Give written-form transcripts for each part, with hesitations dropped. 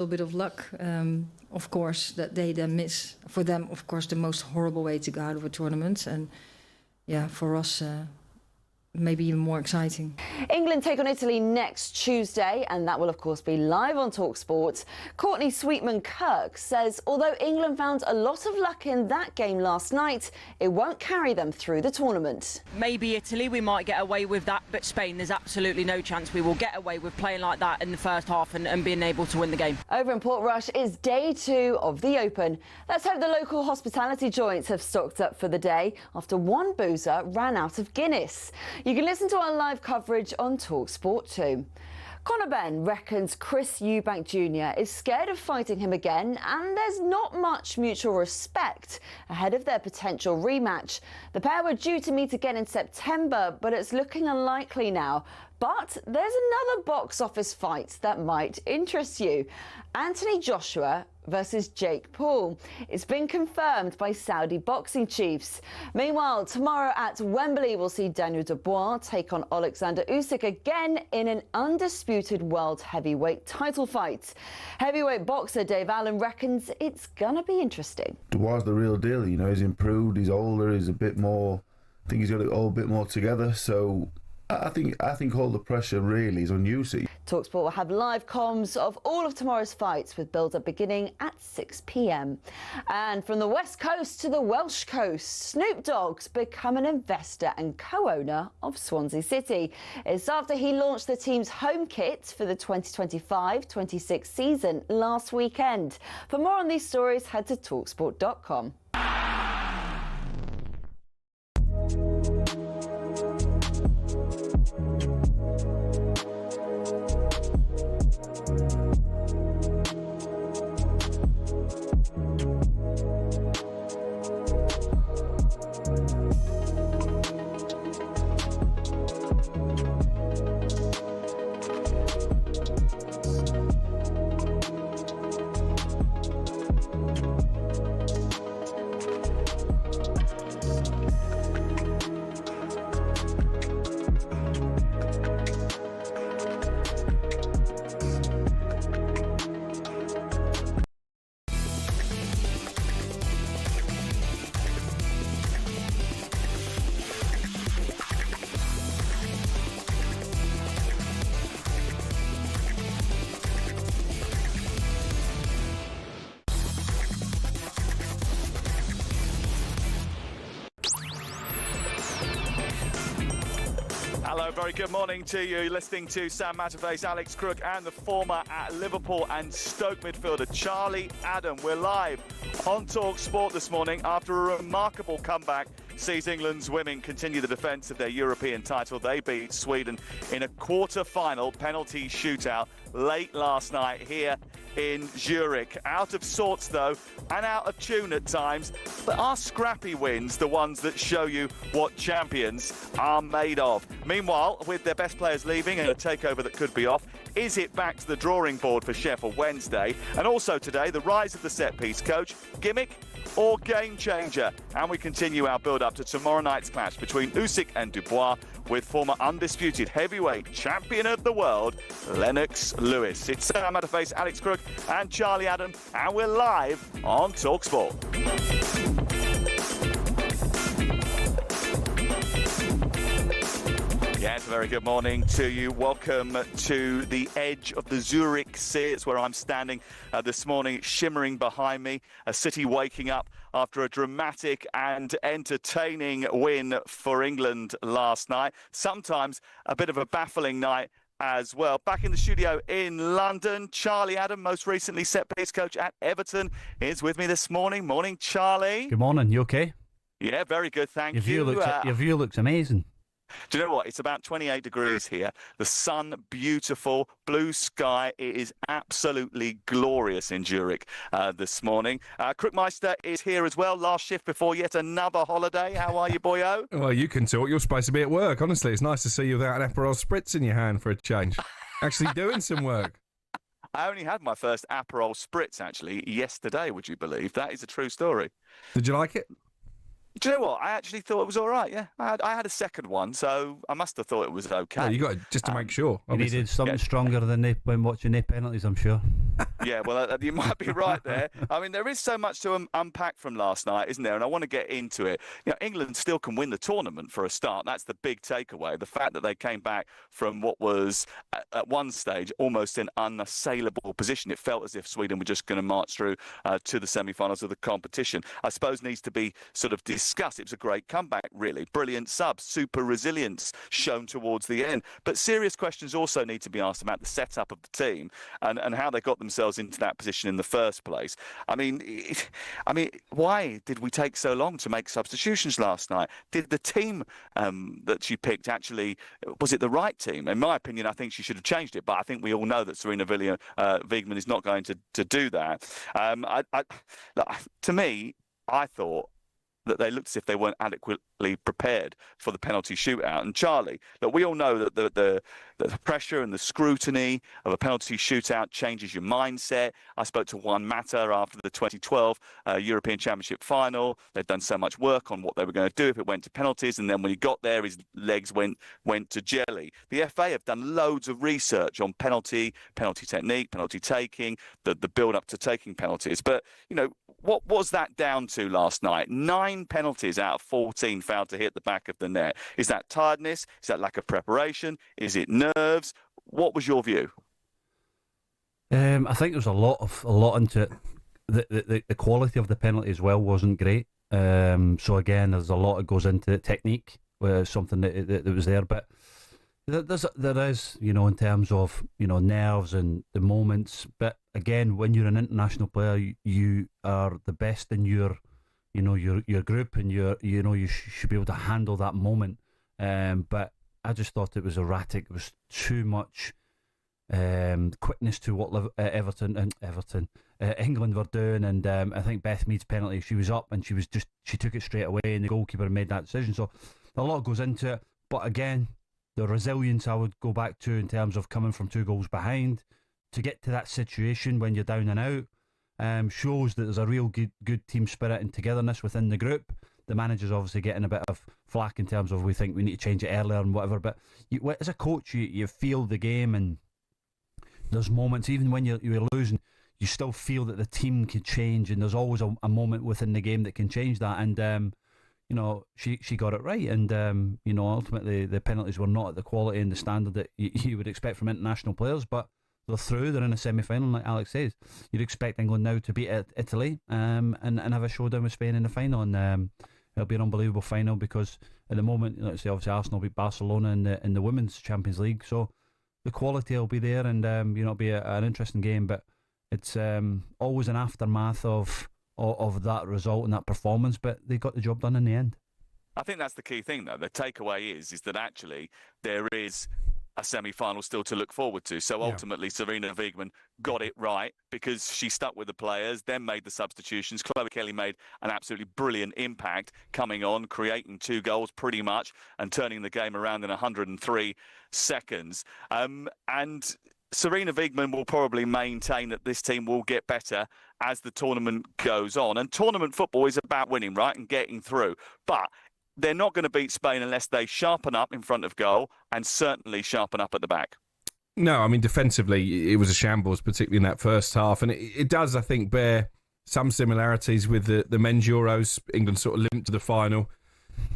little bit of luck, of course, that they then miss, for them, of course, the most horrible way to go out of a tournament. And yeah, for us, maybe even more exciting. England take on Italy next Tuesday, and that will of course be live on talkSPORT. Courtney Sweetman-Kirk says although England found a lot of luck in that game last night, it won't carry them through the tournament. Maybe Italy, we might get away with that, but Spain, there's absolutely no chance we will get away with playing like that in the first half and being able to win the game. Over in Portrush is day 2 of the Open. Let's hope the local hospitality joints have stocked up for the day after one boozer ran out of Guinness. You can listen to our live coverage on talkSPORT too. Conor Benn reckons Chris Eubank Jr. is scared of fighting him again, and there's not much mutual respect ahead of their potential rematch. The pair were due to meet again in September, but it's looking unlikely now. But there's another box office fight that might interest you. Anthony Joshua versus Jake Paul. It's been confirmed by Saudi boxing chiefs. Meanwhile, tomorrow at Wembley, we'll see Daniel Dubois take on Alexander Usyk again in an undisputed world heavyweight title fight. Heavyweight boxer Dave Allen reckons it's gonna be interesting. Dubois the real deal, you know, he's improved, he's older, he's a bit more, I think he's got it all a bit more together, so I think all the pressure really is on Usyk. talkSPORT will have live comms of all of tomorrow's fights with build-up beginning at 6 p.m. And from the West Coast to the Welsh Coast, Snoop Dogg's become an investor and co-owner of Swansea City. It's after he launched the team's home kit for the 2025-26 season last weekend. For more on these stories, head to talksport.com. Hello, very good morning to you. Listening to Sam Matterface, Alex Crook and the former at Liverpool and Stoke midfielder Charlie Adam. We're live on talkSPORT this morning after a remarkable comeback sees England's women continue the defence of their European title. They beat Sweden in a quarter-final penalty shootout late last night here in Zurich. Out of sorts, though, and out of tune at times, but are scrappy wins the ones that show you what champions are made of? Meanwhile, with their best players leaving and a takeover that could be off, is it back to the drawing board for Sheffield Wednesday? And also today, the rise of the set-piece coach, gimmick or game changer? And we continue our build-up to tomorrow night's clash between Usyk and Dubois with former undisputed heavyweight champion of the world, Lennox Lewis. It's Sam Matterface, Alex Crook and Charlie Adam, and we're live on talkSPORT. Yes, a very good morning to you. Welcome to the edge of the Zurich Sea. It's where I'm standing this morning, shimmering behind me. A city waking up after a dramatic and entertaining win for England last night. Sometimes a bit of a baffling night as well. Back in the studio in London, Charlie Adam, most recently set-piece coach at Everton, is with me this morning. Morning, Charlie. Good morning. You okay? Yeah, very good, thank you. Your view looks amazing. Do you know what? It's about 28 degrees here. The sun, beautiful, blue sky. It is absolutely glorious in Zurich this morning. Crookmeister is here as well. Last shift before yet another holiday. How are you, boyo? Well, you can talk. You're supposed to be at work. Honestly, it's nice to see you without an Aperol Spritz in your hand for a change. Actually doing some work. I only had my first Aperol Spritz, actually, yesterday, would you believe? That is a true story. Did you like it? Do you know what? I actually thought it was all right, yeah. I had a second one, so I must have thought it was okay. Well, you got it just to make sure. You needed something stronger than when watching the penalties, I'm sure. Yeah, well, you might be right there. I mean, there is so much to unpack from last night, isn't there? And I want to get into it. You know, England still can win the tournament for a start. That's the big takeaway. The fact that they came back from what was, at one stage, almost an unassailable position. It felt as if Sweden were just going to march through to the semi-finals of the competition. I suppose needs to be sort of discussed. It was a great comeback, really. Brilliant subs, super resilience shown towards the end. But serious questions also need to be asked about the setup of the team and how they got themselves into that position in the first place. I mean, why did we take so long to make substitutions last night? Did the team that she picked actually, was it the right team? In my opinion, I think she should have changed it, but I think we all know that Serena Wiegman is not going to do that. To me, I thought that they looked as if they weren't adequately prepared for the penalty shootout. And Charlie, look, we all know that the pressure and the scrutiny of a penalty shootout changes your mindset. I spoke to Juan Mata after the 2012 European Championship final. They'd done so much work on what they were going to do if it went to penalties, and then when he got there, his legs went to jelly. The FA have done loads of research on penalty technique, penalty taking, the build-up to taking penalties. But, you know, what was that down to last night? 9 penalties out of 14 failed to hit the back of the net. Is that tiredness? Is that lack of preparation? Is it nerves? What was your view? I think there's a lot into it. The quality of the penalty as well wasn't great. So again, there's a lot that goes into it. Technique, something that was there, but there is, you know, in terms of, you know, nerves and the moments. But again, when you're an international player, you are the best in your group, and you should be able to handle that moment. But I just thought it was erratic. It was too much quickness to what England were doing, and I think Beth Mead's penalty, she was up and she took it straight away, and the goalkeeper made that decision. So a lot goes into it. But again, the resilience I would go back to in terms of coming from 2 goals behind to get to that situation when you're down and out. Shows that there's a real good team spirit and togetherness within the group. The manager's obviously getting a bit of flack in terms of we think we need to change it earlier and whatever, but as a coach you feel the game, and there's moments, even when you're losing, you still feel that the team can change, and there's always a moment within the game that can change that. And you know, she got it right, and you know, ultimately the penalties were not at the quality and the standard that you would expect from international players, but they're through. They're in a semi-final, like Alex says. You'd expect England now to beat Italy and have a showdown with Spain in the final, and it'll be an unbelievable final, because at the moment, let's say, obviously Arsenal beat Barcelona in the Women's Champions League, so the quality will be there, and you know, it'll be an interesting game. But it's always an aftermath of that result and that performance, but they got the job done in the end. I think that's the key thing, though. The takeaway is that actually there is a semi-final still to look forward to. So ultimately, Serena Wiegman got it right, because she stuck with the players, then made the substitutions. Chloe Kelly made an absolutely brilliant impact coming on, creating 2 goals pretty much, and turning the game around in 103 seconds. And Serena Wiegman will probably maintain that this team will get better as the tournament goes on. And tournament football is about winning, right, and getting through. But they're not going to beat Spain unless they sharpen up in front of goal, and certainly sharpen up at the back. No, I mean, defensively, it was a shambles, particularly in that first half. And it does, I think, bear some similarities with the men's Euros. England sort of limped to the final,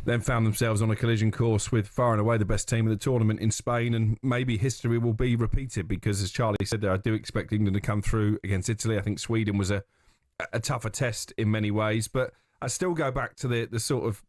then found themselves on a collision course with far and away the best team of the tournament in Spain. And maybe history will be repeated, because, as Charlie said there, I do expect England to come through against Italy. I think Sweden was a tougher test in many ways. But I still go back to the sort of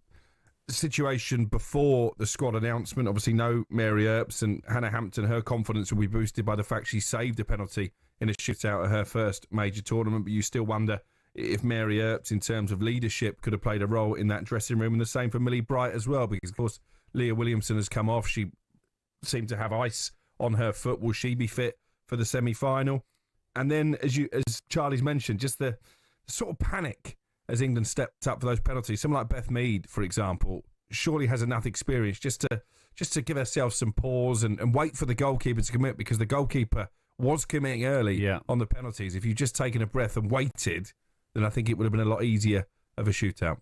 situation before the squad announcement. Obviously, no Mary Earps, and Hannah Hampton, her confidence will be boosted by the fact she saved a penalty in a shootout at her first major tournament. But you still wonder if Mary Earps, in terms of leadership, could have played a role in that dressing room. And the same for Millie Bright as well, because, of course, Leah Williamson has come off. She seemed to have ice on her foot. Will she be fit for the semi-final? And then, as Charlie's mentioned, just the sort of panic as England stepped up for those penalties. Someone like Beth Mead, for example, surely has enough experience just to give herself some pause and wait for the goalkeeper to commit, because the goalkeeper was committing early on the penalties. If you'd just taken a breath and waited, then I think it would have been a lot easier of a shootout.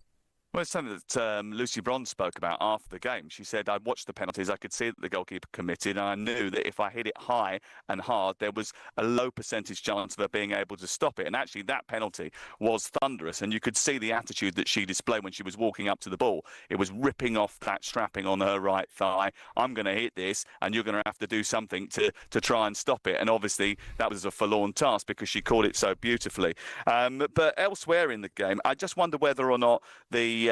Well, it's something that Lucy Bronze spoke about after the game. She said, I watched the penalties, I could see that the goalkeeper committed, and I knew that if I hit it high and hard, there was a low percentage chance of her being able to stop it. And actually, that penalty was thunderous, and you could see the attitude that she displayed when she was walking up to the ball. It was ripping off that strapping on her right thigh. I'm going to hit this, and you're going to have to do something to try and stop it. And obviously, that was a forlorn task because she caught it so beautifully. But elsewhere in the game, I just wonder whether or not the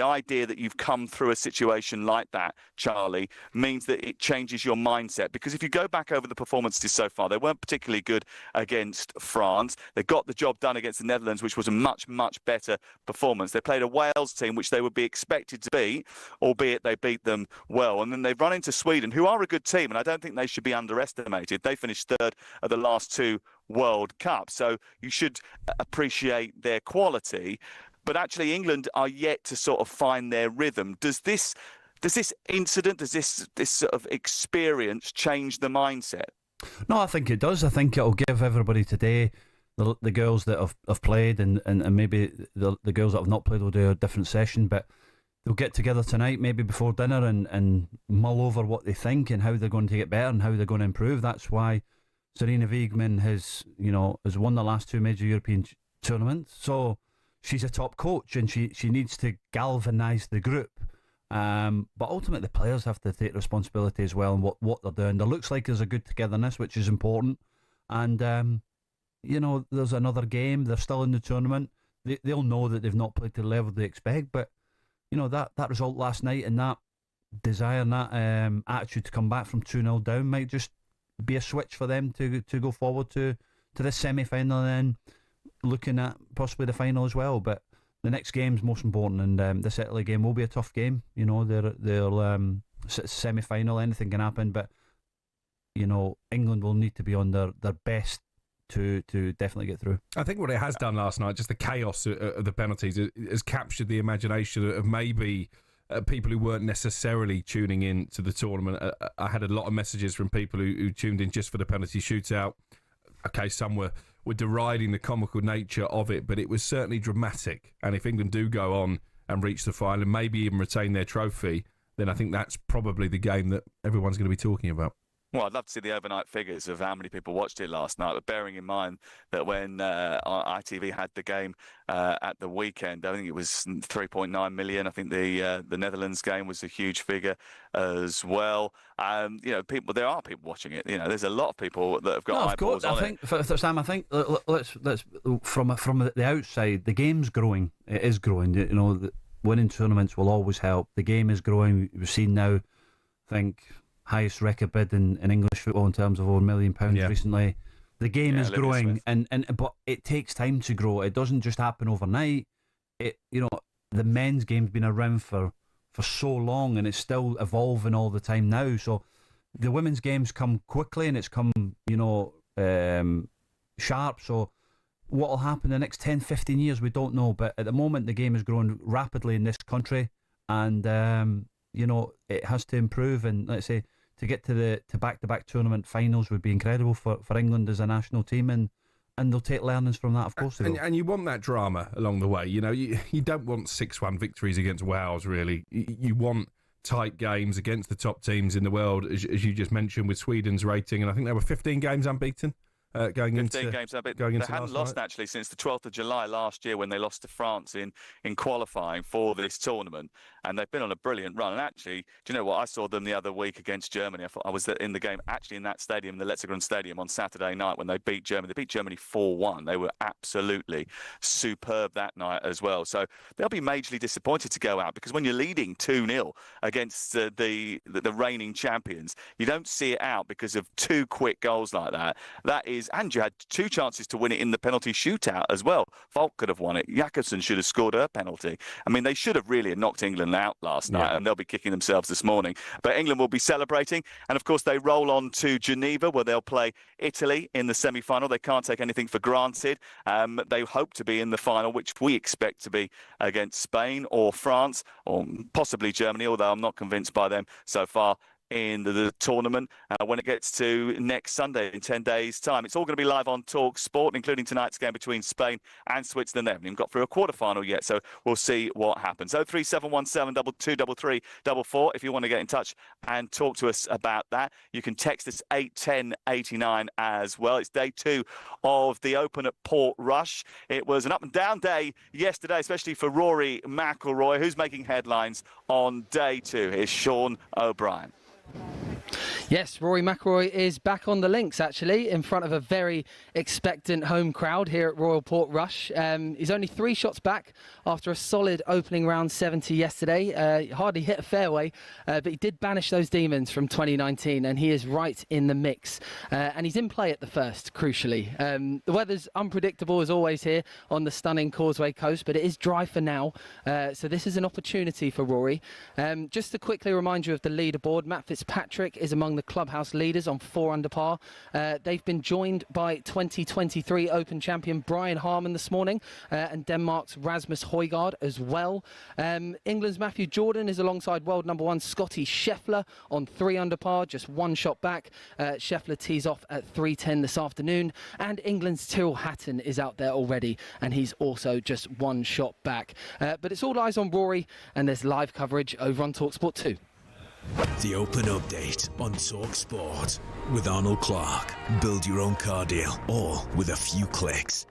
idea that you've come through a situation like that, Charlie, means that it changes your mindset. Because if you go back over the performances so far, they weren't particularly good against France. They got the job done against the Netherlands, which was a much, much better performance. They played a Wales team, which they would be expected to beat, albeit they beat them well. And then they've run into Sweden, who are a good team, and I don't think they should be underestimated. They finished third at the last two World Cups, so you should appreciate their quality. But actually, England are yet to sort of find their rhythm. Does this incident, does this sort of experience change the mindset? No, I think it does. I think it'll give everybody today, the girls that have played and maybe the girls that have not played will do a different session, but they'll get together tonight, maybe before dinner, and mull over what they think and how they're going to get better and how they're going to improve. That's why Serena Wiegman has won the last two major European tournaments. So she's a top coach, and she needs to galvanise the group. But ultimately, the players have to take responsibility as well and what they're doing. There looks like there's a good togetherness, which is important. And, there's another game. They're still in the tournament. They'll know that they've not played to the level they expect. But, that result last night and that desire and that attitude to come back from 2-0 down might just be a switch for them to go forward to this semi-final and then looking at possibly the final as well. But the next game's most important, and this Italy game will be a tough game. They're semi-final, anything can happen, but England will need to be on their best to definitely get through. I think what it has done last night, just the chaos of the penalties, has captured the imagination of maybe people who weren't necessarily tuning in to the tournament. I had a lot of messages from people who tuned in just for the penalty shootout. Okay, some were deriding the comical nature of it, but it was certainly dramatic. And if England do go on and reach the final and maybe even retain their trophy, then I think that's probably the game that everyone's going to be talking about. Well, I'd love to see the overnight figures of how many people watched it last night, but bearing in mind that when ITV had the game at the weekend, I think it was 3.9 million. I think the Netherlands game was a huge figure as well. There are people watching it. There's a lot of people that have got eyeballs on it. Sam, I think let's from the outside, the game's growing. It is growing. Winning tournaments will always help. The game is growing. We've seen now, I think, highest record bid in English football in terms of over £1 million recently. The game is growing, but it takes time to grow. It doesn't just happen overnight. The men's game's been around for so long, and it's still evolving all the time now. So the women's game's come quickly, and it's come sharp. So what will happen in the next 10, 15 years, we don't know. But at the moment, the game is growing rapidly in this country, and it has to improve. And let's say to get to back-to-back tournament finals would be incredible for England as a national team, and they'll take learnings from that, of course. And you want that drama along the way. You don't want 6-1 victories against Wales, really. You want tight games against the top teams in the world, as you just mentioned, with Sweden's rating, and I think there were 15 games unbeaten. Going 15 games unbeaten. They hadn't lost actually since the 12th of July last year when they lost to France in qualifying for this tournament, and they've been on a brilliant run. And actually, do you know what? I saw them the other week against Germany. I was in the game actually in that stadium, the Letzigrund Stadium, on Saturday night when they beat Germany. They beat Germany 4-1. They were absolutely superb that night as well. So they'll be majorly disappointed to go out, because when you're leading 2-0 against the reigning champions, you don't see it out because of two quick goals like that. And you had two chances to win it in the penalty shootout as well. Volk could have won it. Jakobsen should have scored her penalty. I mean, they should have really knocked England out last night, and they'll be kicking themselves this morning. But England will be celebrating. And, of course, they roll on to Geneva, where they'll play Italy in the semi-final. They can't take anything for granted. They hope to be in the final, which we expect to be against Spain or France or possibly Germany, although I'm not convinced by them so far in the tournament when it gets to next Sunday in 10 days' time. It's all going to be live on talkSPORT, including tonight's game between Spain and Switzerland. They haven't even got through a quarter-final yet, so we'll see what happens. 03717 2233 44 if you want to get in touch and talk to us about that. You can text us 81089 as well. It's day 2 of the Open at Portrush. It was an up-and-down day yesterday, especially for Rory McIlroy, who's making headlines on day 2. Here's Sean O'Brien. Yes, Rory McIlroy is back on the links, actually, in front of a very expectant home crowd here at Royal Portrush. He's only 3 shots back after a solid opening round 70 yesterday. Hardly hit a fairway, but he did banish those demons from 2019, and he is right in the mix. And he's in play at the first, crucially. The weather's unpredictable, as always, here on the stunning Causeway Coast, but it is dry for now, so this is an opportunity for Rory. Just to quickly remind you of the leaderboard, Matt Fitzpatrick is among the clubhouse leaders on 4 under par. They've been joined by 2023 Open champion Brian Harman this morning and Denmark's Rasmus Højgaard as well. England's Matthew Jordan is alongside world number 1 Scotty Scheffler on 3 under par, just 1 shot back. Scheffler tees off at 3:10 this afternoon, and England's Tyrrell Hatton is out there already, and he's also just 1 shot back. But it's all eyes on Rory, and there's live coverage over on talkSPORT 2. The Open Update on talkSPORT with Arnold Clark. Build your own car deal, all with a few clicks.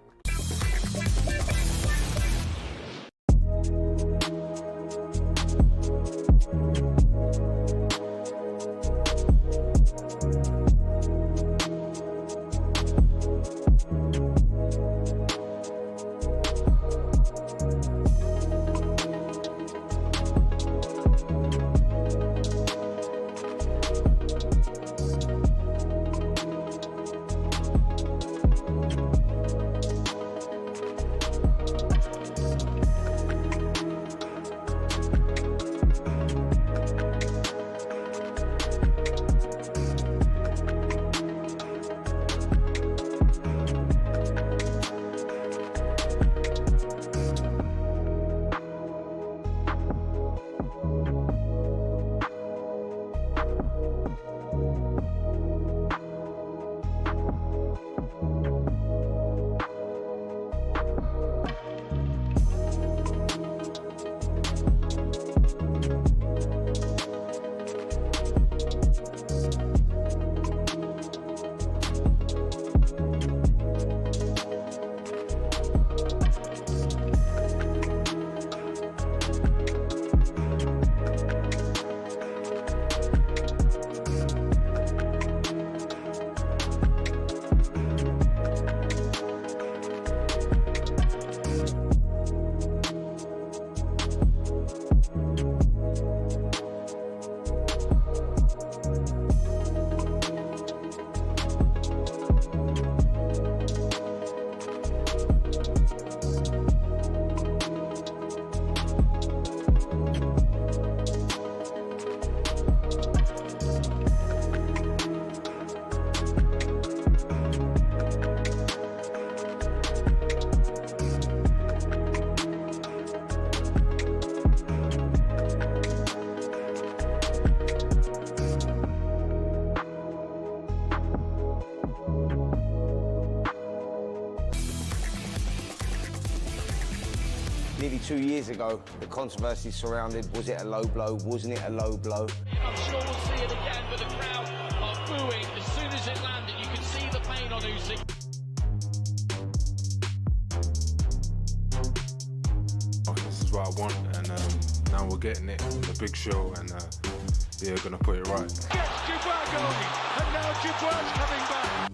Nearly 2 years ago, the controversy surrounded, was it a low blow, wasn't it a low blow? I'm sure we'll see it again, but the crowd are booing as soon as it landed. You can see the pain on Usyk. This is what I want, and now we're getting it on the big show, and yeah, gonna put it right. Gets Dubois going, and now Dubois coming back.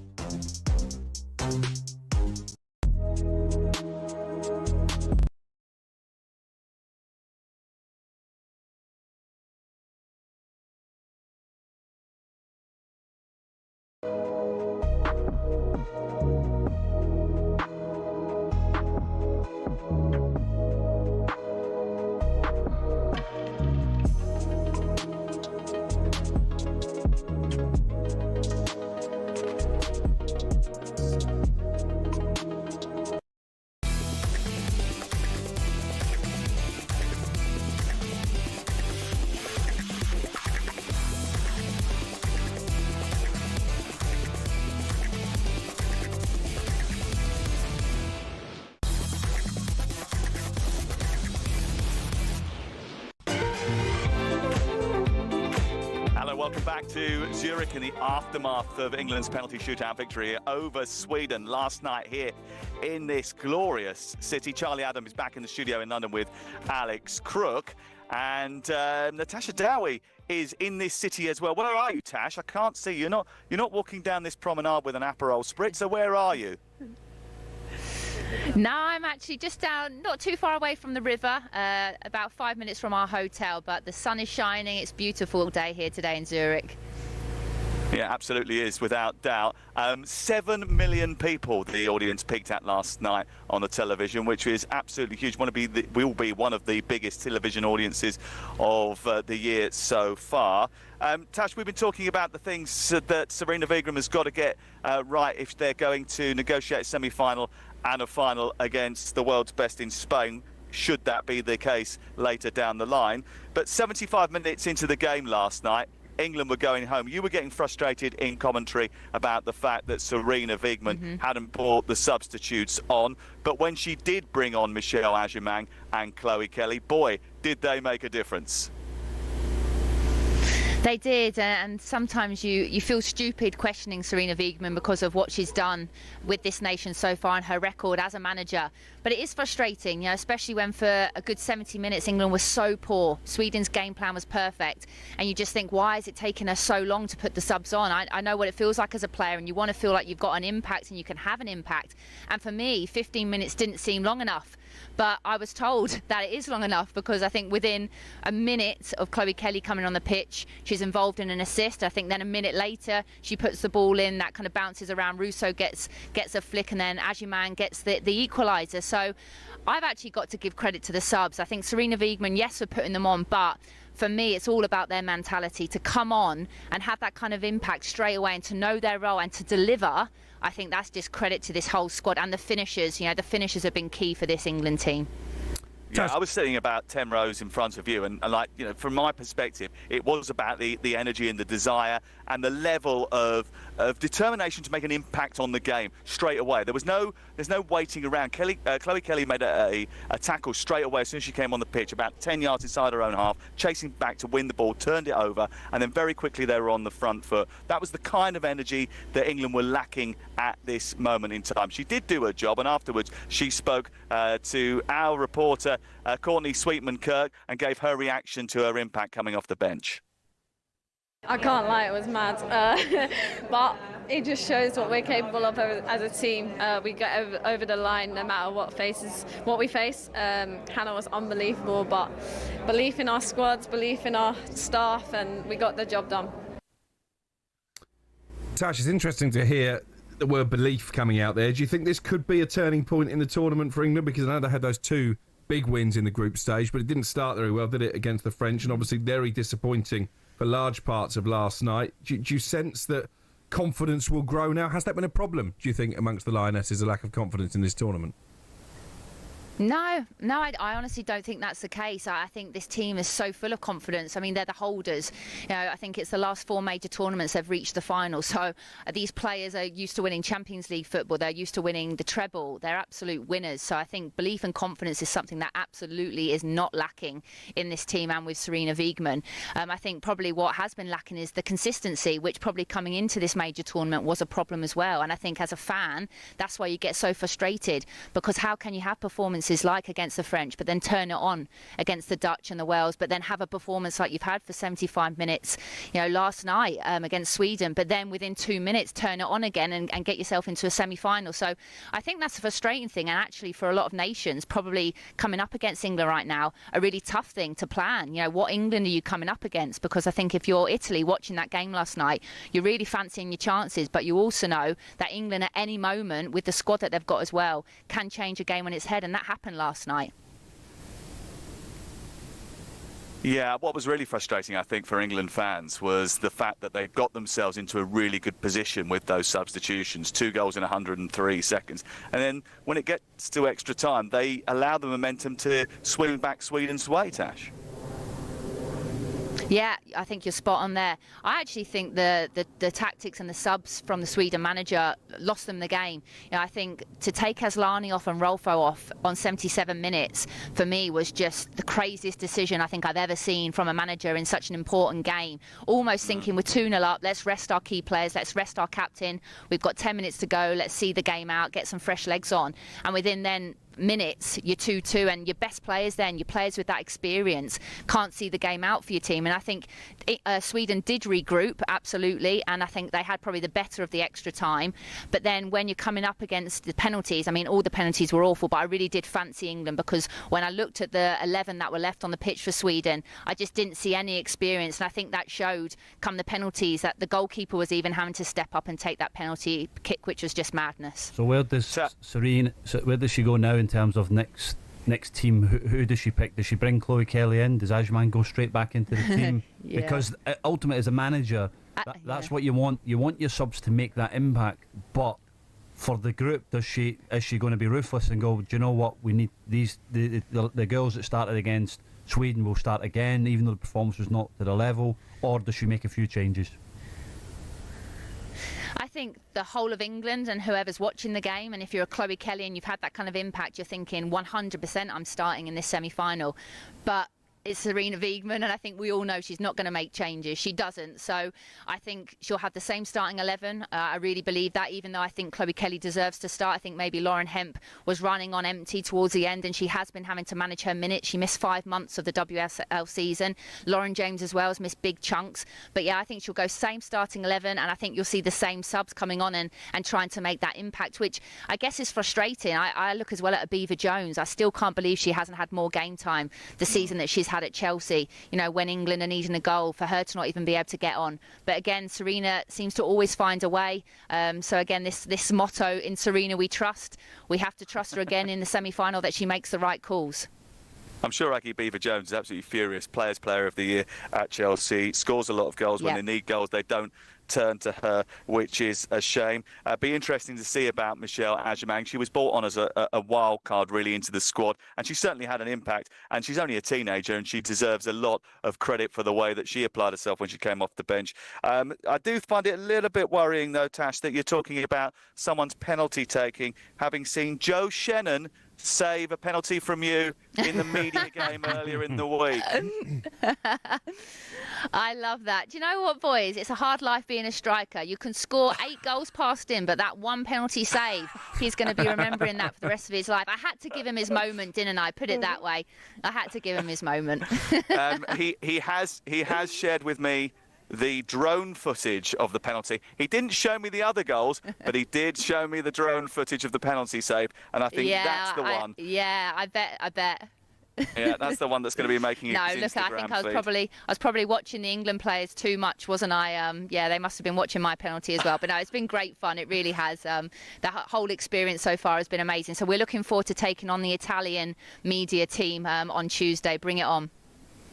welcome back to Zurich in the aftermath of England's penalty shootout victory over Sweden last night here in this glorious city. Charlie Adam is back in the studio in London with Alex Crook, and Natasha Dowie is in this city as well. Where are you, Tash? I can't see you. You're not walking down this promenade with an Aperol Spritz, so where are you? No, I'm actually just down, not too far away from the river, about 5 minutes from our hotel, but the sun is shining. It's a beautiful day here today in Zurich. Yeah, absolutely is, without doubt. 7 million people the audience peaked at last night on the television, which is absolutely huge. Will be one of the biggest television audiences of the year so far. Tash, we've been talking about the things that Sarina Wiegman has got to get right if they're going to negotiate a semi-final and a final against the world's best in Spain, should that be the case later down the line. But 75 minutes into the game last night, England were going home. You were getting frustrated in commentary about the fact that Sarina Wiegman hadn't brought the substitutes on. But when she did bring on Michelle Agyemang and Chloe Kelly, boy, did they make a difference. They did, and sometimes you feel stupid questioning Sarina Wiegman because of what she's done with this nation so far and her record as a manager. But it is frustrating, especially when for a good 70 minutes England was so poor. Sweden's game plan was perfect, and you just think, why is it taking her so long to put the subs on? I know what it feels like as a player, and you want to feel like you've got an impact and you can have an impact. And for me, 15 minutes didn't seem long enough. But I was told that it is long enough, because I think within a minute of Chloe Kelly coming on the pitch, she's involved in an assist. I think then a minute later, she puts the ball in, that kind of bounces around. Russo gets a flick, and then Agyemang gets the equaliser. So I've actually got to give credit to the subs. I think Sarina Wiegman, yes, for putting them on, but for me, it's all about their mentality to come on and have that kind of impact straight away and to know their role and to deliver. I think that's just credit to this whole squad and the finishers. The finishers have been key for this England team. Yeah, I was sitting about 10 rows in front of you, and from my perspective, it was about the energy and the desire and the level of determination to make an impact on the game straight away. There's no waiting around. Chloe Kelly made a tackle straight away as soon as she came on the pitch, about 10 yards inside her own half, chasing back to win the ball, turned it over, and then very quickly they were on the front foot. That was the kind of energy that England were lacking at this moment in time. She did do her job, and afterwards she spoke to our reporter Courtney Sweetman-Kirk and gave her reaction to her impact coming off the bench. I can't lie, it was mad, but it just shows what we're capable of as a team. We get over the line no matter what we face. Hannah was unbelievable, but belief in our squads, belief in our staff, and we got the job done. Tash, it's interesting to hear the word belief coming out there. Do you think this could be a turning point in the tournament for England? Because I know they had those two big wins in the group stage, but it didn't start very well, did it, against the French? And obviously very disappointing for large parts of last night. Do you sense that confidence will grow now? Has that been a problem, do you think, amongst the Lionesses, a lack of confidence in this tournament? No, I honestly don't think that's the case. I think this team is so full of confidence. I mean, they're the holders. I think it's the last 4 major tournaments they've reached the final. So these players are used to winning Champions League football. They're used to winning the treble. They're absolute winners. So I think belief and confidence is something that absolutely is not lacking in this team and with Sarina Wiegman. I think probably what has been lacking is the consistency, which probably coming into this major tournament was a problem as well. And I think as a fan, that's why you get so frustrated, because how can you have performances like against the French, but then turn it on against the Dutch and the Wales, but then have a performance like you've had for 75 minutes, last night against Sweden, but then within 2 minutes turn it on again and get yourself into a semi-final. So I think that's a frustrating thing, and actually for a lot of nations, probably coming up against England right now, a really tough thing to plan. What England are you coming up against? Because I think if you're Italy watching that game last night, you're really fancying your chances, but you also know that England at any moment, with the squad that they've got as well, can change a game on its head, and that happened last night. Yeah, what was really frustrating, I think, for England fans was the fact that they got themselves into a really good position with those substitutions, 2 goals in 103 seconds. And then when it gets to extra time, they allow the momentum to swing back Sweden's way, Tash. Yeah, I think you're spot on there. I actually think the tactics and the subs from the Sweden manager lost them the game. I think to take Asllani off and Rolfo off on 77 minutes, for me, was just the craziest decision I think I've ever seen from a manager in such an important game. Almost thinking we're 2-0 up, let's rest our key players, let's rest our captain. We've got 10 minutes to go, let's see the game out, get some fresh legs on. And within then minutes, you're 2-2, and your best players then, your players with that experience, can't see the game out for your team. And I think Sweden did regroup, absolutely, and I think they had probably the better of the extra time. But then when you're coming up against the penalties, I mean, all the penalties were awful, but I really did fancy England, because when I looked at the 11 that were left on the pitch for Sweden, I just didn't see any experience. And I think that showed come the penalties, that the goalkeeper was even having to step up and take that penalty kick, which was just madness. So where does where does she go now in terms of next team? Who does she pick? Does she bring Chloe Kelly in? Does Ajman go straight back into the team? Yeah. Because ultimately, as a manager, that's what you want. You want your subs to make that impact. But for the group, is she going to be ruthless and go, do you know what, we need the girls that started against Sweden will start again, even though the performance was not to the level? Or does she make a few changes? I think the whole of England and whoever's watching the game, and if you're a Chloe Kelly and you've had that kind of impact, you're thinking 100% I'm starting in this semi-final. But it's Serena Wiegmann, and I think we all know she's not going to make changes. She doesn't. So I think she'll have the same starting 11. I really believe that, even though I think Chloe Kelly deserves to start. I think maybe Lauren Hemp was running on empty towards the end, and she has been having to manage her minutes. She missed 5 months of the WSL season. Lauren James as well has missed big chunks. But yeah, I think she'll go same starting 11, and I think you'll see the same subs coming on and trying to make that impact, which I guess is frustrating. I look as well at Abiva Jones. I still can't believe she hasn't had more game time the season that she's had at Chelsea, when England are needing a goal, for her to not even be able to get on. But again, Serena seems to always find a way. So again, this motto, in Serena we trust. We have to trust her again in the semi-final, that she makes the right calls. I'm sure Aggie Beaver-Jones is absolutely furious. Player of the year at Chelsea. Scores a lot of goals. When they need goals, they don't turn to her, which is a shame. Be interesting to see about Michelle Ajman. She was brought on as a wild card really into the squad, and she certainly had an impact. And she's only a teenager, and she deserves a lot of credit for the way that she applied herself when she came off the bench. I do find it a little bit worrying, though, Tash, that you're talking about someone's penalty taking, having seen Joe Shannon save a penalty from you in the media game earlier in the week. I love that. Do you know what, boys? It's a hard life being a striker. You can score 8 goals past him, but that one penalty save, he's going to be remembering that for the rest of his life. I had to give him his moment, didn't I? Put it that way. I had to give him his moment. He has shared with me the drone footage of the penalty. He didn't show me the other goals, but he did show me the drone footage of the penalty save, and I think that's the one. Yeah, I bet. Yeah, that's the one that's going to be making it. No, look, I think I was probably watching the England players too much, wasn't I? Yeah, they must have been watching my penalty as well. But no, it's been great fun. It really has. The whole experience so far has been amazing. So we're looking forward to taking on the Italian media team on Tuesday. Bring it on.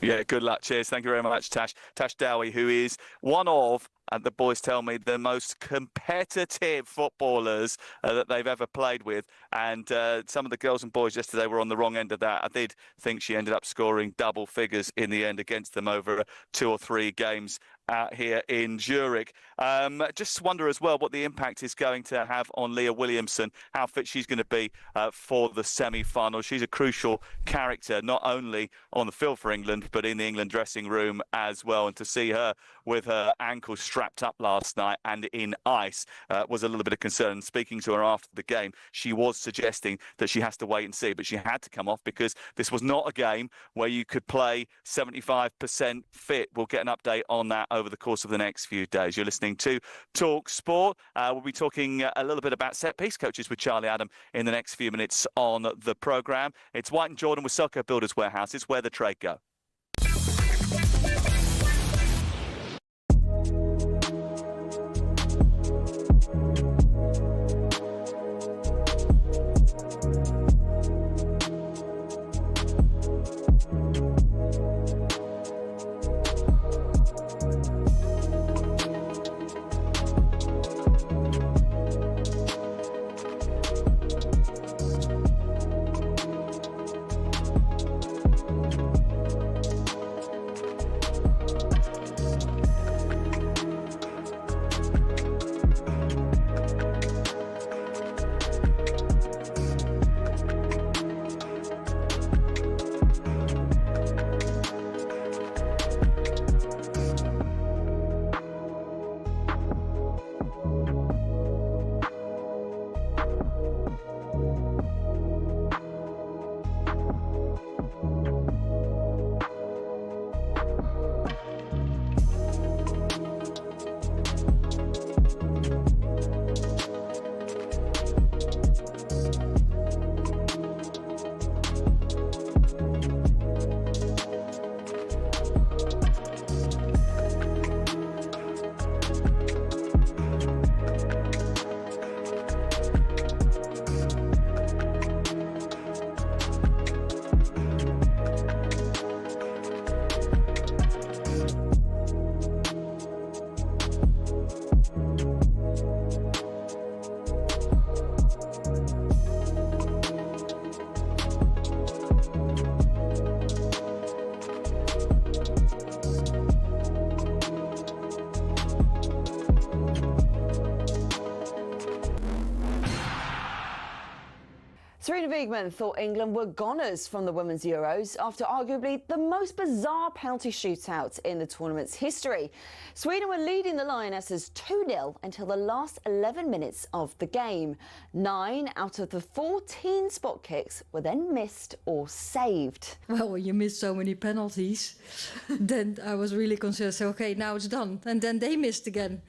Yeah, good luck. Cheers. Thank you very much, Tash. Tash Dowie, who is one of, and the boys tell me, the most competitive footballers that they've ever played with. And some of the girls and boys yesterday were on the wrong end of that. I did think she ended up scoring double figures in the end against them over 2 or 3 games out here in Zurich. Just wonder as well what the impact is going to have on Leah Williamson, how fit she's going to be for the semi-final. She's a crucial character, not only on the field for England, but in the England dressing room as well. And to see her with her ankle strapped up last night and in ice was a little bit of concern. Speaking to her after the game, she was suggesting that she has to wait and see, but she had to come off because this was not a game where you could play 75% fit. We'll get an update on that over the course of the next few days. You're listening to Talk Sport. We'll be talking a little bit about set-piece coaches with Charlie Adam in the next few minutes on the programme. It's White and Jordan with Selco Builders Warehouse. It's where the trade go. Marina Wiegman thought England were goners from the Women's Euros after arguably the most bizarre penalty shootout in the tournament's history. Sweden were leading the Lionesses 2-0 until the last 11 minutes of the game. 9 out of the 14 spot kicks were then missed or saved. Well, when you miss so many penalties, then I was really concerned. So, okay, now it's done. And then they missed again.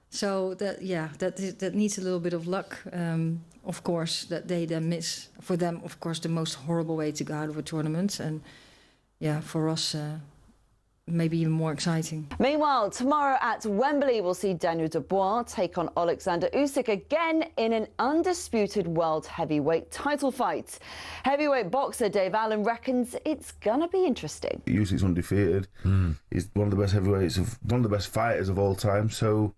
So that needs a little bit of luck, of course, that they then miss. For them, of course, the most horrible way to go out of a tournament, and yeah, for us, maybe even more exciting. Meanwhile, tomorrow at Wembley, we'll see Daniel Dubois take on Alexander Usyk again in an undisputed world heavyweight title fight. Heavyweight boxer Dave Allen reckons it's gonna be interesting. Usyk's undefeated. He's one of the best heavyweights, one of the best fighters of all time. So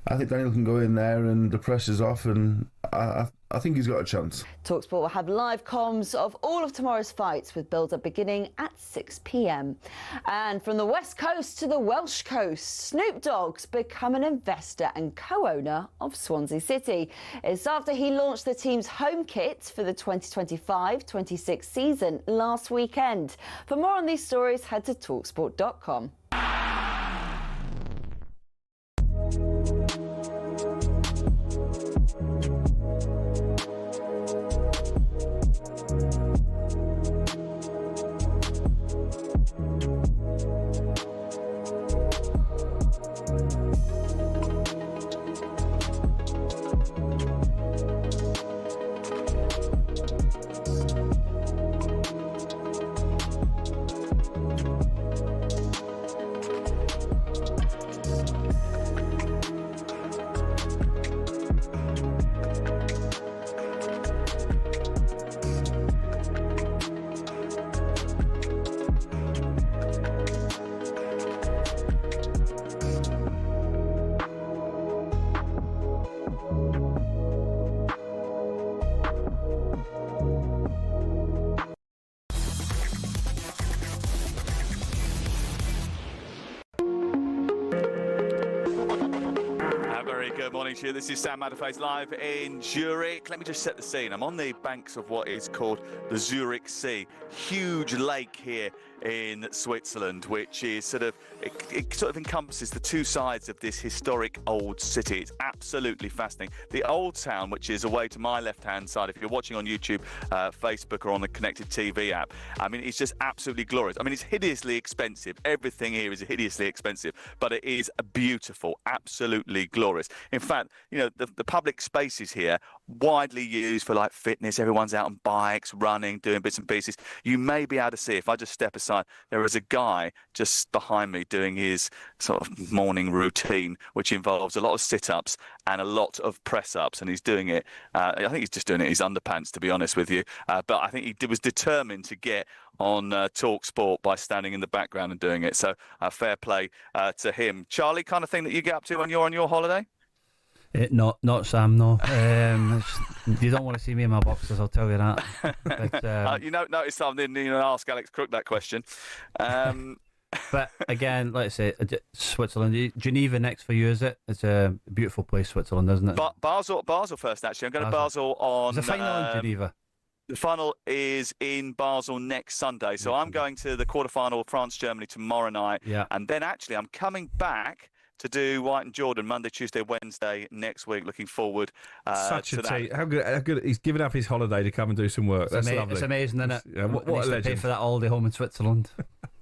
I think Daniel can go in there and the pressure's off, and I think he's got a chance. talkSPORT will have live comms of all of tomorrow's fights with build-up beginning at 6 p.m. And from the West Coast to the Welsh Coast, Snoop Dogg's become an investor and co-owner of Swansea City. It's after he launched the team's home kit for the 2025-26 season last weekend. For more on these stories, head to talksport.com. Good morning to you. This is Sam Matterface live in Zurich. Let me just set the scene. I'm on the banks of what is called the Zurich Sea. Huge lake here in Switzerland, which is sort of, it sort of encompasses the two sides of this historic old city. It's absolutely fascinating. The old town, which is away to my left-hand side, if you're watching on YouTube, Facebook, or on the connected TV app, I mean, it's just absolutely glorious. I mean, it's hideously expensive. Everything here is hideously expensive, but it is beautiful, absolutely glorious. In fact, you know, the public spaces here, widely used for like fitness. Everyone's out on bikes, running, doing bits and pieces. You may be able to see, if I just step aside, there is a guy just behind me doing his sort of morning routine, which involves a lot of sit-ups and a lot of press-ups, and he's doing it, I think he's just doing it in his underpants, to be honest with you, but I think he was determined to get on talkSPORT by standing in the background and doing it, so fair play to him. Charlie, kind of thing that you get up to when you're on your holiday? Not Sam, no. You don't want to see me in my boxers, I'll tell you that. But, you notice I didn't even ask Alex Crook that question. But again, let's say Switzerland, Geneva next for you, is it? It's a beautiful place, Switzerland, isn't it? Basel first, actually. I'm going to Basel on. Is the final in Geneva? The final is in Basel next Sunday. So I'm going to the quarterfinal of France-Germany tomorrow night. Yeah. And then actually I'm coming back to do White and Jordan Monday, Tuesday, Wednesday next week. Looking forward Such a to team. that. How good. He's given up his holiday to come and do some work. That's lovely. It's amazing, isn't it? Yeah, what a legend. Pay for that holiday home in Switzerland.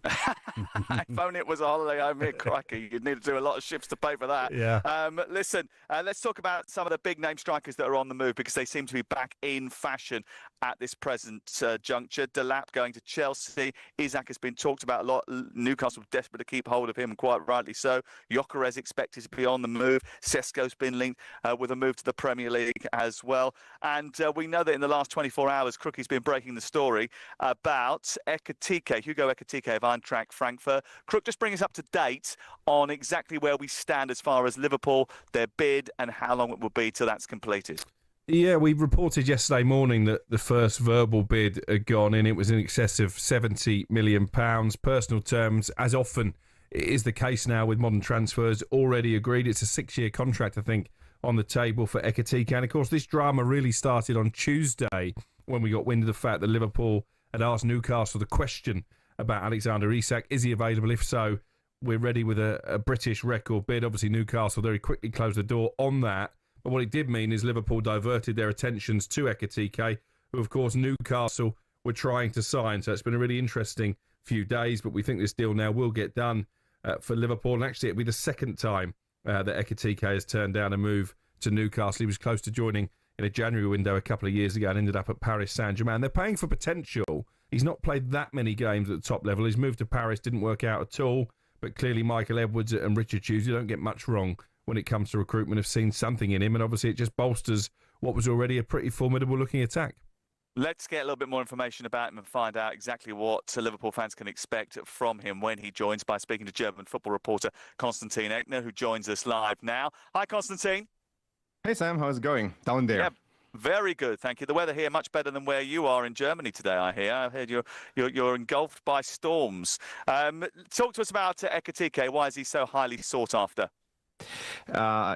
If only it was a holiday home here, crikey. You'd need to do a lot of shifts to pay for that. Yeah. Listen, let's talk about some of the big-name strikers that are on the move, because they seem to be back in fashion at this present juncture. Delap going to Chelsea. Usyk has been talked about a lot. Newcastle desperate to keep hold of him, and quite rightly so. Gyökeres expected to be on the move. Sesko's been linked with a move to the Premier League as well. And we know that in the last 24 hours, Crookie's been breaking the story about Hugo Ekitike of Eintracht Frankfurt. Crook, just bring us up to date on exactly where we stand as far as Liverpool, their bid, and how long it will be till that's completed. Yeah, we reported yesterday morning that the first verbal bid had gone in. It was in excess of £70 million. Personal terms, as often is the case now with modern transfers, already agreed. It's a 6-year contract, I think, on the table for Ekitike. And, of course, this drama really started on Tuesday when we got wind of the fact that Liverpool had asked Newcastle the question about Alexander Usyk. Is he available? If so, we're ready with a British record bid. Obviously, Newcastle very quickly closed the door on that. But what it did mean is Liverpool diverted their attentions to Ekitike, who, of course, Newcastle were trying to sign. So it's been a really interesting few days, but we think this deal now will get done for Liverpool. And actually, it'll be the second time that Ekitike has turned down a move to Newcastle. He was close to joining in a January window a couple of years ago and ended up at Paris Saint-Germain. They're paying for potential. He's not played that many games at the top level. His move to Paris didn't work out at all, but clearly Michael Edwards and Richard Hughes, you don't get much wrong when it comes to recruitment, have seen something in him, and obviously it just bolsters what was already a pretty formidable-looking attack. Let's get a little bit more information about him and find out exactly what Liverpool fans can expect from him when he joins by speaking to German football reporter Konstantin Eckner, who joins us live now. Hi, Konstantin. Hey, Sam. How's it going down there? Yeah, very good, thank you. The weather here much better than where you are in Germany today, I hear. I heard you're engulfed by storms. Talk to us about Ekitike. Why is he so highly sought after?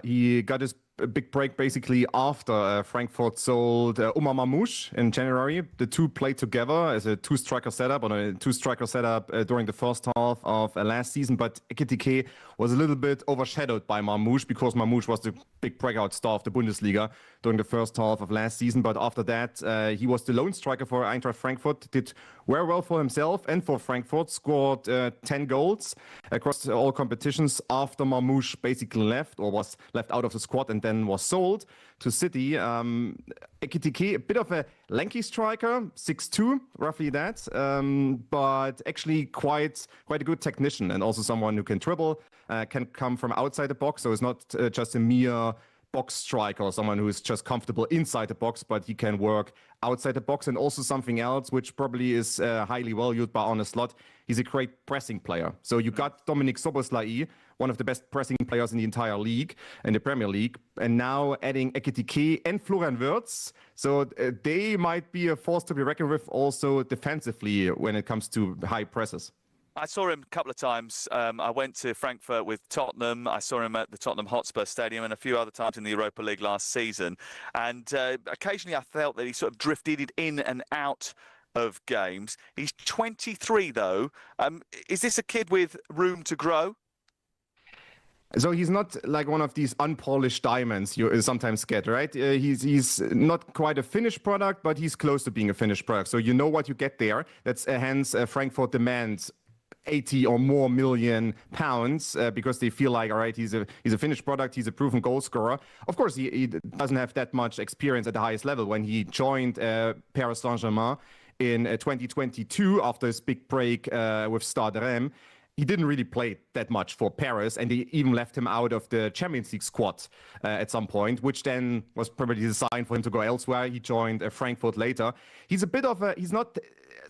He got his big break basically after Frankfurt sold Omar Mamouche in January. The two played together as a two-striker setup during the first half of last season, but Ekitike was a little bit overshadowed by Mamouche because Mamouche was the big breakout star of the Bundesliga during the first half of last season. But after that, he was the lone striker for Eintracht Frankfurt, did very well for himself and for Frankfurt, scored 10 goals across all competitions after Mamouche basically left or was left out of the squad and then was sold to City. Ekitike, a bit of a lanky striker, 6'2", roughly that, but actually quite a good technician and also someone who can dribble, can come from outside the box, so it's not just a mere box striker or someone who is just comfortable inside the box, but he can work outside the box. And also something else which probably is highly valued by Arne Slot, he's a great pressing player. So you got Dominik Szoboszlai, one of the best pressing players in the entire league, in the Premier League, and now adding Ekitike and Florian Wirtz. So they might be a force to be reckoned with also defensively when it comes to high presses. I saw him a couple of times. I went to Frankfurt with Tottenham. I saw him at the Tottenham Hotspur Stadium and a few other times in the Europa League last season. And occasionally I felt that he sort of drifted in and out of games. He's 23, though. Is this a kid with room to grow? So he's not like one of these unpolished diamonds you sometimes get, right? He's not quite a finished product, but he's close to being a finished product. So you know what you get there. That's hence Frankfurt demands 80 or more million pounds because they feel like, all right, he's a finished product, he's a proven goal scorer. Of course, he doesn't have that much experience at the highest level. When he joined Paris Saint-Germain in 2022 after his big break with Stade Rennes, he didn't really play that much for Paris, and they even left him out of the Champions League squad at some point, which then was probably the sign for him to go elsewhere. He joined Frankfurt later. He's not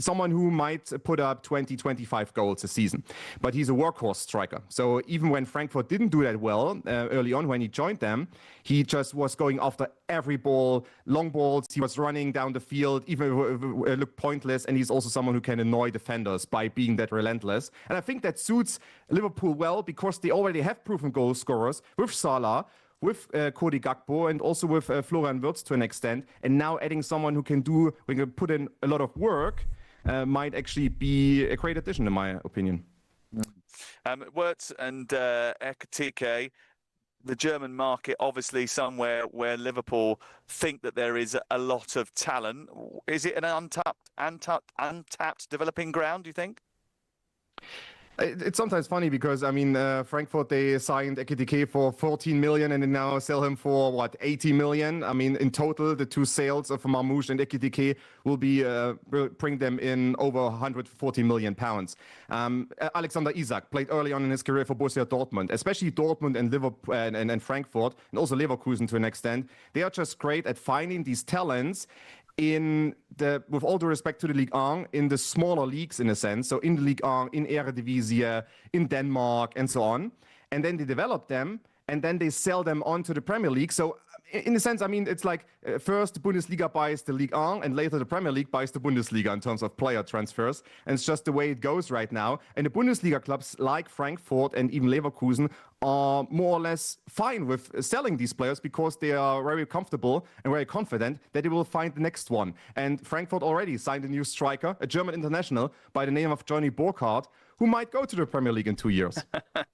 someone who might put up 20, 25 goals a season, but he's a workhorse striker. So even when Frankfurt didn't do that well early on when he joined them, he just was going after every ball, long balls. He was running down the field, even if it looked pointless. And he's also someone who can annoy defenders by being that relentless. And I think that suits Liverpool well because they already have proven goal scorers with Salah, with Cody Gakpo, and also with Florian Wirtz to an extent. And now adding someone who can put in a lot of work might actually be a great addition, in my opinion. Wirtz and Ekitike, the German market, obviously somewhere where Liverpool think that there is a lot of talent. Is it an untapped developing ground, do you think? It's sometimes funny because, I mean, Frankfurt, they signed Ekitike for 14 million and they now sell him for, 80 million? I mean, in total, the two sales of Mamouche and Ekitike will bring them in over 140 million pounds. Alexander Isak played early on in his career for Borussia Dortmund, especially Dortmund and Liverpool and Frankfurt, and also Leverkusen to an extent. They are just great at finding these talents with all due respect to the Ligue 1, in the smaller leagues in a sense, so in the Ligue 1, in Eredivisie, in Denmark, and so on. And then they develop them, and then they sell them on to the Premier League. So in a sense, I mean, it's like first the Bundesliga buys the Ligue 1, and later the Premier League buys the Bundesliga in terms of player transfers. And it's just the way it goes right now. And the Bundesliga clubs like Frankfurt and even Leverkusen are more or less fine with selling these players because they are very comfortable and very confident that they will find the next one. And Frankfurt already signed a new striker, a German international by the name of Johnny Burkhardt, who might go to the Premier League in 2 years.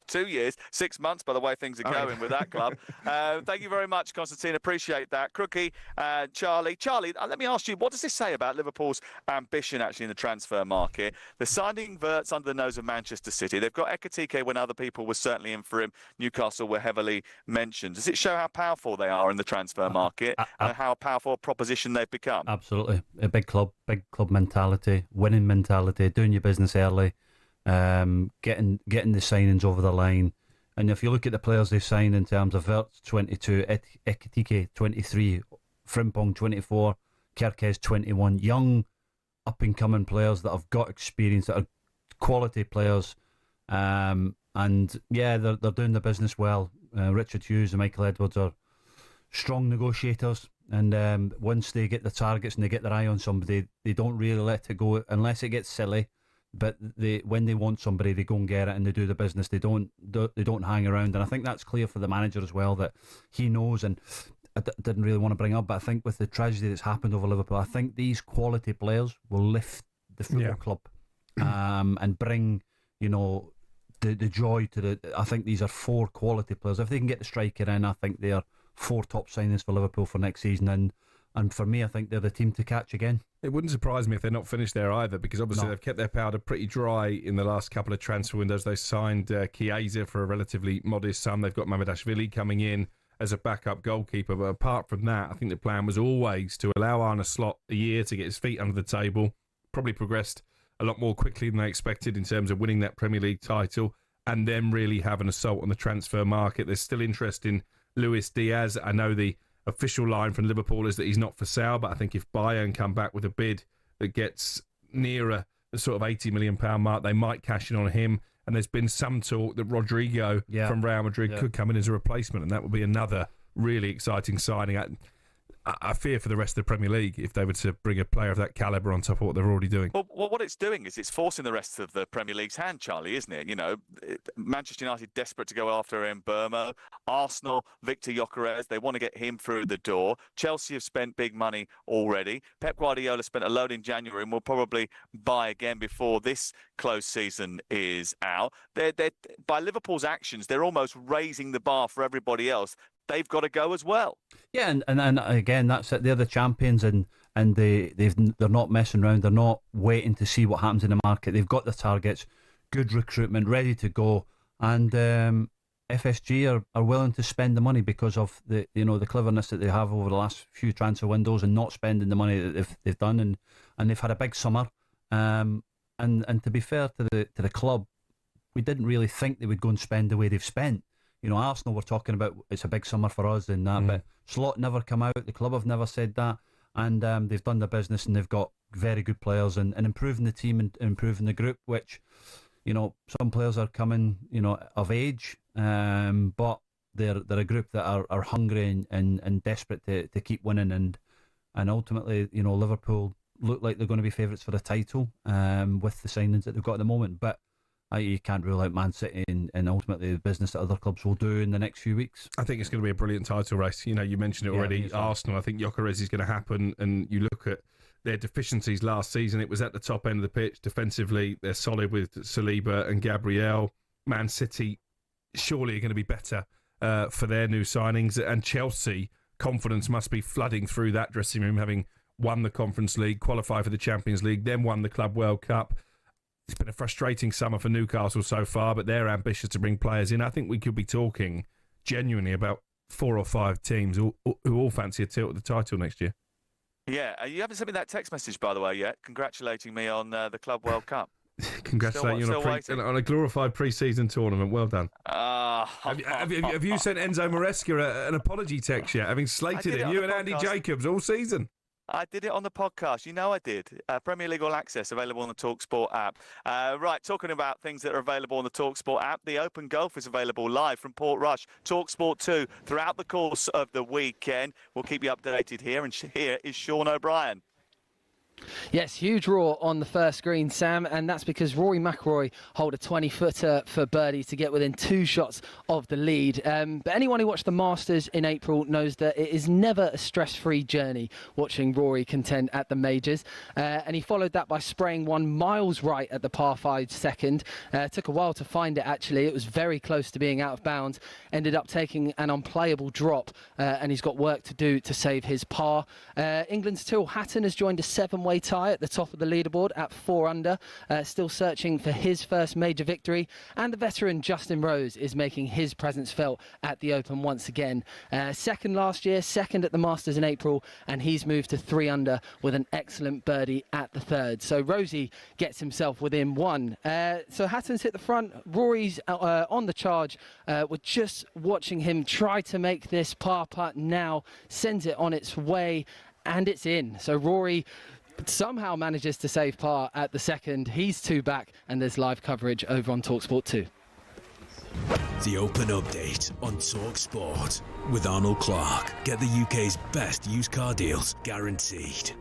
2 years, 6 months by the way things are going with that club. Thank you very much, Constantine. Appreciate that. Crookie, Charlie. Charlie, let me ask you, what does this say about Liverpool's ambition actually in the transfer market? They're signing Wirtz under the nose of Manchester City. They've got Ekitike when other people were certainly in for him. Newcastle were heavily mentioned. Does it show how powerful they are in the transfer market and how powerful a proposition they've become? Absolutely. A big club mentality, winning mentality, doing your business early. Getting the signings over the line, and if you look at the players they've signed in terms of Wirtz 22, Ekitike 23, Frimpong 24, Kerkez 21, young up and coming players that have got experience, that are quality players, and yeah, they're doing the business well. Richard Hughes and Michael Edwards are strong negotiators, and once they get the targets and they get their eye on somebody, they don't really let it go unless it gets silly. But when they want somebody, they go and get it and they do the business. They don't hang around, and I think that's clear for the manager as well, that he knows. And I didn't really want to bring up, but I think with the tragedy that's happened over Liverpool, I think these quality players will lift the football club and bring, the joy to the. I think these are 4 quality players. If they can get the striker in, I think they are 4 top signings for Liverpool for next season. And for me, I think they're the team to catch again. It wouldn't surprise me if they're not finished there either, because obviously they've kept their powder pretty dry in the last couple of transfer windows. They signed Chiesa for a relatively modest sum. They've got Mamardashvili coming in as a backup goalkeeper. But apart from that, I think the plan was always to allow Arne Slot a year to get his feet under the table. Probably progressed a lot more quickly than they expected in terms of winning that Premier League title, and then really have an assault on the transfer market. There's still interest in Luis Diaz. I know the official line from Liverpool is that he's not for sale, but I think if Bayern come back with a bid that gets nearer the sort of £80 million mark, they might cash in on him. And there's been some talk that Rodrigo from Real Madrid could come in as a replacement, and that would be another really exciting signing. I fear for the rest of the Premier League if they were to bring a player of that calibre on top of what they're already doing. Well, what it's doing is it's forcing the rest of the Premier League's hand, Charlie, isn't it? Manchester United desperate to go after Mbeumo. Arsenal, Victor Gyökeres, they want to get him through the door. Chelsea have spent big money already. Pep Guardiola spent a load in January and will probably buy again before this close season is out. By Liverpool's actions, they're almost raising the bar for everybody else. They've got to go as well. Yeah, and again, that's it. They're the champions, and they're not messing around. They're not waiting to see what happens in the market. They've got the targets, good recruitment, ready to go, and FSG are willing to spend the money because of the cleverness that they have over the last few transfer windows and not spending the money that they've done, and they've had a big summer. And to be fair to the club, we didn't really think they would go and spend the way they've spent. Arsenal were talking about it's a big summer for us and that, but Slot never come out. The club have never said that, and they've done their business and they've got very good players and improving the team and improving the group. Which, some players are coming, of age, but they're a group that are hungry and desperate to keep winning, and ultimately, Liverpool look like they're going to be favourites for the title with the signings that they've got at the moment, but. You can't rule out Man City and ultimately the business that other clubs will do in the next few weeks. I think it's going to be a brilliant title race. You mentioned it already. Arsenal, I think Gyökeres is going to happen, and you look at their deficiencies last season, it was at the top end of the pitch. Defensively, they're solid with Saliba and Gabriel. Man City surely are going to be better for their new signings, and Chelsea, confidence must be flooding through that dressing room, having won the Conference League, qualified for the Champions League, then won the Club World Cup. It's been a frustrating summer for Newcastle so far, but they're ambitious to bring players in. I think we could be talking genuinely about 4 or 5 teams who all fancy a tilt at the title next year. Yeah, you haven't sent me that text message, by the way, yet, congratulating me on the Club World Cup. Congratulating you on a glorified pre-season tournament. Well done. Have you sent Enzo Maresca an apology text yet, having slated him, you and Andy Jacobs, all season? I did it on the podcast. I did. Premier League All Access, available on the talkSPORT app. Right, talking about things that are available on the talkSPORT app, the Open Golf is available live from Port Rush, talkSPORT 2, throughout the course of the weekend. We'll keep you updated here, and here is Sean O'Brien. Yes, huge roar on the first green, Sam, and that's because Rory McIlroy hold a 20-footer for birdie to get within 2 shots of the lead. But anyone who watched the Masters in April knows that it is never a stress-free journey watching Rory contend at the majors. And he followed that by spraying 1 miles right at the par 5 second. Took a while to find it, actually. It was very close to being out of bounds. Ended up taking an unplayable drop, and he's got work to do to save his par. England's Tyrrell Hatton has joined a 7-way tie at the top of the leaderboard at 4 under, still searching for his first major victory, and the veteran Justin Rose is making his presence felt at the Open once again. Second last year, second at the Masters in April, and he's moved to 3 under with an excellent birdie at the third. So Rosie gets himself within 1. So Hatton's hit the front, Rory's on the charge. We're just watching him try to make this par putt now, sends it on its way, and it's in. So Rory somehow manages to save par at the second. He's 2 back, and there's live coverage over on talkSPORT 2. The Open Update on talkSPORT with Arnold Clark. Get the UK's best used car deals guaranteed.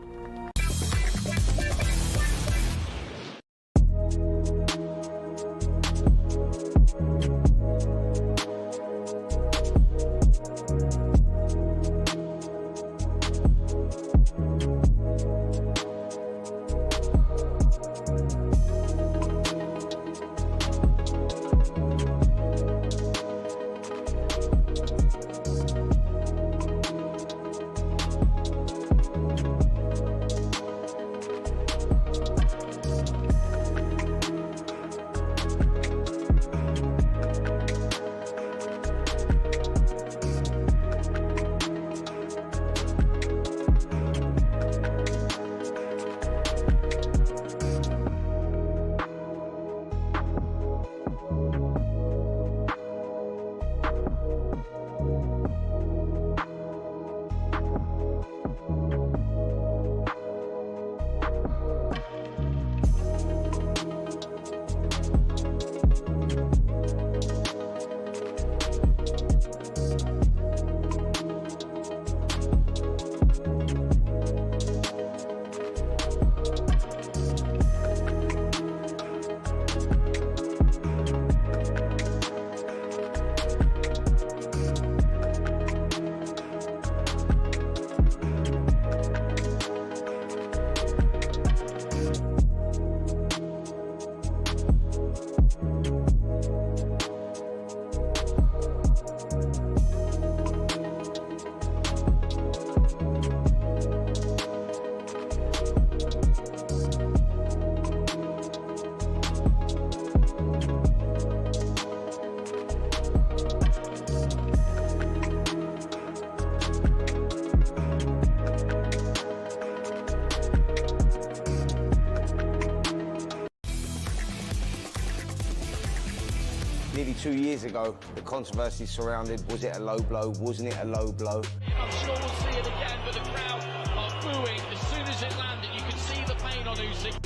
Nearly 2 years ago, the controversy surrounded, was it a low blow, wasn't it a low blow? I'm sure we'll see it again, but the crowd are booing as soon as it landed. You can see the pain on Usyk.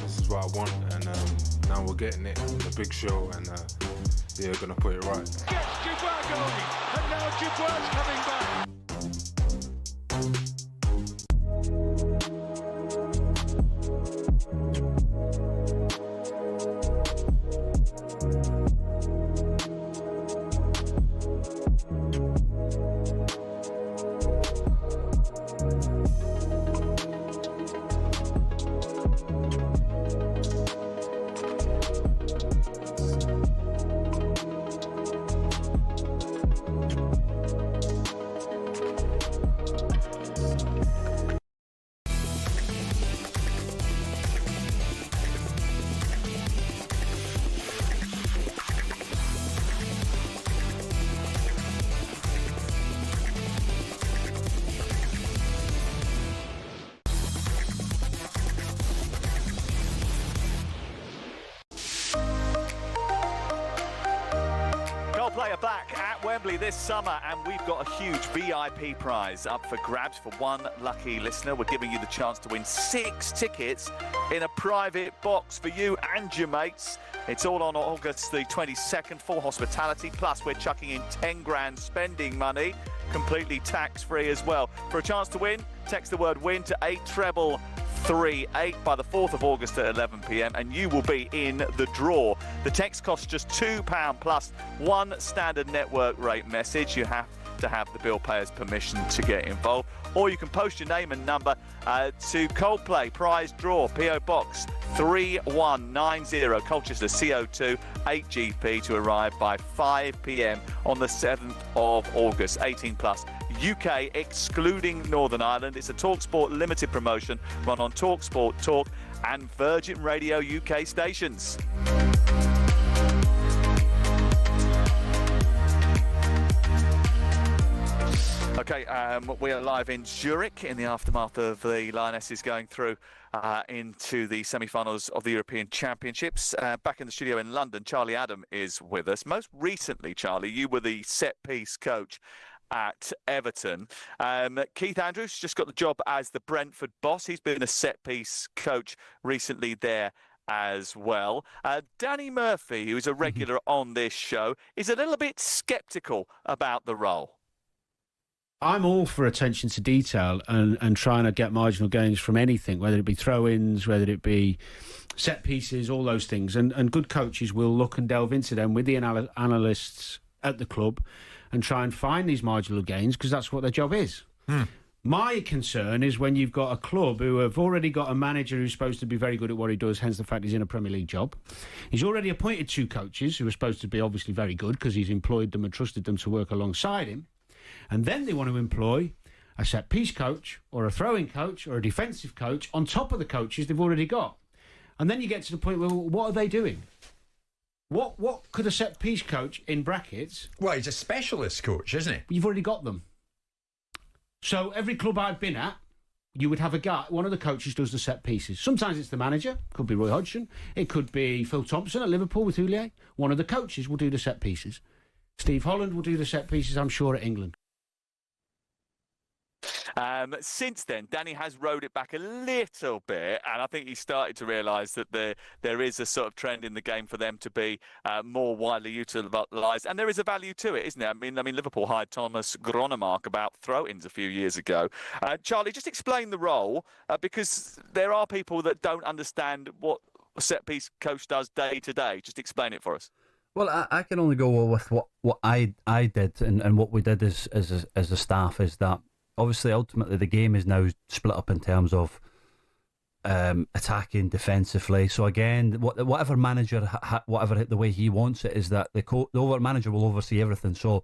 This is what I want, and now we're getting it. The big show, and yeah, gonna put it right. Gets Dubois going, and now Dubois coming back. Wembley this summer, and we've got a huge VIP prize up for grabs for one lucky listener. We're giving you the chance to win 6 tickets in a private box for you and your mates. It's all on August the 22nd, full hospitality, plus we're chucking in 10 grand spending money, completely tax-free as well. For a chance to win, text the word WIN to 83338 by the 4th of August at 11 p.m. and you will be in the draw. The text costs just £2 plus one standard network rate message. You have to have the bill payer's permission to get involved, or you can post your name and number to Coldplay prize draw, PO Box 3190, Colchester CO2 8GP, to arrive by 5 p.m. on the 7th of August. 18 plus, UK excluding Northern Ireland. It's a talkSPORT limited promotion run on talkSPORT, Talk and Virgin Radio UK stations. Okay, we are live in Zurich in the aftermath of the Lionesses going through into the semi-finals of the European Championships. Back in the studio in London, Charlie Adam is with us. Most recently, Charlie, you were the set-piece coach at Everton. Keith Andrews just got the job as the Brentford boss. He's been a set-piece coach recently there as well. Danny Murphy, who is a regular on this show, is a little bit sceptical about the role. I'm all for attention to detail and trying to get marginal gains from anything, whether it be throw-ins, whether it be set pieces, all those things. And good coaches will look and delve into them with the analysts at the club and try and find these marginal gains, because that's what their job is. My concern is when you've got a club who have already got a manager who's supposed to be very good at what he does, hence the fact he's in a Premier League job. He's already appointed 2 coaches who are supposed to be obviously very good because he's employed them and trusted them to work alongside him. And then they want to employ a set-piece coach or a throwing coach or a defensive coach on top of the coaches they've already got. And then you get to the point where, what are they doing? What could a set-piece coach, in brackets... Well, he's a specialist coach, isn't he? You've already got them. So every club I've been at, you would have a guy, one of the coaches does the set-pieces. Sometimes it's the manager, could be Roy Hodgson, it could be Phil Thompson at Liverpool with Usyk. One of the coaches will do the set-pieces. Steve Holland will do the set-pieces, I'm sure, at England. Since then, Danny has rode it back a little bit, and I think he started to realise that there is a sort of trend in the game for them to be more widely utilised, and there is a value to it, isn't there? I mean, Liverpool hired Thomas Gronemark about throw-ins a few years ago. Charlie, just explain the role, because there are people that don't understand what a set-piece coach does day to day. Just explain it for us. Well, I can only go with what I did and what we did as a staff is that obviously ultimately the game is now split up in terms of attacking, defensively. So again, whatever manager, whatever the way he wants it is that the manager will oversee everything. So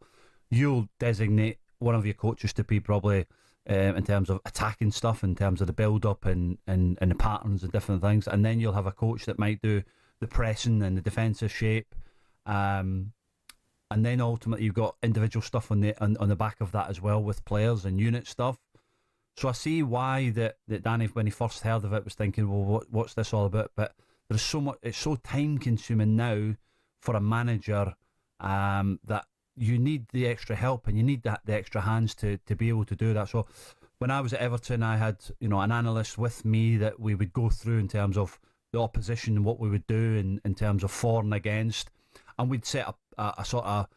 you'll designate one of your coaches to be probably in terms of attacking stuff, in terms of the build-up and the patterns and different things, and then you'll have a coach that might do the pressing and the defensive shape. And then ultimately you've got individual stuff on the back of that as well with players and unit stuff. So I see why that Danny, when he first heard of it, was thinking, well, what's this all about? But there's so much. It's so time consuming now for a manager that you need the extra help and you need the extra hands to be able to do that. So when I was at Everton, I had an analyst with me that we would go through in terms of the opposition and what we would do in terms of for and against. And we'd set up a sort of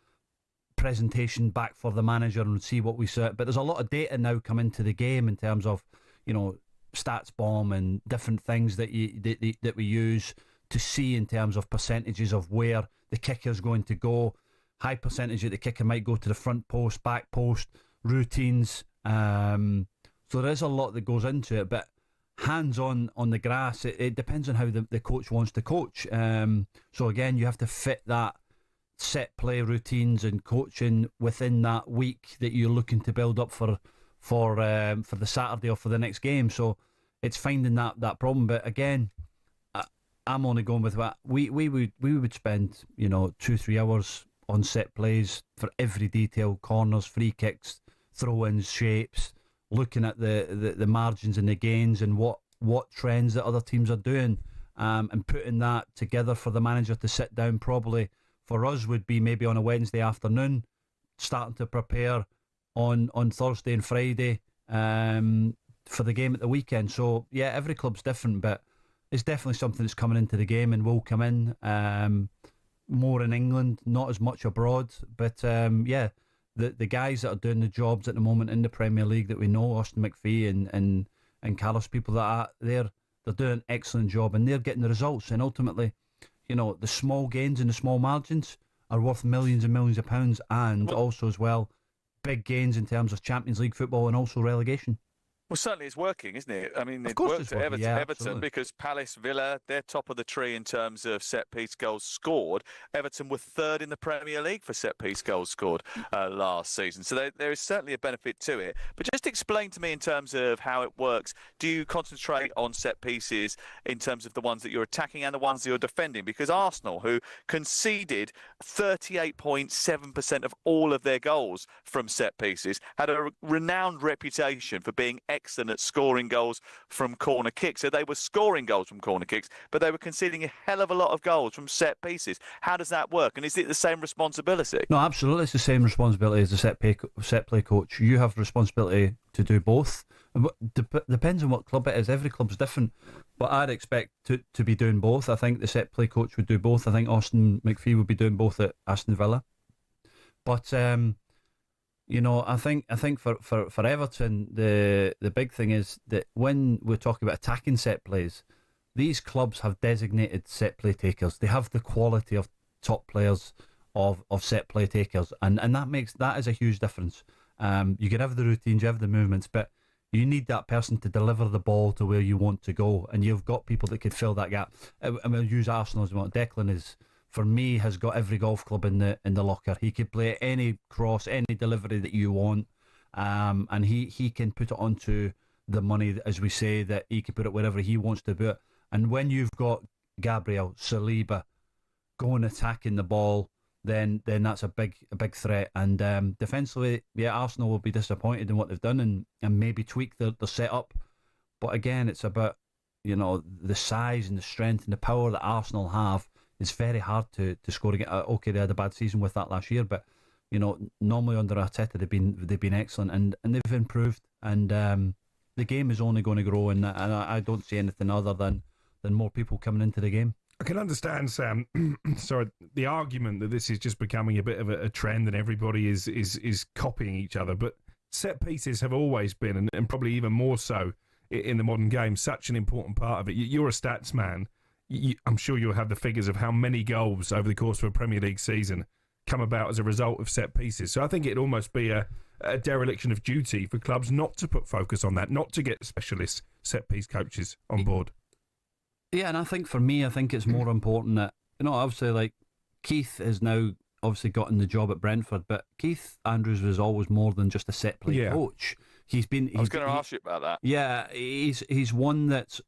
presentation back for the manager and see what we saw. But there's a lot of data now come into the game in terms of, stats bomb and different things that we use to see in terms of percentages of where the kicker's going to go. High percentage that the kicker might go to the front post, back post, routines. So there's a lot that goes into it. But hands-on on the grass, it depends on how the coach wants to coach. So again, you have to fit that set play routines and coaching within that week that you're looking to build up for the Saturday or for the next game. So it's finding that problem. But again, I'm only going with what we would spend 2-3 hours on set plays for every detail: corners, free kicks, throw-ins, shapes, looking at the margins and the gains and what trends that other teams are doing, and putting that together for the manager to sit down. Probably for us would be maybe on a Wednesday afternoon, starting to prepare on Thursday and Friday for the game at the weekend. So yeah, every club's different, but it's definitely something that's coming into the game and will come in more in England, not as much abroad. But yeah, the guys that are doing the jobs at the moment in the Premier League that we know, Austin McPhee and Carlos, people that are there, they're doing an excellent job and they're getting the results. And ultimately, you know, the small gains and the small margins are worth millions and millions of pounds, and also as well, big gains in terms of Champions League football and also relegation. Well, certainly it's working, isn't it? I mean, Of it course worked it's at working, Everton, yeah, Everton absolutely. because Palace, Villa, they're top of the tree in terms of set-piece goals scored. Everton were third in the Premier League for set-piece goals scored last season. So there is certainly a benefit to it. But just explain to me in terms of how it works. Do you concentrate on set-pieces in terms of the ones that you're attacking and the ones that you're defending? Because Arsenal, who conceded 38.7% of all of their goals from set-pieces, had a renowned reputation for being excellent at scoring goals from corner kicks. So they were scoring goals from corner kicks, but they were conceding a hell of a lot of goals from set pieces. How does that work? And is it the same responsibility? No, absolutely. It's the same responsibility as the set play coach. You have responsibility to do both. Depends on what club it is. Every club's different. But I'd expect to be doing both. I think the set play coach would do both. I think Austin McPhee would be doing both at Aston Villa. But you know, I think for Everton, the big thing is that when we're talking about attacking set plays, these clubs have designated set play takers. They have the quality of top players of set play takers, and that is a huge difference. You can have the routines, you have the movements, but you need that person to deliver the ball to where you want to go, and you've got people that could fill that gap. I mean, use Arsenal as well. Declan is, for me, has got every golf club in the locker. He could play any cross, any delivery that you want, and he can put it onto the money, as we say, that he can put it wherever he wants to put it. And when you've got Gabriel, Saliba going attacking the ball, then that's a big threat. And defensively, yeah, Arsenal will be disappointed in what they've done and maybe tweak their setup. But again, it's about, you know, the size and the strength and the power that Arsenal have. It's very hard to score again. Okay, they had a bad season with that last year, but you know, normally under Arteta they've been excellent and they've improved. And the game is only going to grow, and I don't see anything other than more people coming into the game. I can understand, Sam, sorry, the argument that this is just becoming a bit of a trend and everybody is copying each other. But set pieces have always been, and probably even more so in the modern game, such an important part of it. You're a stats man. I'm sure you'll have the figures of how many goals over the course of a Premier League season come about as a result of set pieces. So I think it'd almost be a dereliction of duty for clubs not to put focus on that, not to get specialist set piece coaches on board. Yeah, and I think for me, I think it's more important that, you know, obviously, like, Keith has now obviously gotten the job at Brentford, but Keith Andrews was always more than just a set play coach. I was going to ask you about that. Yeah, he's one that's,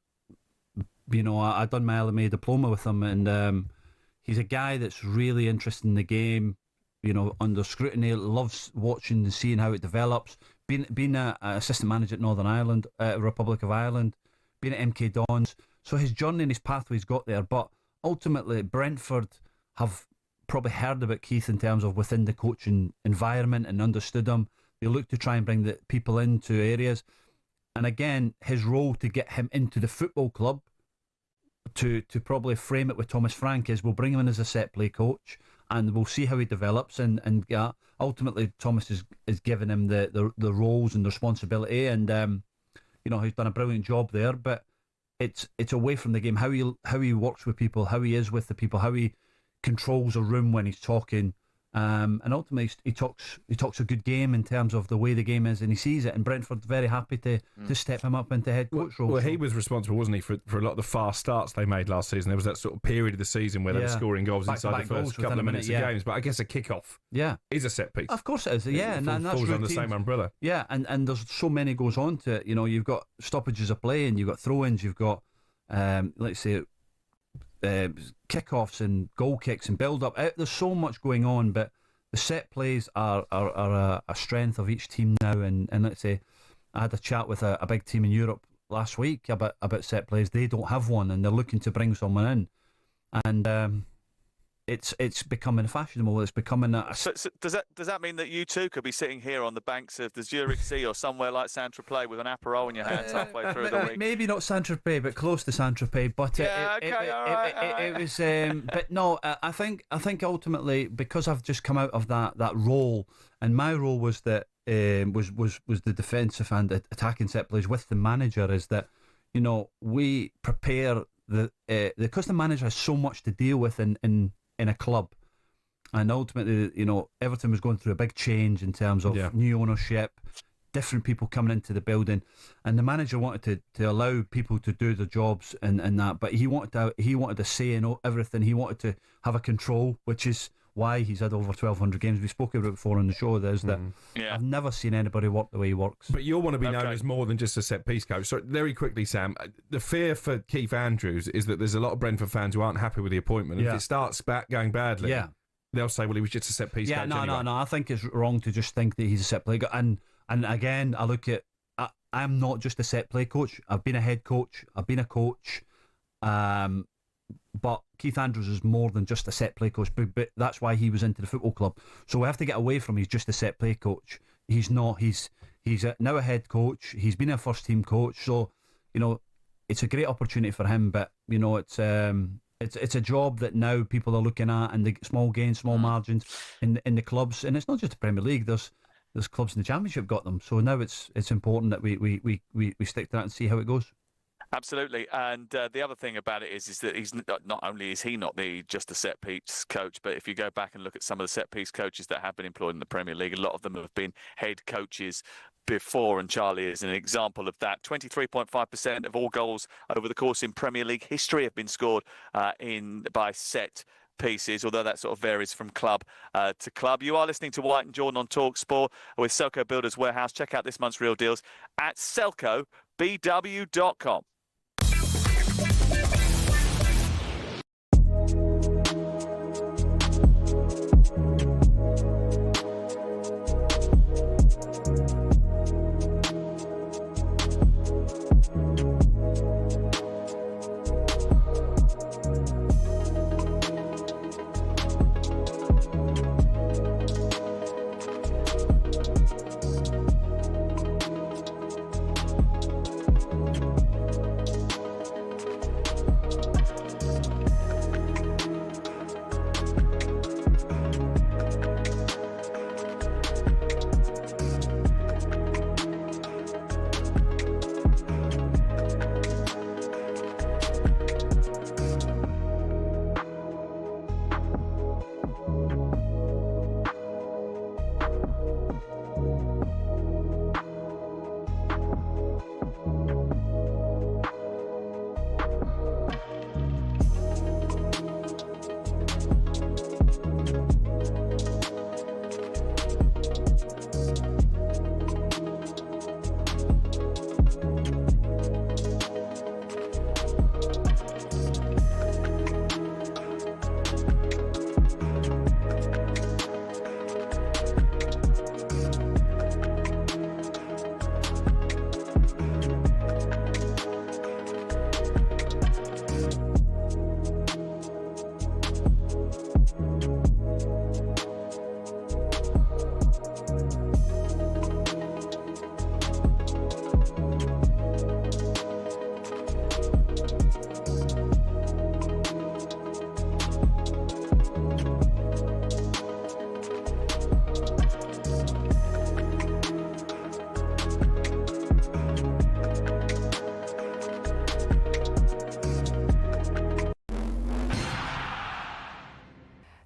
you know, I done my LMA diploma with him, and he's a guy that's really interested in the game, you know, under scrutiny, loves watching and seeing how it develops. Being an assistant manager at Northern Ireland, Republic of Ireland, being at MK Dons. So his journey and his pathway's got there, but ultimately Brentford have probably heard about Keith in terms of within the coaching environment and understood him. They look to try and bring the people into areas. And again, his role to get him into the football club, to probably frame it with Thomas Frank, is we'll bring him in as a set play coach and we'll see how he develops. And ultimately Thomas is giving him the roles and the responsibility, and you know, he's done a brilliant job there. But it's away from the game, how he works with people, how he is with the people, how he controls a room when he's talking, and ultimately he talks a good game in terms of the way the game is, and he sees it. And Brentford's very happy to step him up into head coach role. Well, he was responsible, wasn't he, for a lot of the fast starts they made last season. There was that sort of period of the season where they were scoring goals inside the first couple of minutes of games. But I guess a kick-off is a set piece. Of course it is, yeah. It and that's falls under the same umbrella. Yeah, and there's so many goes on to it. You know, you've got stoppages of play, and you've got throw-ins, you've got, let's say, kickoffs and goal kicks and build-up. There's so much going on, but the set plays are a strength of each team now. And let's say, I had a chat with a big team in Europe last week about set plays. They don't have one, and they're looking to bring someone in. And it's becoming fashionable. It's becoming a. So does that mean that you too could be sitting here on the banks of the Zurich Sea or somewhere like Saint-Tropez with an Aperol in your hands halfway through the week? Maybe not Saint-Tropez, but close to Saint-Tropez. But it was. But no, I think ultimately, because I've just come out of that role, and my role was that was the defensive and attacking set plays with the manager. Is that, you know, we prepare because the manager has so much to deal with in a club, and ultimately, you know, Everton was going through a big change in terms of new ownership, different people coming into the building, and the manager wanted to allow people to do their jobs and that, but he wanted to say in everything. He wanted to have a control, which is why he's had over 1,200 games. We spoke about it before on the show. I've never seen anybody work the way he works. But you'll want to be known as more than just a set-piece coach. So very quickly, Sam, the fear for Keith Andrews is that there's a lot of Brentford fans who aren't happy with the appointment. If it starts going badly, they'll say, well, he was just a set-piece coach anyway. No. I think it's wrong to just think that he's a set-play coach. And again, I look at... I'm not just a set-play coach. I've been a head coach. I've been a coach. But Keith Andrews is more than just a set play coach, but that's why he was into the football club. So we have to get away from he's just a set play coach. He's not. He's now a head coach. He's been a first team coach. So, you know, it's a great opportunity for him. But, you know, it's a job that now people are looking at, and the small gains, small margins in the clubs. And it's not just the Premier League. There's clubs in the Championship got them. So now it's important that we stick to that and see how it goes. Absolutely, and the other thing about it is that he's not only is he not just a set piece coach, but if you go back and look at some of the set piece coaches that have been employed in the Premier League, a lot of them have been head coaches before, and Charlie is an example of that. 23.5% of all goals over the course in Premier League history have been scored by set pieces, although that sort of varies from club to club. You are listening to White and Jordan on talkSPORT with Selco Builders Warehouse. Check out this month's real deals at selcobw.com.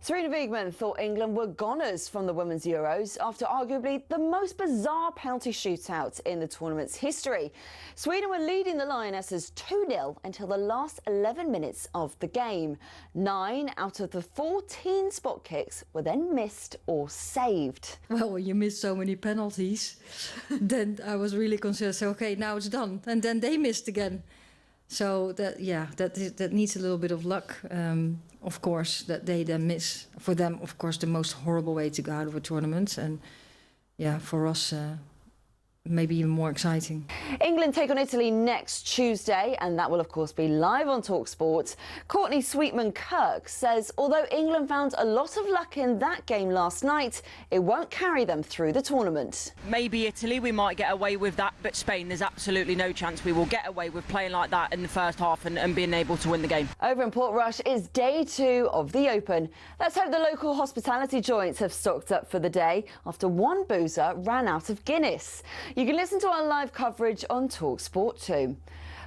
Sarina Wiegman thought England were goners from the Women's Euros after arguably the most bizarre penalty shootout in the tournament's history. Sweden were leading the Lionesses 2-0 until the last 11 minutes of the game. 9 out of the 14 spot kicks were then missed or saved. Well, when you miss so many penalties, then I was really concerned. So, okay, now it's done. And then they missed again. So that needs a little bit of luck, of course, that they then miss. For them, of course, the most horrible way to go out of a tournament. And yeah, for us, maybe even more exciting. England take on Italy next Tuesday, and that will of course be live on talkSPORT. Courtney Sweetman-Kirk says although England found a lot of luck in that game last night, it won't carry them through the tournament. Maybe Italy, we might get away with that, but Spain, there's absolutely no chance we will get away with playing like that in the first half and being able to win the game. Over in Portrush is day 2 of the Open. Let's hope the local hospitality joints have stocked up for the day after one boozer ran out of Guinness. You can listen to our live coverage on talkSPORT too.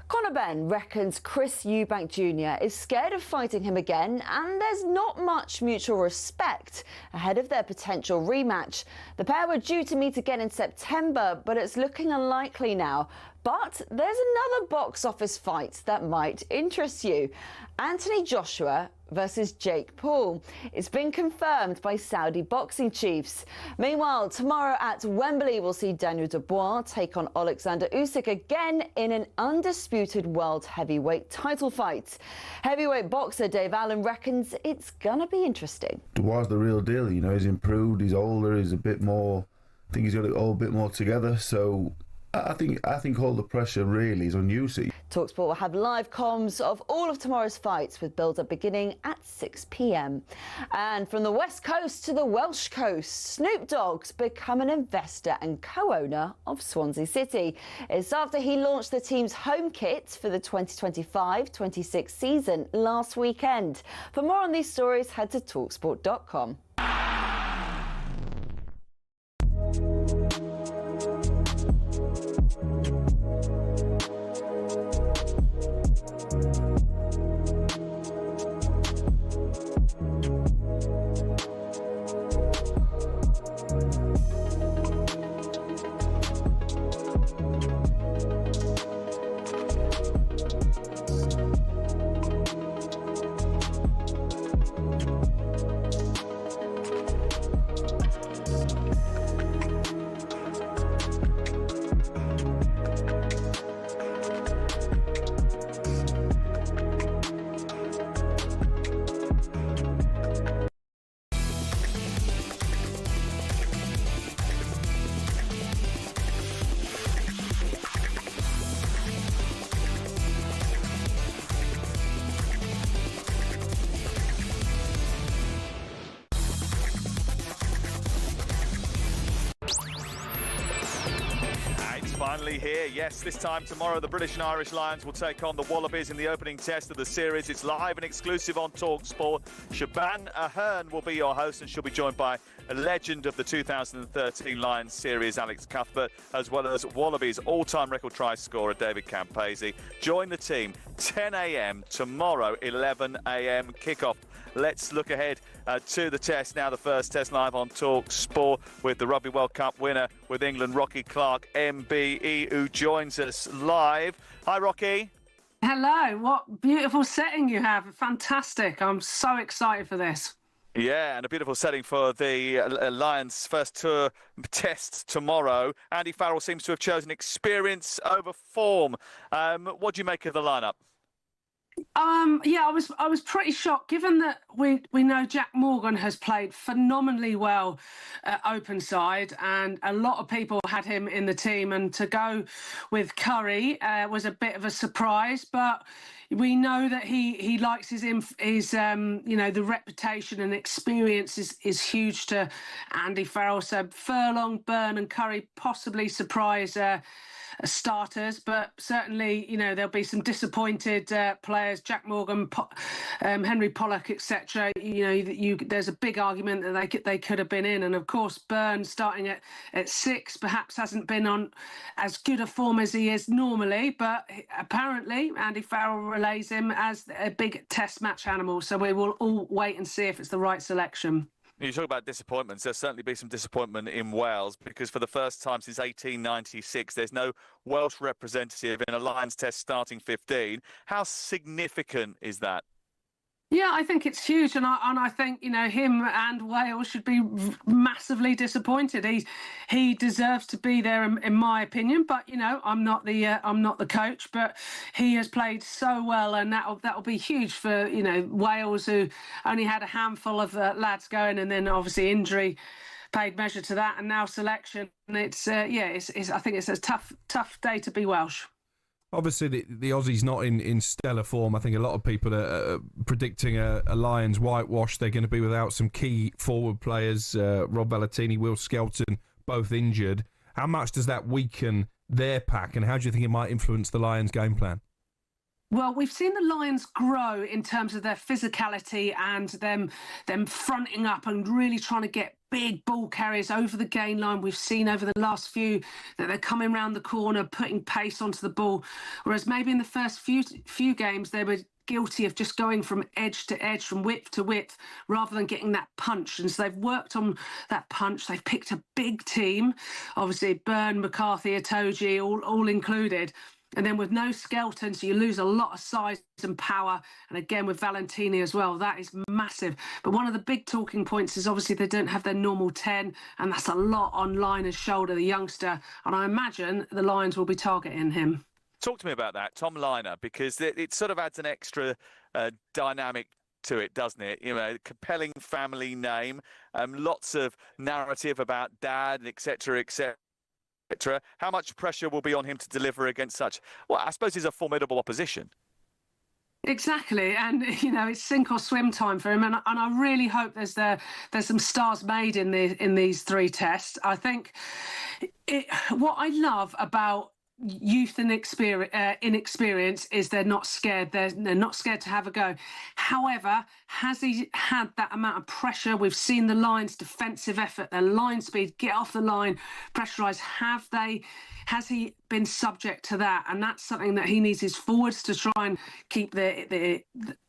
Conor Benn reckons Chris Eubank Jr. is scared of fighting him again, and there's not much mutual respect ahead of their potential rematch. The pair were due to meet again in September, but it's looking unlikely now. But there's another box office fight that might interest you. Anthony Joshua versus Jake Paul. It's been confirmed by Saudi boxing chiefs. Meanwhile, tomorrow at Wembley, we'll see Daniel Dubois take on Alexander Usyk again in an undisputed world heavyweight title fight. Heavyweight boxer Dave Allen reckons it's gonna be interesting. Dubois the real deal, you know, he's improved, he's older, he's a bit more, I think he's got it all a bit more together, so I think all the pressure really is on Usyk. talkSPORT will have live comms of all of tomorrow's fights with build-up beginning at 6 p.m. And from the West Coast to the Welsh Coast, Snoop Dogg's become an investor and co-owner of Swansea City. It's after he launched the team's home kit for the 2025-26 season last weekend. For more on these stories, head to talksport.com. Finally here, yes, this time tomorrow the British and Irish Lions will take on the Wallabies in the opening test of the series. It's live and exclusive on talkSPORT. Shaban Ahern will be your host, and she'll be joined by a legend of the 2013 Lions series, Alex Cuthbert, as well as Wallabies all-time record try scorer David Campese. Join the team 10 a.m. tomorrow, 11 a.m. kickoff. Let's look ahead to the test now. The first test live on talkSPORT with the Rugby World Cup winner with England, Rocky Clark, MBE, who joins us live. Hi, Rocky. Hello. What beautiful setting you have. Fantastic. I'm so excited for this. Yeah, and a beautiful setting for the Lions' first tour test tomorrow. Andy Farrell seems to have chosen experience over form. What do you make of the lineup? Yeah, I was pretty shocked, given that we know Jack Morgan has played phenomenally well at open side, and a lot of people had him in the team, and to go with Curry was a bit of a surprise, but we know that he likes his you know, the reputation and experience is huge to Andy Farrell. So Furlong, Byrne and Curry possibly surprise starters, but certainly, you know, there'll be some disappointed players, Jack Morgan, Henry Pollock, etc. You know, there's a big argument that they could have been in, and of course Byrne starting at 6 perhaps hasn't been on as good a form as he is normally, but apparently Andy Farrell relays him as a big test match animal, so we will all wait and see if it's the right selection. You talk about disappointments. There'll certainly be some disappointment in Wales, because for the first time since 1896, there's no Welsh representative in a Lions test starting 15. How significant is that? Yeah, I think it's huge, and I think, you know, him and Wales should be massively disappointed. He deserves to be there, in my opinion. But you know, I'm not the coach, but he has played so well, and that'll be huge for, you know, Wales, who only had a handful of lads going, and then obviously injury paid measure to that, and now selection. It's I think it's a tough day to be Welsh. Obviously, the Aussies not in stellar form. I think a lot of people are predicting a Lions whitewash. They're going to be without some key forward players, Rob Valentini, Will Skelton, both injured. How much does that weaken their pack, and how do you think it might influence the Lions' game plan? Well, we've seen the Lions grow in terms of their physicality and them fronting up and really trying to get big ball carriers over the gain line. We've seen over the last few that they're coming round the corner, putting pace onto the ball, whereas maybe in the first few games they were guilty of just going from edge to edge, from width to width, rather than getting that punch. And so they've worked on that punch. They've picked a big team, obviously Byrne, McCarthy, Itoje, all included. And then with no Skelton, so you lose a lot of size and power. And again, with Valentini as well, that is massive. But one of the big talking points is obviously they don't have their normal 10, and that's a lot on Liner's shoulder, the youngster. And I imagine the Lions will be targeting him. Talk to me about that, Tom Liner, because it sort of adds an extra dynamic to it, doesn't it? You know, compelling family name, lots of narrative about dad, etc., etc. How much pressure will be on him to deliver against such, well, I suppose he's a formidable opposition. Exactly, and you know it's sink or swim time for him, and I really hope there's some stars made in these three tests. I think what I love about youth and inexperience is they're not scared. They're not scared to have a go. However, has he had that amount of pressure? We've seen the Lions' defensive effort, their line speed, get off the line, pressurise. Has he been subject to that? And that's something that he needs his forwards to try and keep the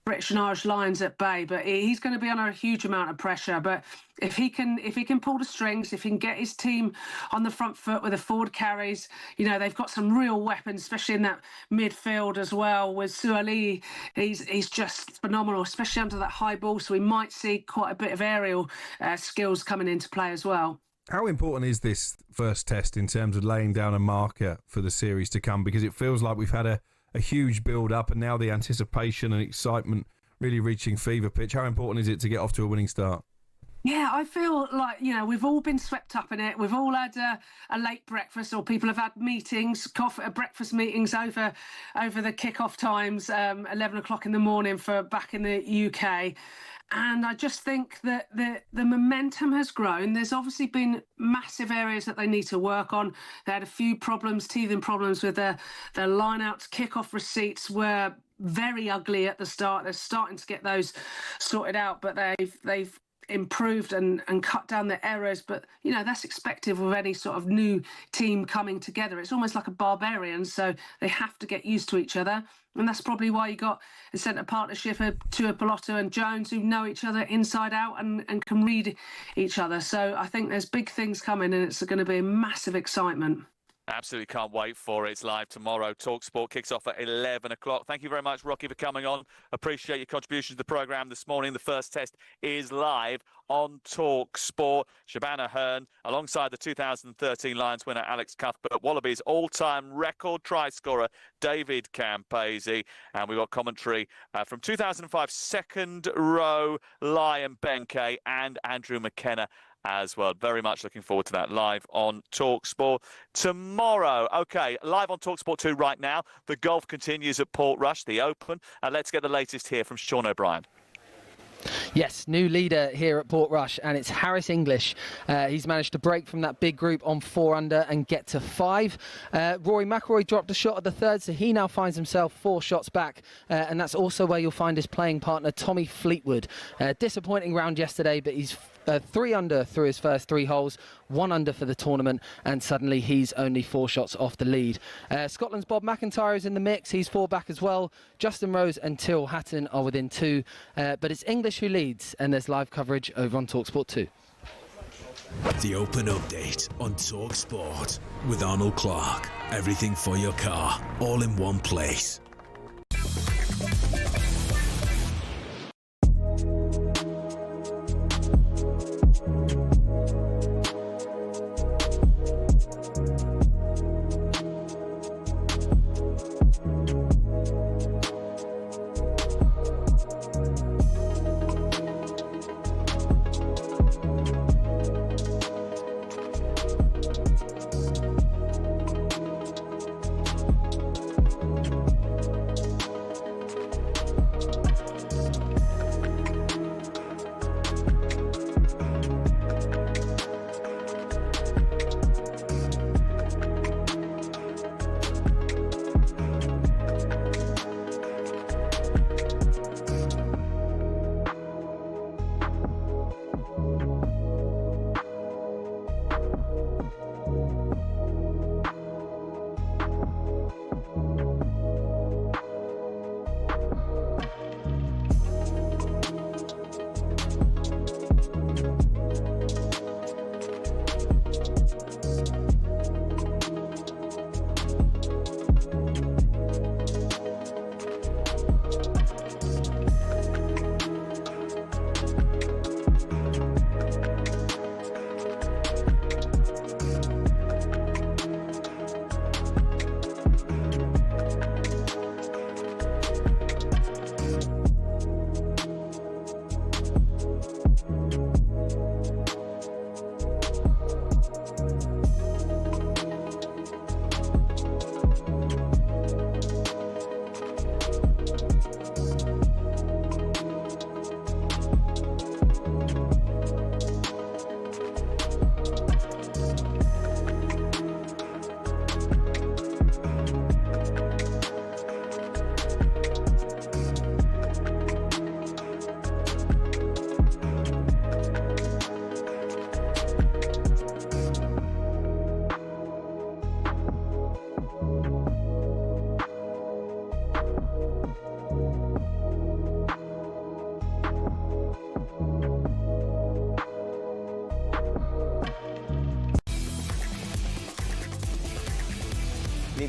British and Irish Lions at bay. But he's going to be under a huge amount of pressure. But if he can pull the strings, if he can get his team on the front foot with the forward carries, you know, they've got some real weapons, especially in that midfield as well. With Suali, he's just phenomenal, especially under that high ball. So we might see quite a bit of aerial skills coming into play as well. How important is this first test in terms of laying down a marker for the series to come? Because it feels like we've had a huge build-up, and now the anticipation and excitement really reaching fever pitch. How important is it to get off to a winning start? Yeah, I feel like, you know, we've all been swept up in it. We've all had a late breakfast, or people have had meetings, breakfast meetings over the kick-off times, 11 o'clock in the morning for back in the UK. And I just think that the momentum has grown. There's obviously been massive areas that they need to work on. They had a few teething problems with their line-outs. Kick-off receipts were very ugly at the start. They're starting to get those sorted out, but they've improved and cut down the errors. But, you know, that's expected with any sort of new team coming together. It's almost like a barbarian, so they have to get used to each other. And that's probably why you got a centre partnership of Tuapolotu and Jones, who know each other inside out and can read each other. So I think there's big things coming, and it's going to be a massive excitement. Absolutely can't wait for it. It's live tomorrow. talkSPORT kicks off at 11 o'clock. Thank you very much, Rocky, for coming on. Appreciate your contribution to the programme this morning. The first test is live on talkSPORT. Shabana Hearn, alongside the 2013 Lions winner Alex Cuthbert, Wallabies all-time record try scorer David Campese, and we've got commentary from 2005 second row Lion Benkei and Andrew McKenna as well. Very much looking forward to that live on talkSPORT tomorrow. Okay, live on talkSPORT 2 right now. The golf continues at Portrush, the Open. And let's get the latest here from Sean O'Brien. Yes, new leader here at Portrush, and it's Harris English. He's managed to break from that big group on 4 under and get to 5. Rory McIlroy dropped a shot at the third, so he now finds himself 4 shots back, and that's also where you'll find his playing partner Tommy Fleetwood. Disappointing round yesterday, but he's 3 under through his first 3 holes, 1 under for the tournament, and suddenly he's only 4 shots off the lead. Scotland's Bob McIntyre is in the mix. He's 4 back as well. Justin Rose and Tyrrell Hatton are within 2, but it's English who leads, and there's live coverage over on talkSPORT 2. The Open Update on talkSPORT with Arnold Clark. Everything for your car, all in one place.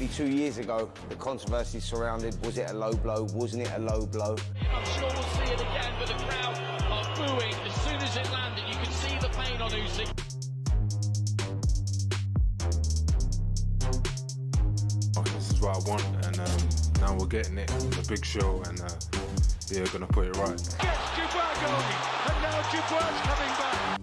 Nearly 2 years ago, the controversy surrounded, was it a low blow, wasn't it a low blow? I'm sure we'll see it again, but the crowd are booing as soon as it landed. You can see the pain on Usyk. This is what I want, and now we're getting it in the big show, and yeah, gonna put it right. Gets Dubois going, and now Dubois coming back.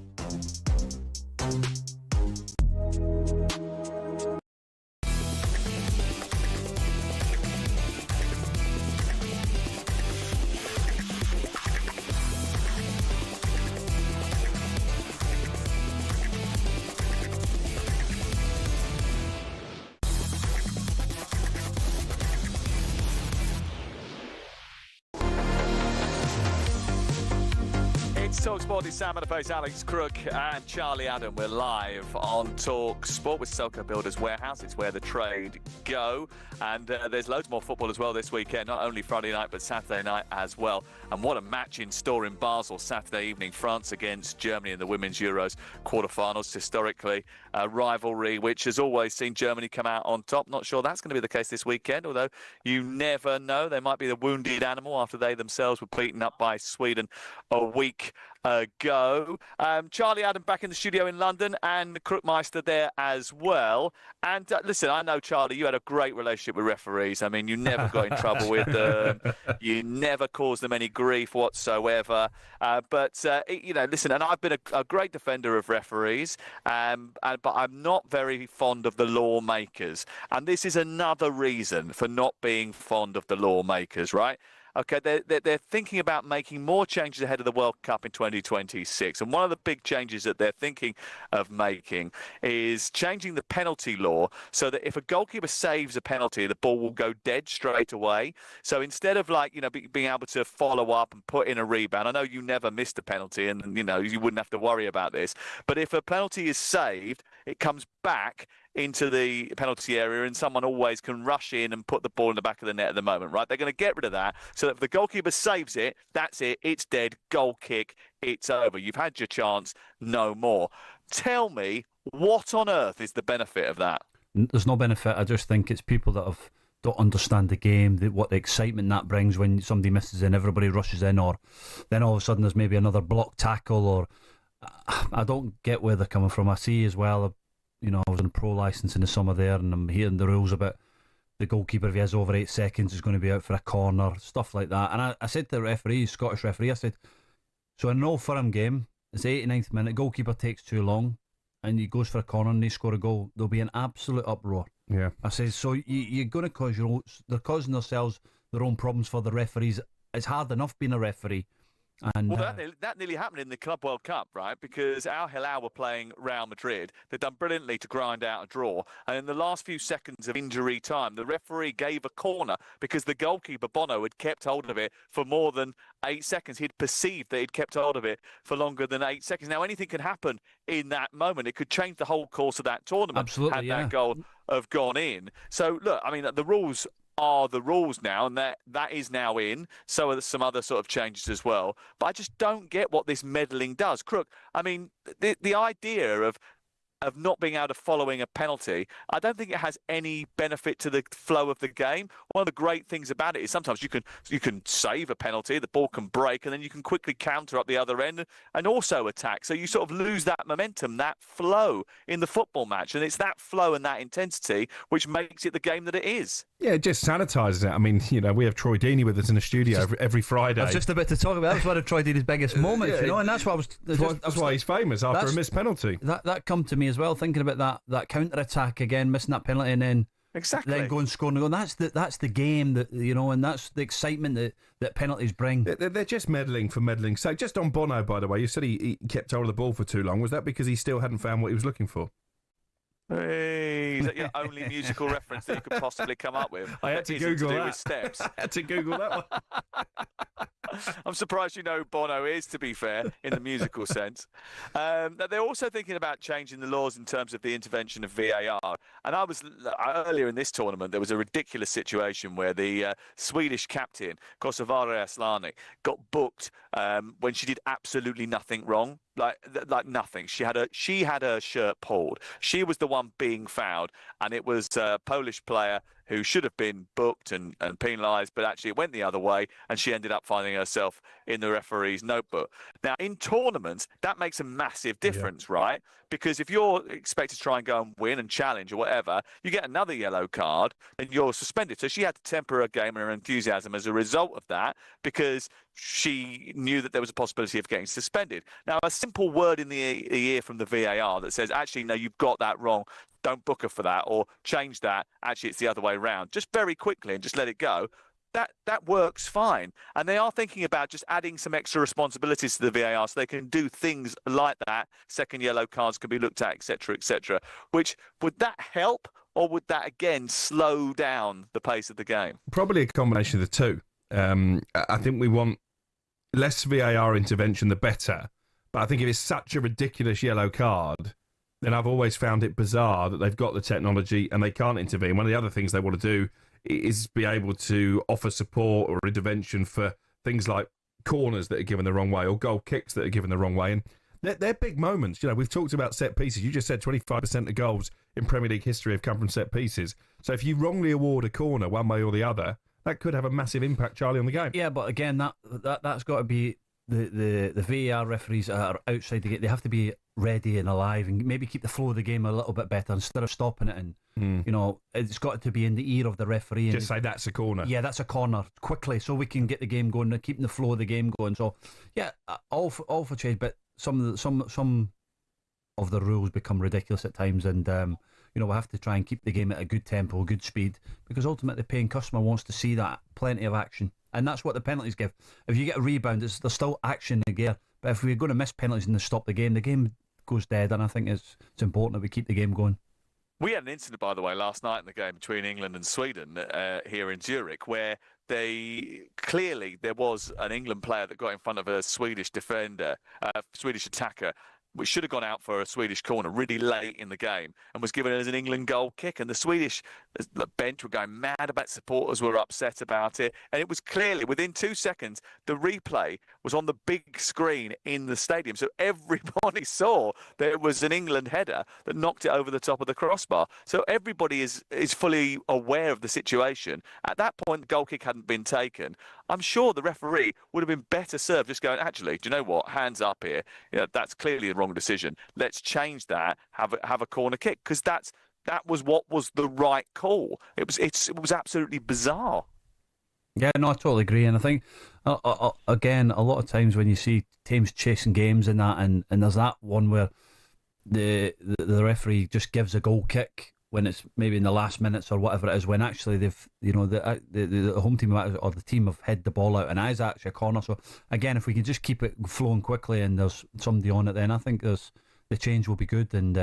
It's talkSPORT, it's Sam Matterface, Alex Crook and Charlie Adam. We're live on talkSPORT with Selco Builders Warehouse. It's where the trade go. And there's loads more football as well this weekend, not only Friday night but Saturday night as well. And what a match in store in Basel Saturday evening. France against Germany in the Women's Euros quarterfinals. Historically, a rivalry which has always seen Germany come out on top. Not sure that's going to be the case this weekend, although you never know. They might be the wounded animal after they themselves were beaten up by Sweden a week ago. Charlie Adam back in the studio in London and Crookmeister there as well. And listen, I know, Charlie, you had a great relationship with referees. I mean, you never got in trouble with them. You never caused them any grief whatsoever. But you know, listen, and I've been a great defender of referees, but I'm not very fond of the lawmakers. And this is another reason for not being fond of the lawmakers, right? Okay, they're thinking about making more changes ahead of the World Cup in 2026. And one of the big changes that they're thinking of making is changing the penalty law so that if a goalkeeper saves a penalty, the ball will go dead straight away. So instead of, like, you know, being able to follow up and put in a rebound, I know you never missed a penalty and, you know, you wouldn't have to worry about this. But if a penalty is saved, it comes back into the penalty area and someone always can rush in and put the ball in the back of the net at the moment, right? They're going to get rid of that so that if the goalkeeper saves it, that's it, it's dead, goal kick, it's over. You've had your chance, no more. Tell me, what on earth is the benefit of that? There's no benefit. I just think it's people that don't understand the game, what the excitement that brings when somebody misses and everybody rushes in, or then all of a sudden there's maybe another block tackle, or I don't get where they're coming from. I see as well, you know, I was on pro licence in the summer there, and I'm hearing the rules about the goalkeeper, if he has over 8 seconds, is going to be out for a corner, stuff like that. And I said to the referee, Scottish referee, I said, so in an Old Firm game, it's the 89th minute, goalkeeper takes too long, and he goes for a corner and they score a goal, there'll be an absolute uproar. Yeah. I said, so you're going to cause they're causing themselves their own problems for the referees. It's hard enough being a referee. And, well, that nearly happened in the Club World Cup, right? Because Al Hilal were playing Real Madrid. They'd done brilliantly to grind out a draw. And in the last few seconds of injury time, the referee gave a corner because the goalkeeper, Bono, had kept hold of it for more than 8 seconds. He'd perceived that he'd kept hold of it for longer than 8 seconds. Now, anything can happen in that moment. It could change the whole course of that tournament. Absolutely, had that goal have gone in. So, look, I mean, the rules are the rules now, and that is now in. So are some other sort of changes as well. But I just don't get what this meddling does. Crook, I mean, the idea of not being able to following a penalty, I don't think it has any benefit to the flow of the game. One of the great things about it is sometimes you can save a penalty, the ball can break, and then you can quickly counter up the other end and also attack. So you sort of lose that momentum, that flow in the football match. And it's that flow and that intensity which makes it the game that it is. Yeah, it just sanitises it. I mean, you know, we have Troy Deeney with us in the studio every Friday. I was just about to talk about that. That was one of Troy Deeney's biggest moments, you know, and that's what I was... That's why he's famous, after a missed penalty. That come to me as well, thinking about that counter-attack again, missing that penalty, and then then go and score and go. That's the game, that, you know, and that's the excitement that penalties bring. They're just meddling for medalling's sake. Just on Bono, by the way, you said he kept hold of the ball for too long. Was that because he still hadn't found what he was looking for? Hey, is that your only musical reference that you could possibly come up with? I had to Google that. With steps. I had to Google that one. I'm surprised you know who Bono is, to be fair, in the musical sense. They're also thinking about changing the laws in terms of the intervention of VAR. And earlier in this tournament, there was a ridiculous situation where the Swedish captain, Kosovare Asllani, got booked when she did absolutely nothing wrong. like nothing. She had her shirt pulled. She was the one being fouled, and it was a Polish player who should have been booked and penalised, but actually it went the other way, and she ended up finding herself in the referee's notebook. Now, in tournaments, that makes a massive difference, right? Because if you're expected to try and go and win and challenge or whatever, you get another yellow card and you're suspended. So she had to temper her game and her enthusiasm as a result of that, because she knew that there was a possibility of getting suspended. Now, a simple word in the ear from the VAR that says, actually, no, you've got that wrong, don't book her for that, or change that, actually, it's the other way around, just very quickly and just let it go. That works fine. And they are thinking about just adding some extra responsibilities to the VAR so they can do things like that. Second yellow cards can be looked at, etc., etc. Which, would that help, or would that, again, slow down the pace of the game? Probably a combination of the two. I think we want less VAR intervention, the better. But I think if it's such a ridiculous yellow card, then I've always found it bizarre that they've got the technology and they can't intervene. One of the other things they want to do is be able to offer support or intervention for things like corners that are given the wrong way or goal kicks that are given the wrong way. And they're big moments. You know, we've talked about set pieces. You just said 25% of goals in Premier League history have come from set pieces. So if you wrongly award a corner one way or the other, that could have a massive impact, Charlie, on the game. Yeah, but again, that's got to be the VAR referees that are outside the game. They have to be ready and alive and maybe keep the flow of the game a little bit better instead of stopping it. And you know, it's got to be in the ear of the referee. Just say that's a corner. Yeah, that's a corner quickly, so we can get the game going and keeping the flow of the game going. So yeah, all for change, but some of the rules become ridiculous at times, and you know, we have to try and keep the game at a good tempo, good speed, because ultimately the paying customer wants to see that plenty of action, and that's what the penalties give. If you get a rebound, there's still action in the gear, but if we're going to miss penalties and they stop the game goes dead, and I think it's important that we keep the game going. We had an incident, by the way, last night in the game between England and Sweden here in Zurich, where there was an England player that got in front of a Swedish defender, Swedish attacker, which should have gone out for a Swedish corner really late in the game and was given as an England goal kick. And the Swedish bench were going mad about it. Supporters were upset about it. And it was clearly, within 2 seconds, the replay was on the big screen in the stadium. So everybody saw that it was an England header that knocked it over the top of the crossbar. So everybody is fully aware of the situation. At that point, the goal kick hadn't been taken. I'm sure the referee would have been better served just going, actually, do you know what? Hands up here. You know, that's clearly the wrong decision. Let's change that. Have a corner kick, because that was what was the right call. It was absolutely bizarre. Yeah, no, I totally agree. And I think again, a lot of times when you see teams chasing games and that, and there's that one where the referee just gives a goal kick when it's maybe in the last minutes or whatever it is, when actually they've, you know, the home team or the team have head the ball out and it is actually a corner. So again, if we can just keep it flowing quickly and there's somebody on it, then I think the change will be good, and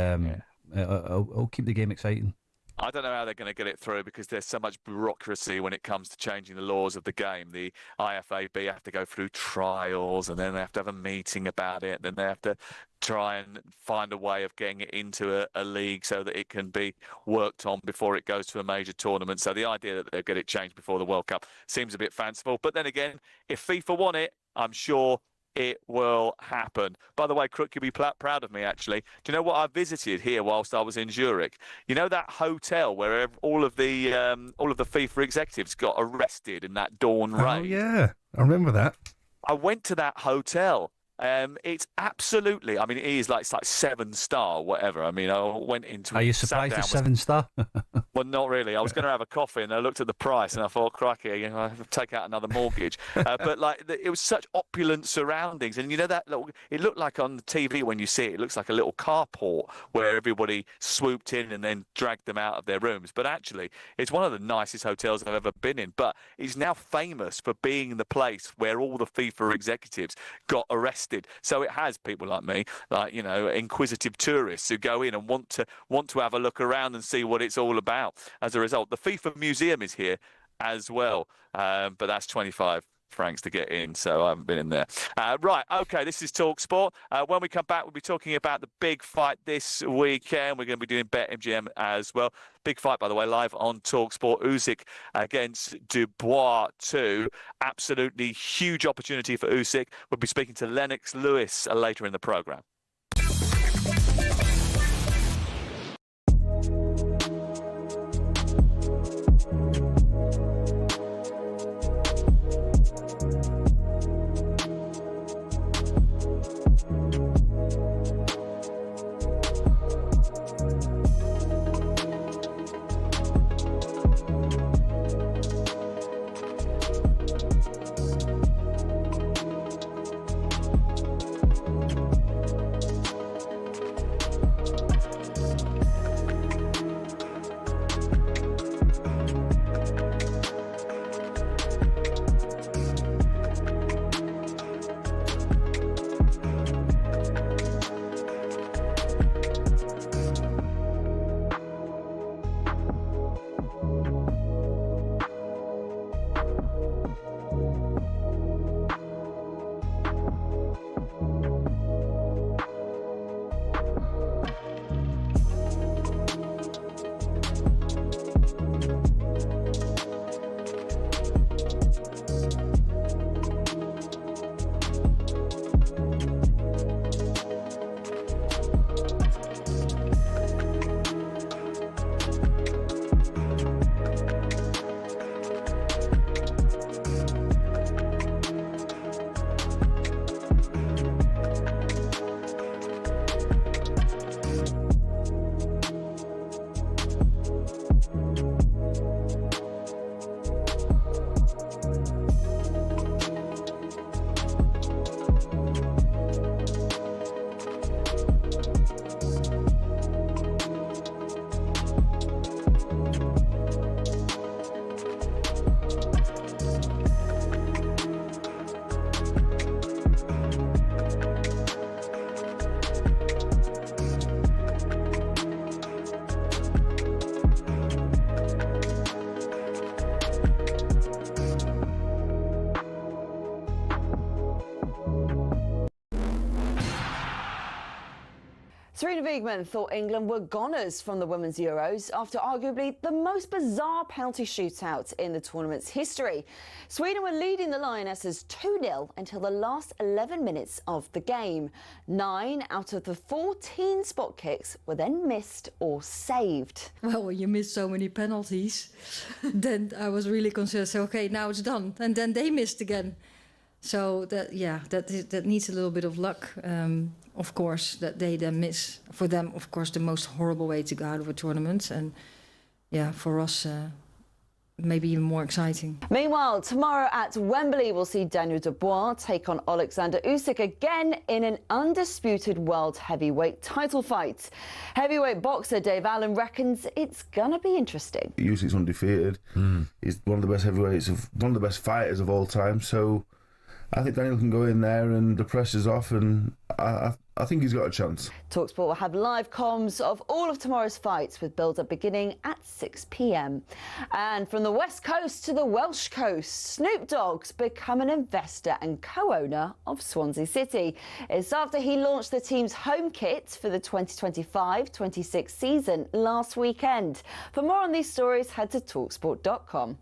it'll keep the game exciting. I don't know how they're going to get it through, because there's so much bureaucracy when it comes to changing the laws of the game. The IFAB have to go through trials, and then they have to have a meeting about it. Then they have to try and find a way of getting it into a league so that it can be worked on before it goes to a major tournament. So the idea that they'll get it changed before the World Cup seems a bit fanciful. But then again, if FIFA want it, I'm sure it will happen. By the way, Crook, you'll be proud of me, actually. Do you know what I visited here whilst I was in Zurich? You know that hotel where all of the FIFA executives got arrested in that dawn raid? Oh, yeah. I remember that. I went to that hotel. It's absolutely, I mean, it's like 7-star, whatever. I mean, I went into. Are you surprised it's 7-star? Well, not really. I was going to have a coffee, and I looked at the price, and I thought, crikey, you know, I have to take out another mortgage. But like, it was such opulent surroundings, and you know that it looked like on the TV when you see it, it looks like a little carport where everybody swooped in and then dragged them out of their rooms. But actually, it's one of the nicest hotels I've ever been in. But it's now famous for being the place where all the FIFA executives got arrested. So it has people like me, like, you know, inquisitive tourists who go in and want to have a look around and see what it's all about. As a result, the FIFA museum is here as well, but that's 25 francs to get in, so I haven't been in there. Right, okay, this is talkSPORT. When we come back, we'll be talking about the big fight this weekend. We're going to be doing BetMGM as well. Big fight, by the way, live on talkSPORT. Usyk against Dubois 2. Absolutely huge opportunity for Usyk. We'll be speaking to Lennox Lewis later in the programme. Serena Wiegman thought England were goners from the Women's Euros after arguably the most bizarre penalty shootout in the tournament's history. Sweden were leading the Lionesses 2-0 until the last 11 minutes of the game. 9 out of the 14 spot kicks were then missed or saved. Well, when you miss so many penalties, then I was really concerned. So, okay, now it's done. And then they missed again. So that needs a little bit of luck, of course, that they then miss. For them, of course, the most horrible way to go out of a tournament, and yeah, for us, maybe even more exciting. Meanwhile, tomorrow at Wembley, we'll see Daniel Dubois take on Alexander Usyk again in an undisputed world heavyweight title fight. Heavyweight boxer Dave Allen reckons it's gonna be interesting. Usyk's undefeated. He's one of the best heavyweights one of the best fighters of all time. So I think Daniel can go in there and the pressure's off, and I think he's got a chance. talkSPORT will have live comms of all of tomorrow's fights with build-up beginning at 6 p.m. And from the West Coast to the Welsh Coast, Snoop Dogg's become an investor and co-owner of Swansea City. It's after he launched the team's home kit for the 2025-26 season last weekend. For more on these stories, head to talksport.com.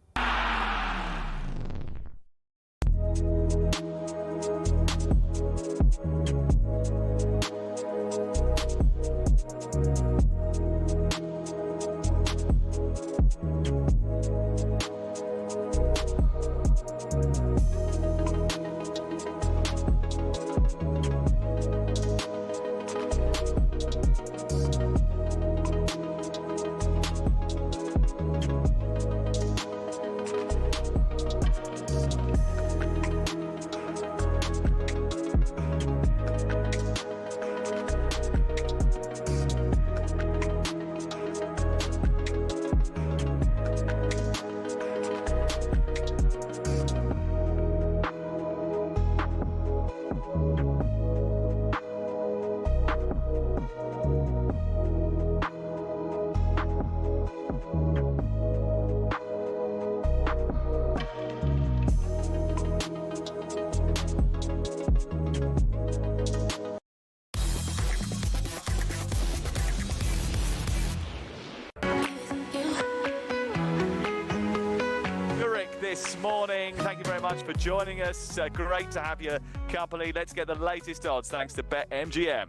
this morning. Thank you very much for joining us. Great to have your company. Let's get the latest odds thanks to BetMGM.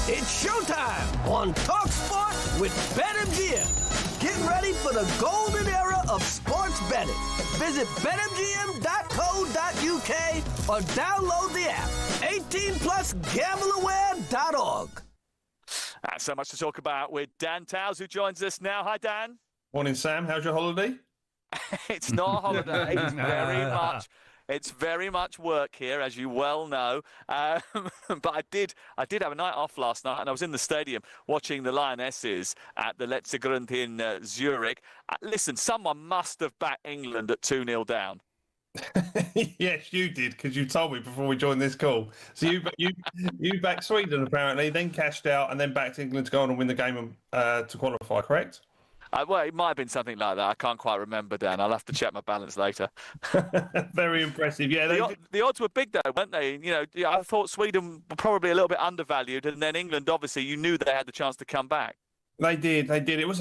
It's showtime on talkSPORT with BetMGM. Get ready for the golden era of sports betting. Visit betmgm.co.uk or download the app. 18+gambleaware.org. That's so much to talk about with Dan Towles, who joins us now. Hi, Dan. Morning, Sam. How's your holiday? It's not a holiday. It's very much work here, as you well know. But I did have a night off last night, and I was in the stadium watching the Lionesses at the Letzte Grund in Zurich. Listen, someone must have backed England at 2-0 down. Yes, you did, because you told me before we joined this call. So you backed Sweden apparently, then cashed out, and then backed England to go on and win the game to qualify. Correct? Well, it might have been something like that. I can't quite remember, Dan. I'll have to check my balance later. Very impressive. Yeah, the odds were big, though, weren't they? You know, I thought Sweden were probably a little bit undervalued, and then England, obviously, you knew they had the chance to come back. They did. It was.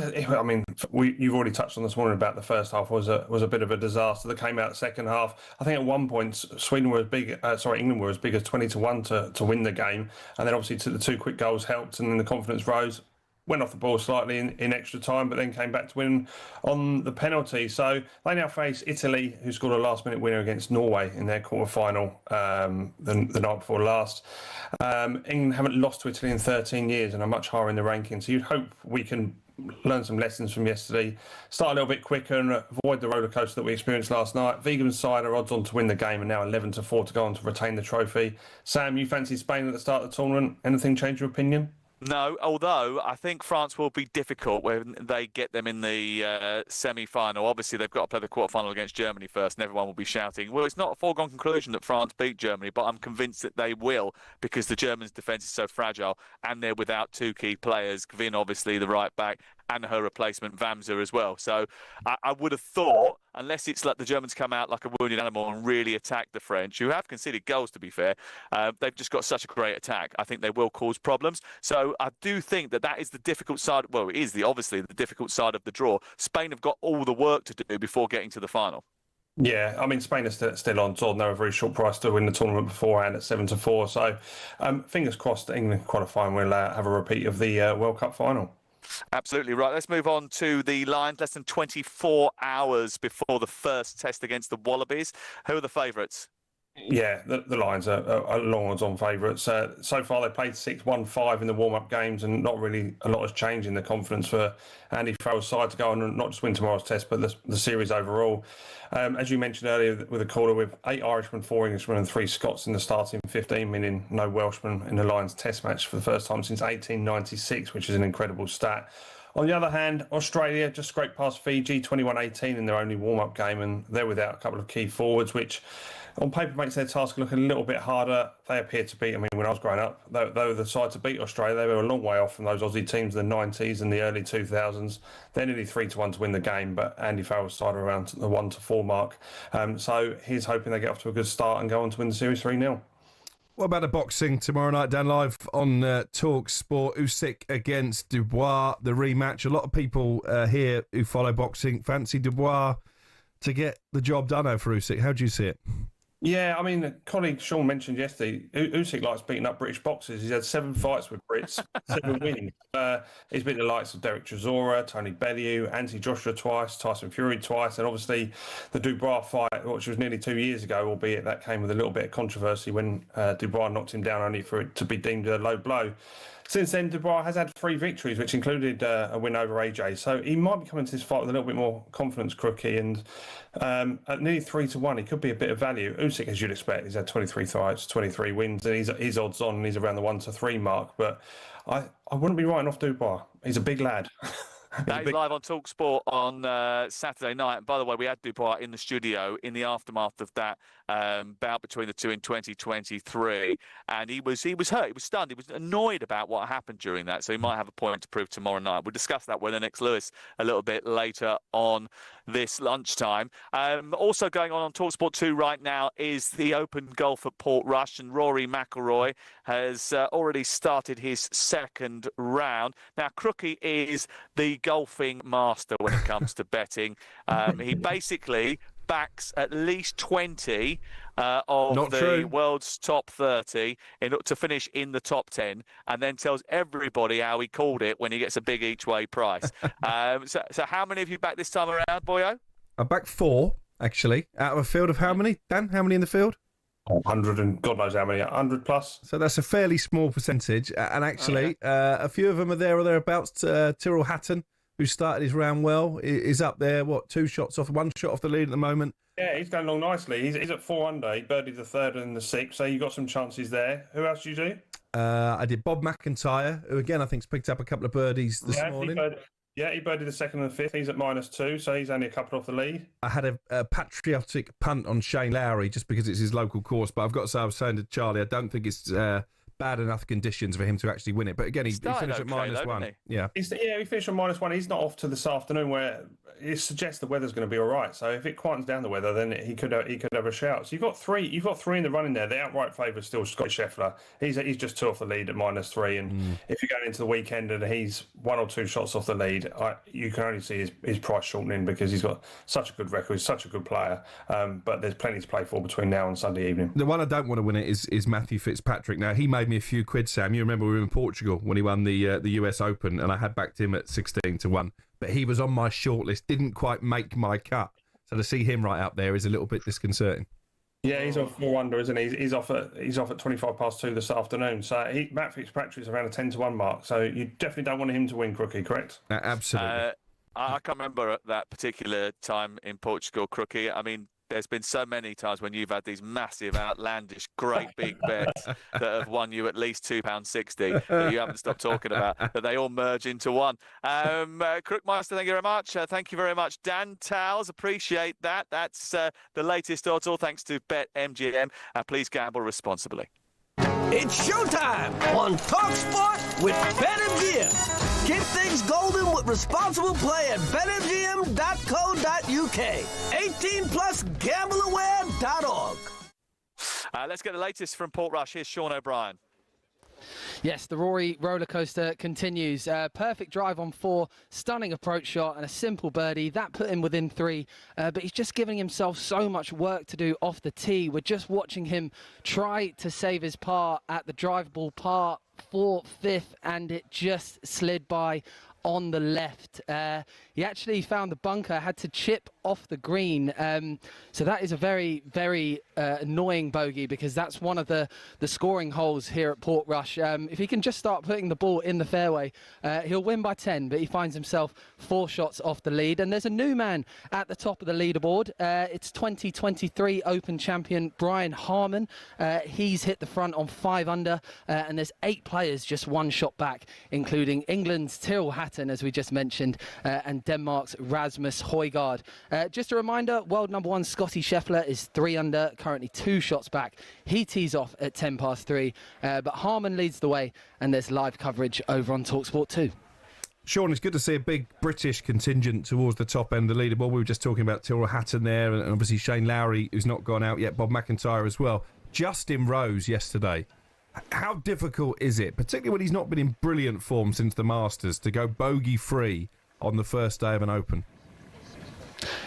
You've already touched on this morning about the first half was a bit of a disaster. That came out the second half. I think at one point England were as big as 20-1 to win the game, and then obviously the two quick goals helped, and then the confidence rose. Went off the ball slightly in extra time, but then came back to win on the penalty. So they now face Italy, who scored a last-minute winner against Norway in their quarter-final the night before last. England haven't lost to Italy in 13 years and are much higher in the rankings. So you'd hope we can learn some lessons from yesterday, start a little bit quicker and avoid the roller coaster that we experienced last night. Vegan's side are odds on to win the game and now 11-4 to go on to retain the trophy. Sam, you fancy Spain at the start of the tournament. Anything change your opinion? No, although I think France will be difficult when they get them in the semi-final. Obviously, they've got to play the quarter-final against Germany first, and everyone will be shouting, well, it's not a foregone conclusion that France beat Germany, but I'm convinced that they will because the Germans' defence is so fragile, and they're without two key players, Kvin, obviously, the right-back, and her replacement, Vamsa, as well. So I would have thought, unless it's like the Germans come out like a wounded animal and really attack the French, who have conceded goals, to be fair, they've just got such a great attack. I think they will cause problems. So I do think that is the difficult side. Well, it is obviously the difficult side of the draw. Spain have got all the work to do before getting to the final. Yeah, I mean, Spain are still on tour. They're a very short price to win the tournament beforehand at 7-4. So fingers crossed that England qualify and we'll have a repeat of the World Cup final. Absolutely right. Let's move on to the Lions. Less than 24 hours before the first test against the Wallabies. Who are the favourites? Yeah, the Lions are long odds-on favourites. So far, they played 6-1-5 in the warm-up games, and not really a lot has changed in the confidence for Andy Farrell's side to go on and not just win tomorrow's test, but the series overall. As you mentioned earlier with the caller, with 8 Irishmen, 4 Englishmen and 3 Scots in the starting 15, meaning no Welshmen in the Lions test match for the first time since 1896, which is an incredible stat. On the other hand, Australia just scraped past Fiji 21-18 in their only warm-up game, and they're without a couple of key forwards, which on paper makes their task look a little bit harder. They appear to be, when I was growing up, they were the side to beat Australia. They were a long way off from those Aussie teams in the 90s and the early 2000s. They're nearly 3-1 to win the game, but Andy Farrell's side are around the 1-4 mark. So he's hoping they get off to a good start and go on to win the series 3-0. What about the boxing tomorrow night, Dan, live on talkSPORT? Usyk against Dubois, the rematch. A lot of people here who follow boxing fancy Dubois to get the job done over Usyk. How do you see it? Yeah, a colleague Sean mentioned yesterday, Usyk likes beating up British boxers. He's had 7 fights with Brits, 7 wins. He's beat the likes of Derek Chisora, Tony Bellew, Anthony Joshua twice, Tyson Fury twice, and obviously the Dubois fight, which was nearly 2 years ago, albeit that came with a little bit of controversy when Dubois knocked him down only for it to be deemed a low blow. Since then, Dubois has had 3 victories, which included a win over AJ. So he might be coming to this fight with a little bit more confidence, Crookie. And at nearly 3-1, he could be a bit of value. Usyk, as you'd expect, he's had 23 fights, 23 wins, and he's odds on, and he's around the 1-3 mark. But I wouldn't be writing off Dubois. He's a big lad. That is live on talkSPORT on Saturday night. And by the way, we had Dubois in the studio in the aftermath of that bout between the two in 2023. And he was hurt. He was stunned. He was annoyed about what happened during that. So he might have a point to prove tomorrow night. We'll discuss that with Lennox Lewis a little bit later on this lunchtime. Also going on talkSPORT 2 right now is the Open Golf at Portrush. And Rory McIlroy has already started his second round. Now, Crookie is the golfing master when it comes to betting. He basically backs at least 20 of Not the true. world's top 30 to finish in the top 10, and then tells everybody how he called it when he gets a big each-way price. So how many have you backed this time around, Boyo? I backed 4, actually, out of a field of how many? Dan, how many in the field? 100 and God knows how many, 100 plus. So that's a fairly small percentage. And actually, a few of them are there or thereabouts. Tyrrell Hatton, who started his round well, is up there, 1 shot off the lead at the moment. Yeah, he's going along nicely. He's at 4 under. He birdied the 3rd and the 6th, so you got some chances there. Who else did you do? I did Bob McIntyre, who again I think's picked up a couple of birdies this morning. He birdied the 2nd and the 5th. He's at -2, so he's only a couple off the lead. I had a patriotic punt on Shane Lowry just because it's his local course, but I've got to say, I was saying to Charlie, I don't think it's bad enough conditions for him to actually win it. But again, he finished at -1. Yeah. He finished at -1. He's not off to this afternoon, where it suggests the weather's going to be all right. So if it quietens down the weather, then he could have a shout. So you've got three in the running there. The outright favourite still Scott Scheffler. He's just 2 off the lead at -3. And if you're going into the weekend and he's 1 or 2 shots off the lead, you can only see his price shortening because he's got such a good record. He's such a good player. But there's plenty to play for between now and Sunday evening. The one I don't want to win it is Matthew Fitzpatrick. Now, he made me a few quid, Sam. You remember we were in Portugal when he won the US Open, and I had backed him at 16-1. But he was on my shortlist, didn't quite make my cut. So to see him right up there is a little bit disconcerting. Yeah, he's on 4 under, isn't he? He's off at 2 this afternoon. So Matt Fitzpatrick's around a 10-1 mark. So you definitely don't want him to win, Crookie, correct? Absolutely. I can't remember that particular time in Portugal, Crookie. I mean, there's been so many times when you've had these massive, outlandish, great big bets that have won you at least £2.60 that you haven't stopped talking about, that they all merge into one. Crookmeister, thank you very much. Thank you very much, Dan Towles. Appreciate that. That's the latest odds, all thanks to BetMGM. Please gamble responsibly. It's showtime on talkSPORT with BetMGM. Keep things golden with responsible play at betmgm.co.uk. 18 plus gambleaware.org. Let's get the latest from Portrush. Here's Sean O'Brien. Yes, the Rory roller coaster continues. Perfect drive on 4, stunning approach shot and a simple birdie. That put him within 3, but he's just giving himself so much work to do off the tee. We're just watching him try to save his par at the drive ball par 4th, 5th, and it just slid by on the left. He actually found the bunker, had to chip off the green. So that is a very, very annoying bogey, because that's one of the scoring holes here at Portrush. If he can just start putting the ball in the fairway, he'll win by 10, but he finds himself 4 shots off the lead. And there's a new man at the top of the leaderboard. It's 2023 Open champion Brian Harman. He's hit the front on 5 under, and there's 8 players just 1 shot back, including England's Tyrrell Hatton, as we just mentioned, and Denmark's Rasmus Højgaard. Just a reminder, world number 1 Scotty Scheffler is 3 under, currently 2 shots back. He tees off at 3:10, but Harman leads the way, and there's live coverage over on talkSPORT 2. Sean, it's good to see a big British contingent towards the top end of the leaderboard. We were just talking about Tyrrell Hatton there, and obviously Shane Lowry, who's not gone out yet, Bob McIntyre as well. Justin Rose yesterday. How difficult is it, particularly when he's not been in brilliant form since the Masters, to go bogey-free on the first day of an Open?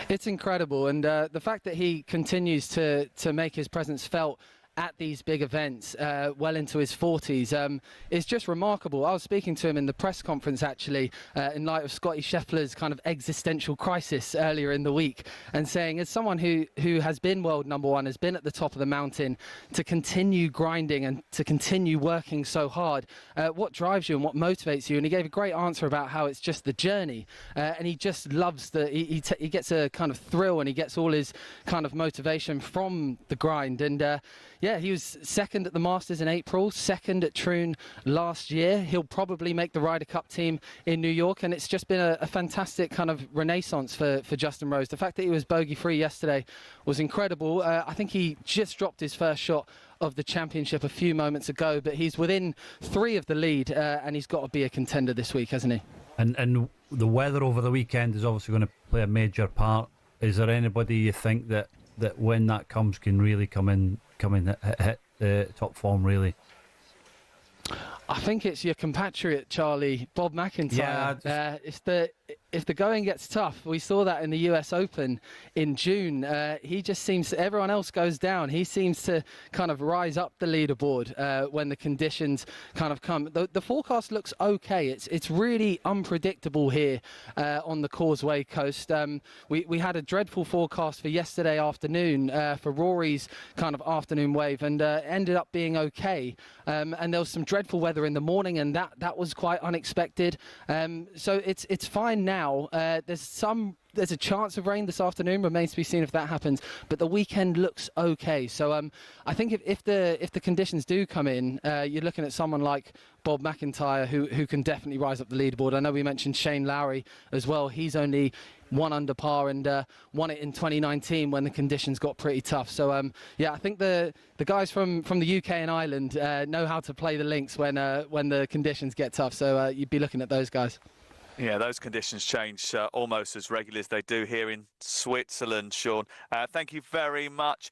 It's incredible, and the fact that he continues to make his presence felt at these big events well into his 40s is just remarkable. I was speaking to him in the press conference, actually, in light of Scotty Scheffler's kind of existential crisis earlier in the week, and saying, as someone who has been world number 1, has been at the top of the mountain, to continue grinding and to continue working so hard, what drives you and what motivates you? And he gave a great answer about how it's just the journey, and he just loves he gets a kind of thrill, and he gets all his kind of motivation from the grind. And yeah, he was 2nd at the Masters in April, 2nd at Troon last year. He'll probably make the Ryder Cup team in New York, and it's just been a fantastic kind of renaissance for Justin Rose. The fact that he was bogey-free yesterday was incredible. I think he just dropped his first shot of the championship a few moments ago, but he's within 3 of the lead, and he's got to be a contender this week, hasn't he? And the weather over the weekend is obviously going to play a major part. Is there anybody you think that when that comes can really come in hit top form, really? I think it's your compatriot, Charlie, Bob McIntyre. Yeah, if the going gets tough, we saw that in the US Open in June. He just seems to, everyone else goes down. He seems to kind of rise up the leaderboard when the conditions kind of come. The forecast looks okay. It's really unpredictable here on the Causeway Coast. We had a dreadful forecast for yesterday afternoon for Rory's kind of afternoon wave, and ended up being okay. And there was some dreadful weather in the morning, and that was quite unexpected. So it's fine now. There's a chance of rain this afternoon. Remains to be seen if that happens. But the weekend looks okay. So I think if the conditions do come in, you're looking at someone like Bob McIntyre who can definitely rise up the leaderboard. I know we mentioned Shane Lowry as well. He's only 1 under par and won it in 2019 when the conditions got pretty tough. So yeah, I think the guys from the UK and Ireland know how to play the links when the conditions get tough. So you'd be looking at those guys. Yeah, those conditions change almost as regularly as they do here in Switzerland, Sean. Thank you very much.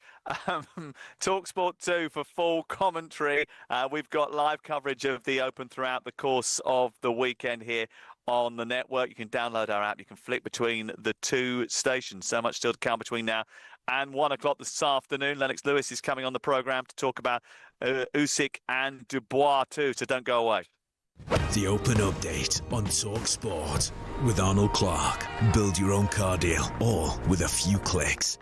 talkSPORT 2 for full commentary. We've got live coverage of the Open throughout the course of the weekend here on the network. You can download our app. You can flick between the 2 stations. So much still to come between now and 1 o'clock this afternoon. Lennox Lewis is coming on the programme to talk about Usyk and Dubois too, so don't go away. The Open Update on talkSPORT with Arnold Clark. Build your own car deal, all with a few clicks.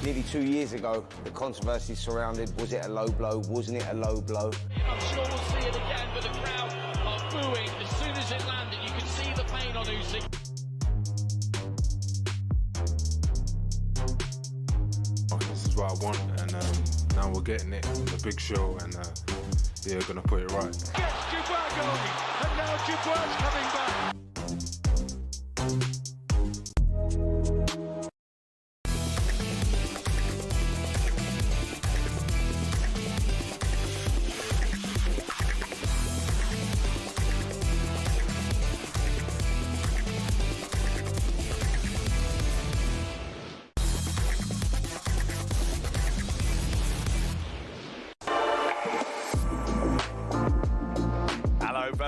Nearly 2 years ago, the controversy surrounded, was it a low blow, wasn't it a low blow? I'm sure we'll see it again, but the crowd are booing as soon as it landed. You can see the pain on Usyk. This is what I want, and now we're getting it on the big show, and yeah, we're going to put it right. Gets Dubois going, and now Dubois coming back.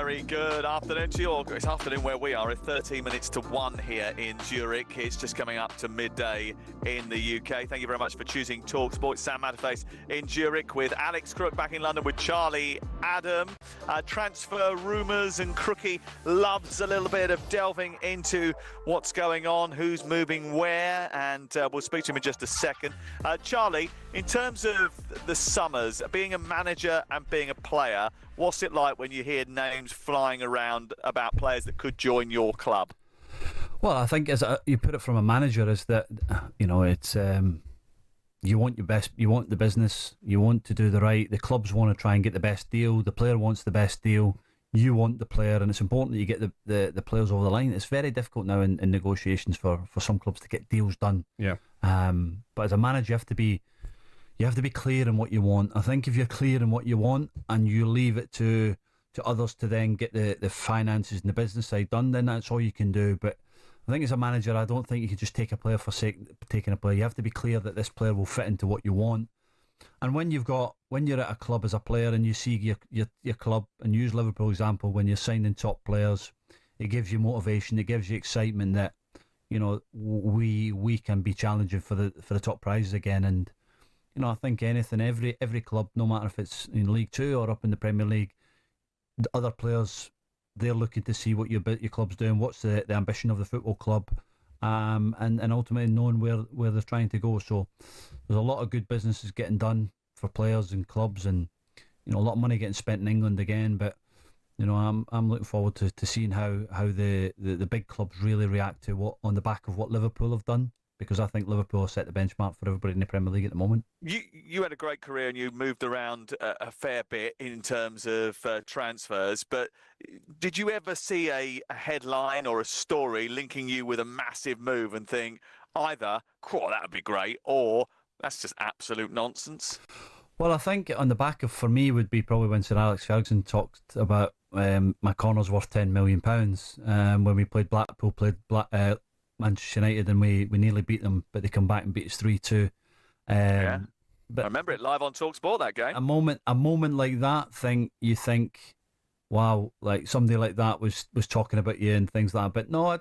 very good afternoon to you all. It's afternoon where we are. It's 13 minutes to 1 here in Zurich. It's just coming up to midday in the UK. Thank you very much for choosing talkSPORT. Sam Matterface in Zurich with Alex Crook back in London with Charlie Adam. Transfer rumours, and Crookie loves a little bit of delving into what's going on, who's moving where, and we'll speak to him in just a second. Charlie, in terms of the summers, being a manager and being a player, what's it like when you hear names flying around about players that could join your club? Well, I think as you put it from a manager, is that, you know, it's you want your best, you want the business, you want to do the right. The clubs want to try and get the best deal. The player wants the best deal. You want the player, and it's important that you get the players over the line. It's very difficult now in negotiations for some clubs to get deals done. Yeah. But as a manager, you have to be clear in what you want. I think if you're clear in what you want and you leave it to others to then get the finances and the business side done, then that's all you can do. But I think as a manager, I don't think you can just take a player for sake of taking a player. You have to be clear that this player will fit into what you want. And when you're at a club as a player and you see your club, and use Liverpool example, when you're signing top players, it gives you motivation, it gives you excitement that, you know, we can be challenging for the top prizes again. And you know, I think every club, no matter if it's in League Two or up in the Premier League, the other players, they're looking to see what your club's doing, what's the ambition of the football club, and ultimately knowing where they're trying to go. So there's a lot of good businesses getting done for players and clubs, and you know, a lot of money getting spent in England again. But you know, I'm looking forward to seeing how the big clubs really react to what, on the back of what Liverpool have done, because I think Liverpool have set the benchmark for everybody in the Premier League at the moment. You had a great career and you moved around a fair bit in terms of transfers, but did you ever see a headline or a story linking you with a massive move and think either, cool, that would be great, or that's just absolute nonsense? Well, I think on the back of, for me, would be probably when Sir Alex Ferguson talked about my corner's worth £10 million. When we played Blackpool, Manchester United, and we nearly beat them, but they come back and beat us 3-2. Yeah, but I remember it live on talkSPORT, that game. A moment like that, you think, wow, like somebody like that was talking about you and things like that. But no,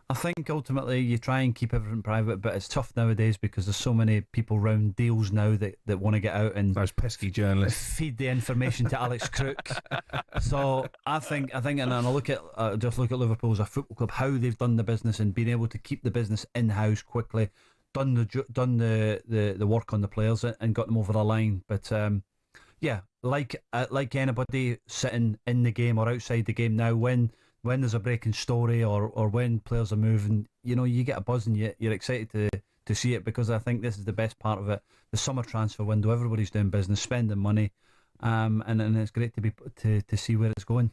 I think ultimately you try and keep everything private, but it's tough nowadays because there's so many people round deals now that want to get out and those pesky journalists feed the information to Alex Crook. So I think, and I look at just look at Liverpool as a football club, how they've done the business and been able to keep the business in house quickly, done the work on the players and got them over the line. But yeah, like anybody sitting in the game or outside the game now, when there's a breaking story or when players are moving, you know, you get a buzz and you're excited to see it, because I think this is the best part of it. The summer transfer window, everybody's doing business, spending money, and it's great to see where it's going.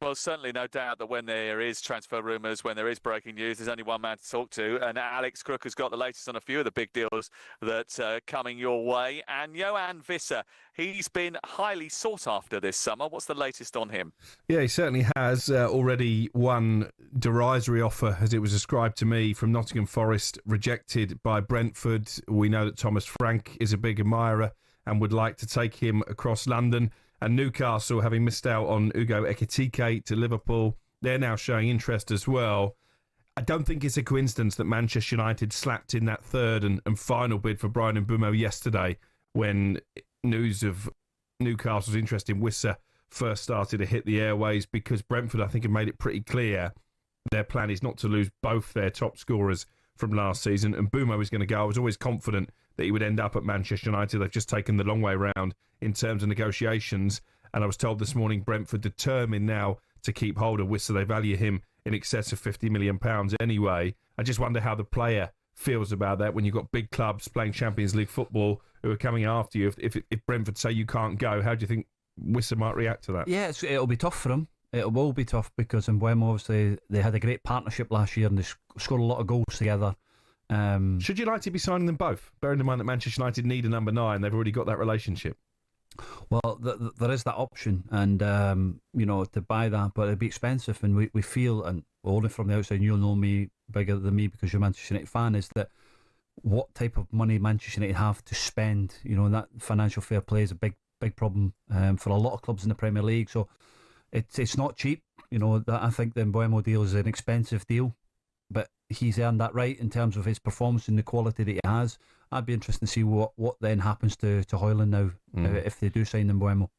Well, certainly no doubt that when there is transfer rumours, when there is breaking news, there's only one man to talk to, and Alex Crook has got the latest on a few of the big deals that are coming your way. And Johan Visser, he's been highly sought after this summer. What's the latest on him? Yeah, he certainly has. Already one derisory offer, as it was described to me, from Nottingham Forest, rejected by Brentford. We know that Thomas Frank is a big admirer and would like to take him across London. And Newcastle, having missed out on Ugo Ekitike to Liverpool, they're now showing interest as well. I don't think it's a coincidence that Manchester United slapped in that third and final bid for Bryan Mbeumo yesterday, when news of Newcastle's interest in Wissa first started to hit the airways, because Brentford, I think, have made it pretty clear their plan is not to lose both their top scorers from last season. And Mbeumo is going to go. I was always confident that he would end up at Manchester United. They've just taken the long way round in terms of negotiations. And I was told this morning Brentford determined now to keep hold of Wissa. They value him in excess of £50 million anyway. I just wonder how the player feels about that when you've got big clubs playing Champions League football who are coming after you. If Brentford say you can't go, how do you think Wissa might react to that? Yeah, it'll be tough for him. It will be tough because Mbeumo, obviously, they had a great partnership last year and they scored a lot of goals together. Should United be signing them both? Bearing in mind that Manchester United need a number 9, they've already got that relationship. Well, there is that option, and you know, to buy that, but it'd be expensive. And we feel, and only from the outside, and you'll know me bigger than me because you're a Manchester United fan, is that what type of money Manchester United have to spend. You know, and that financial fair play is a big problem for a lot of clubs in the Premier League. So it's not cheap. You know, that I think the Mbeumo deal is an expensive deal, but he's earned that right in terms of his performance and the quality that he has. I'd be interested to see what then happens to Hoyland now if they do sign Mbeumo.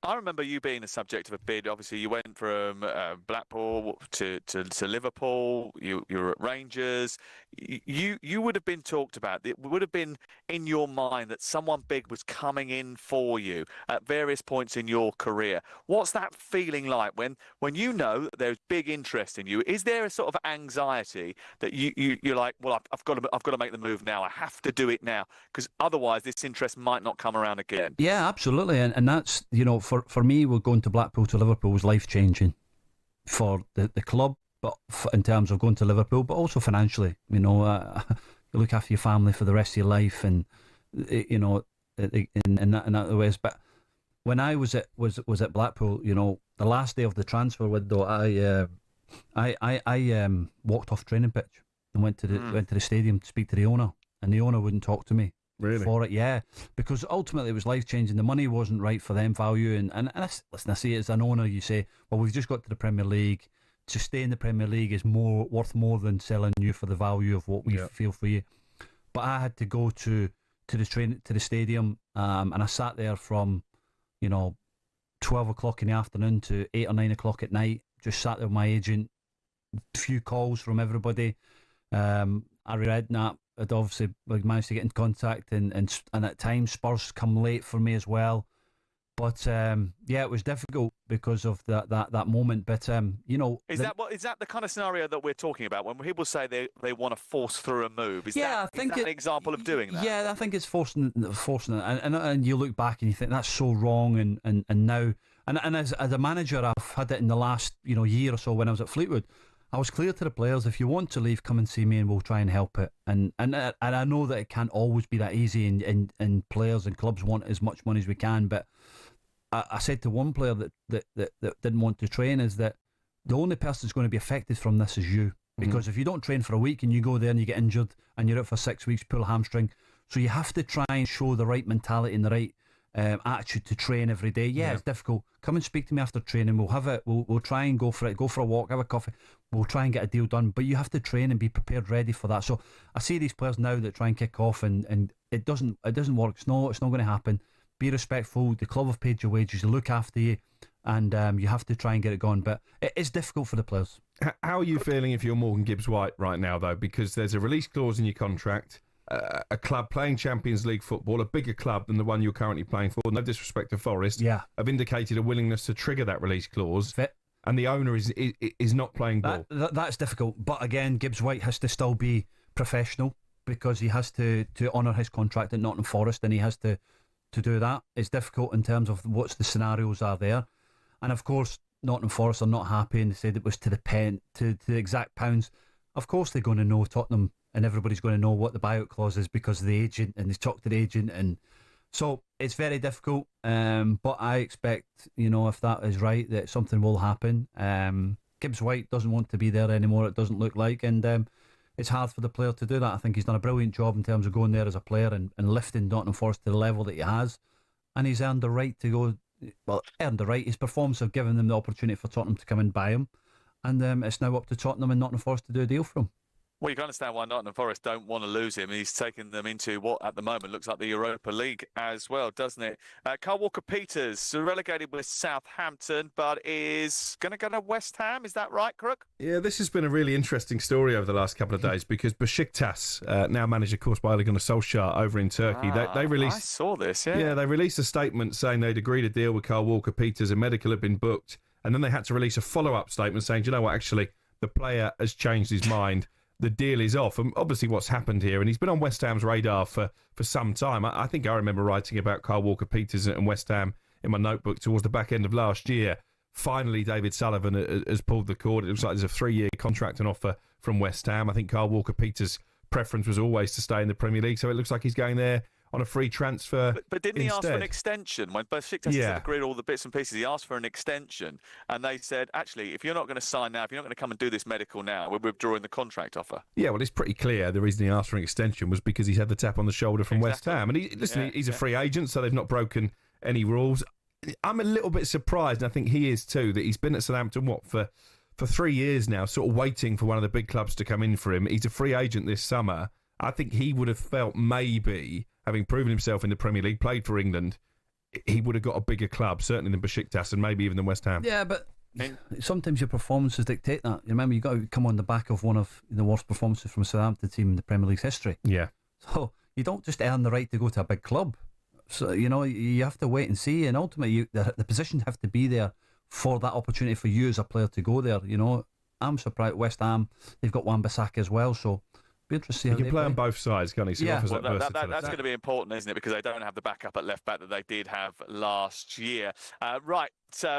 I remember you being the subject of a bid. Obviously, you went from Blackpool to Liverpool. You were at Rangers. You would have been talked about. It would have been in your mind that someone big was coming in for you at various points in your career. What's that feeling like when you know that there's big interest in you? Is there a sort of anxiety that you're like, well, I've got to make the move now. I have to do it now because otherwise this interest might not come around again. Yeah, absolutely, and that's, you know, for me, we're going to Blackpool to Liverpool was life-changing for the club, but in terms of going to Liverpool, but also financially. You know, you look after your family for the rest of your life, and you know, in that ways. But when I was at Blackpool, you know, the last day of the transfer window, I walked off training pitch and went to the stadium to speak to the owner, and the owner wouldn't talk to me. Really? For it, yeah, because ultimately it was life changing. The money wasn't right for them value, and listen, I see it as an owner. You say, well, we've just got to the Premier League. To stay in the Premier League is worth more than selling you for the value of what we feel for you. But I had to go to the stadium, and I sat there from, you know, 12 o'clock in the afternoon to 8 or 9 o'clock at night. Just sat there with my agent. A few calls from everybody. I read that. I'd obviously managed to get in contact, and at times Spurs come late for me as well. But yeah, it was difficult because of that moment. But you know, is that the kind of scenario that we're talking about when people say they want to force through a move? Is that an example of doing that? Yeah, I think it's forcing it, and you look back and you think that's so wrong. And now, and as a manager, I've had it in the last year or so when I was at Fleetwood. I was clear to the players, if you want to leave, come and see me and we'll try and help it. And I know that it can't always be that easy, and players and clubs want as much money as we can. But I said to one player that didn't want to train is that the only person that's going to be affected from this is you. Because if you don't train for a week and you go there and you get injured and you're out for 6 weeks, pull a hamstring. So you have to try and show the right mentality and the right attitude to train every day. Yeah, it's difficult. Come and speak to me after training. We'll have it. We'll try and go for it. Go for a walk, have a coffee. We'll try and get a deal done. But you have to train and be prepared, ready for that. So I see these players now that try and kick off, and it doesn't work. It's not going to happen. Be respectful. The club have paid your wages. They look after you, and you have to try and get it going. But it is difficult for the players. How are you feeling if you're Morgan Gibbs-White right now, though? Because there's a release clause in your contract. A club playing Champions League football, a bigger club than the one you're currently playing for, no disrespect to Forest, have indicated a willingness to trigger that release clause. And the owner is not playing ball. That's difficult. But again, Gibbs-White has to still be professional because he has to honour his contract at Nottingham Forest, and he has to do that. It's difficult in terms of what's the scenarios are there. And of course, Nottingham Forest are not happy, and they said it was to the exact pounds. Of course they're going to know, Tottenham, and everybody's going to know what the buyout clause is because of the agent, and they talk to the agent, and so it's very difficult. But I expect, if that is right, that something will happen. Gibbs-White doesn't want to be there anymore, it doesn't look like, and it's hard for the player to do that. I think he's done a brilliant job in terms of going there as a player and lifting Nottingham Forest to the level that he has, and he's earned the right to go. Well, earned the right. His performance have given them the opportunity for Tottenham to come and buy him, and it's now up to Tottenham and Nottingham Forest to do a deal for him. Well, you can understand why Nottingham Forest don't want to lose him. He's taken them into what, at the moment, looks like the Europa League as well, doesn't it? Kyle Walker-Peters, relegated with Southampton, but is going to go to West Ham. Is that right, Crook? Yeah, this has been a really interesting story over the last couple of days because Besiktas, now managed, of course, by Ole Gunnar Solskjaer over in Turkey, they released... I saw this, yeah. Yeah, they released a statement saying they'd agreed a deal with Kyle Walker-Peters, a medical had been booked, and then they had to release a follow-up statement saying, do you know what, actually, the player has changed his mind. The deal is off. And obviously what's happened here, and he's been on West Ham's radar for some time. I think I remember writing about Kyle Walker-Peters and West Ham in my notebook towards the back end of last year. Finally, David Sullivan has pulled the cord. It looks like there's a 3-year contract and offer from West Ham. I think Kyle Walker-Peters' preference was always to stay in the Premier League, so it looks like he's going there on a free transfer. But didn't he instead ask for an extension? When Besiktas had agreed all the bits and pieces, he asked for an extension, and they said, actually, if you're not going to sign now, if you're not going to come and do this medical now, we're withdrawing the contract offer. Yeah, well, it's pretty clear the reason he asked for an extension was because he's had the tap on the shoulder from West Ham. And he's a free agent, so they've not broken any rules. I'm a little bit surprised, and I think he is too, that he's been at Southampton, for 3 years now, sort of waiting for one of the big clubs to come in for him. He's a free agent this summer. I think he would have felt maybe, having proven himself in the Premier League, played for England, he would have got a bigger club, certainly than Besiktas and maybe even than West Ham. Yeah, but sometimes your performances dictate that. You remember, you've got to come on the back of one of the worst performances from a Southampton team in the Premier League's history. Yeah. So you don't just earn the right to go to a big club. So, you have to wait and see, and ultimately the positions have to be there for that opportunity for you as a player to go there. I'm surprised West Ham, they've got Wan-Bissaka as well, so be interested to see how he can they play on both sides, can't he? So yeah. offers that versatility. That's going to be important, isn't it? Because they don't have the backup at left back that they did have last year. Right,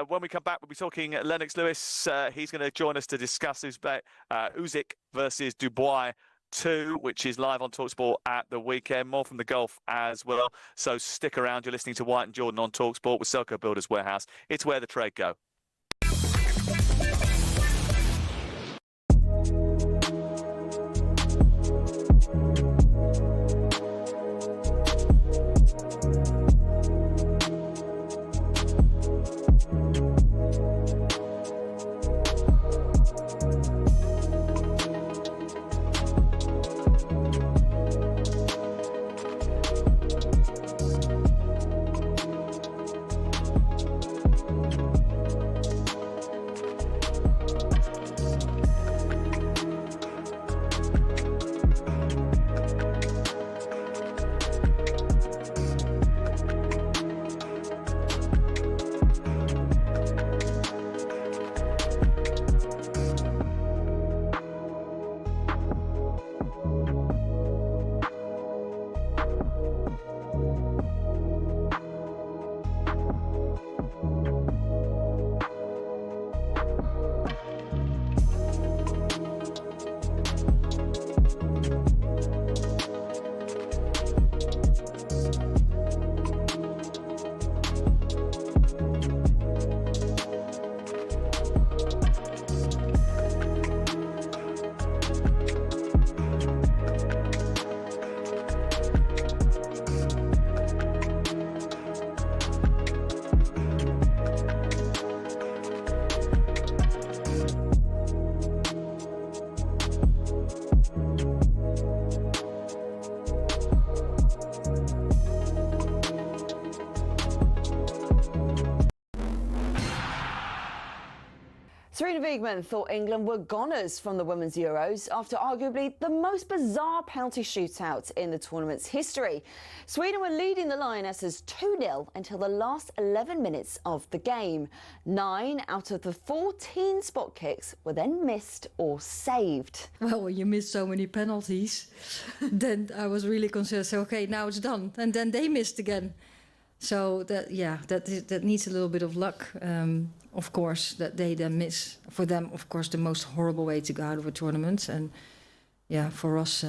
when we come back, we'll be talking Lennox Lewis. He's going to join us to discuss Usyk versus Dubois 2, which is live on talkSPORT at the weekend. More from the golf as well. So stick around. You're listening to White and Jordan on talkSPORT with Selco Builders Warehouse. It's where the trade go. Serena Wiegman thought England were goners from the Women's Euros after arguably the most bizarre penalty shootout in the tournament's history. Sweden were leading the Lionesses 2-0 until the last 11 minutes of the game. 9 out of the 14 spot kicks were then missed or saved. Well, when you miss so many penalties, then I was really concerned. So, okay, now it's done. And then they missed again. So that needs a little bit of luck, of course, that they then miss. For them, of course, the most horrible way to go out of a tournament, and yeah, for us,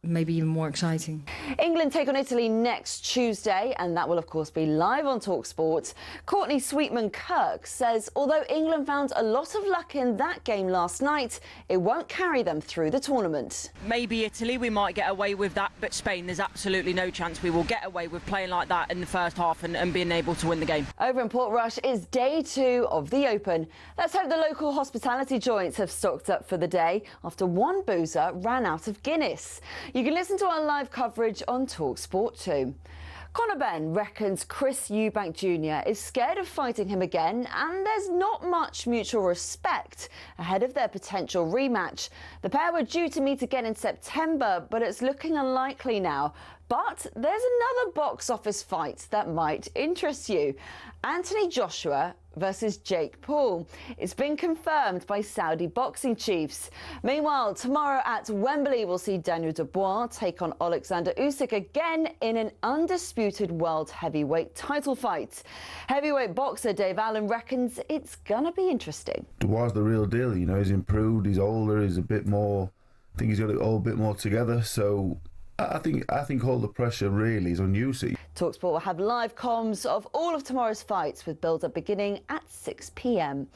maybe even more exciting. England take on Italy next Tuesday, and that will of course be live on talkSPORT. Courtney Sweetman-Kirk says although England found a lot of luck in that game last night, it won't carry them through the tournament. Maybe Italy, we might get away with that, but Spain, there's absolutely no chance we will get away with playing like that in the first half and being able to win the game. Over in Portrush is day 2 of the Open. Let's hope the local hospitality joints have stocked up for the day after one boozer ran out of Guinness. You can listen to our live coverage on talkSPORT too. Conor Benn reckons Chris Eubank Jr. is scared of fighting him again, and there's not much mutual respect ahead of their potential rematch. The pair were due to meet again in September, but it's looking unlikely now. But there's another box office fight that might interest you. Anthony Joshua versus Jake Paul. It's been confirmed by Saudi boxing chiefs. Meanwhile, tomorrow at Wembley, we'll see Daniel Dubois take on Alexander Usyk again in an undisputed world heavyweight title fight. Heavyweight boxer Dave Allen reckons it's gonna be interesting. Dubois the real deal, you know, he's improved, he's older, he's a bit more, I think he's got it all a bit more together, so I think all the pressure really is on Usyk. talkSPORT will have live comms of all of tomorrow's fights with build-up beginning at 6 p.m.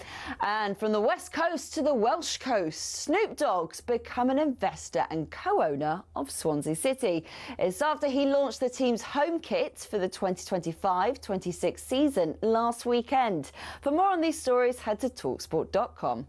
And from the West Coast to the Welsh Coast, Snoop Dogg's become an investor and co-owner of Swansea City. It's after he launched the team's home kit for the 2025-26 season last weekend. For more on these stories, head to talksport.com.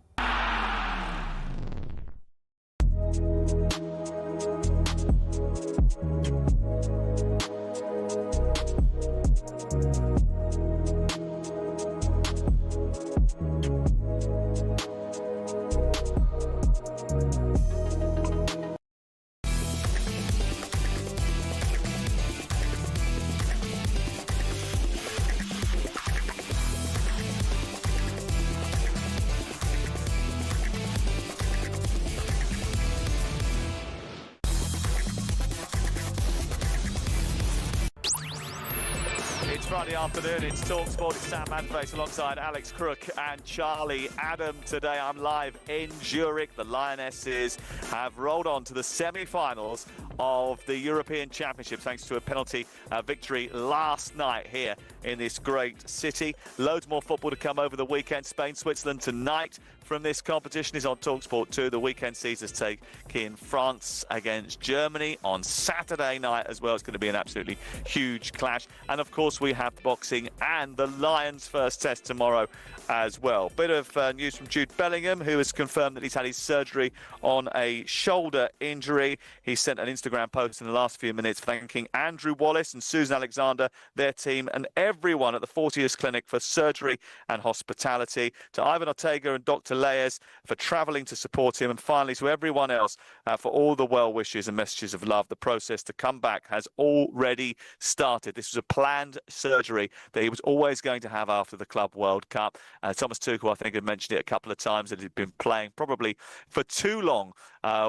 It's Friday afternoon, it's talkSPORT, it's Sam Matterface alongside Alex Crook and Charlie Adam. Today I'm live in Zurich. The Lionesses have rolled on to the semi-finals of the European Championship thanks to a penalty victory last night here in this great city. Loads more football to come over the weekend. Spain, Switzerland tonight from this competition is on talkSPORT 2. The weekend sees us take in France against Germany on Saturday night as well. It's going to be an absolutely huge clash. And of course we have boxing and the Lions' first test tomorrow as well. Bit of news from Jude Bellingham, who has confirmed that he's had his surgery on a shoulder injury. He sent an Instagram post in the last few minutes thanking Andrew Wallace and Susan Alexander, their team, and everyone at the 40th Clinic for surgery and hospitality. To Ivan Ortega and Dr. Leyes for travelling to support him, and finally to everyone else for all the well wishes and messages of love. The process to come back has already started. This was a planned surgery that he was always going to have after the Club World Cup. Thomas Tuchel, I think, had mentioned it a couple of times that he'd been playing probably for too long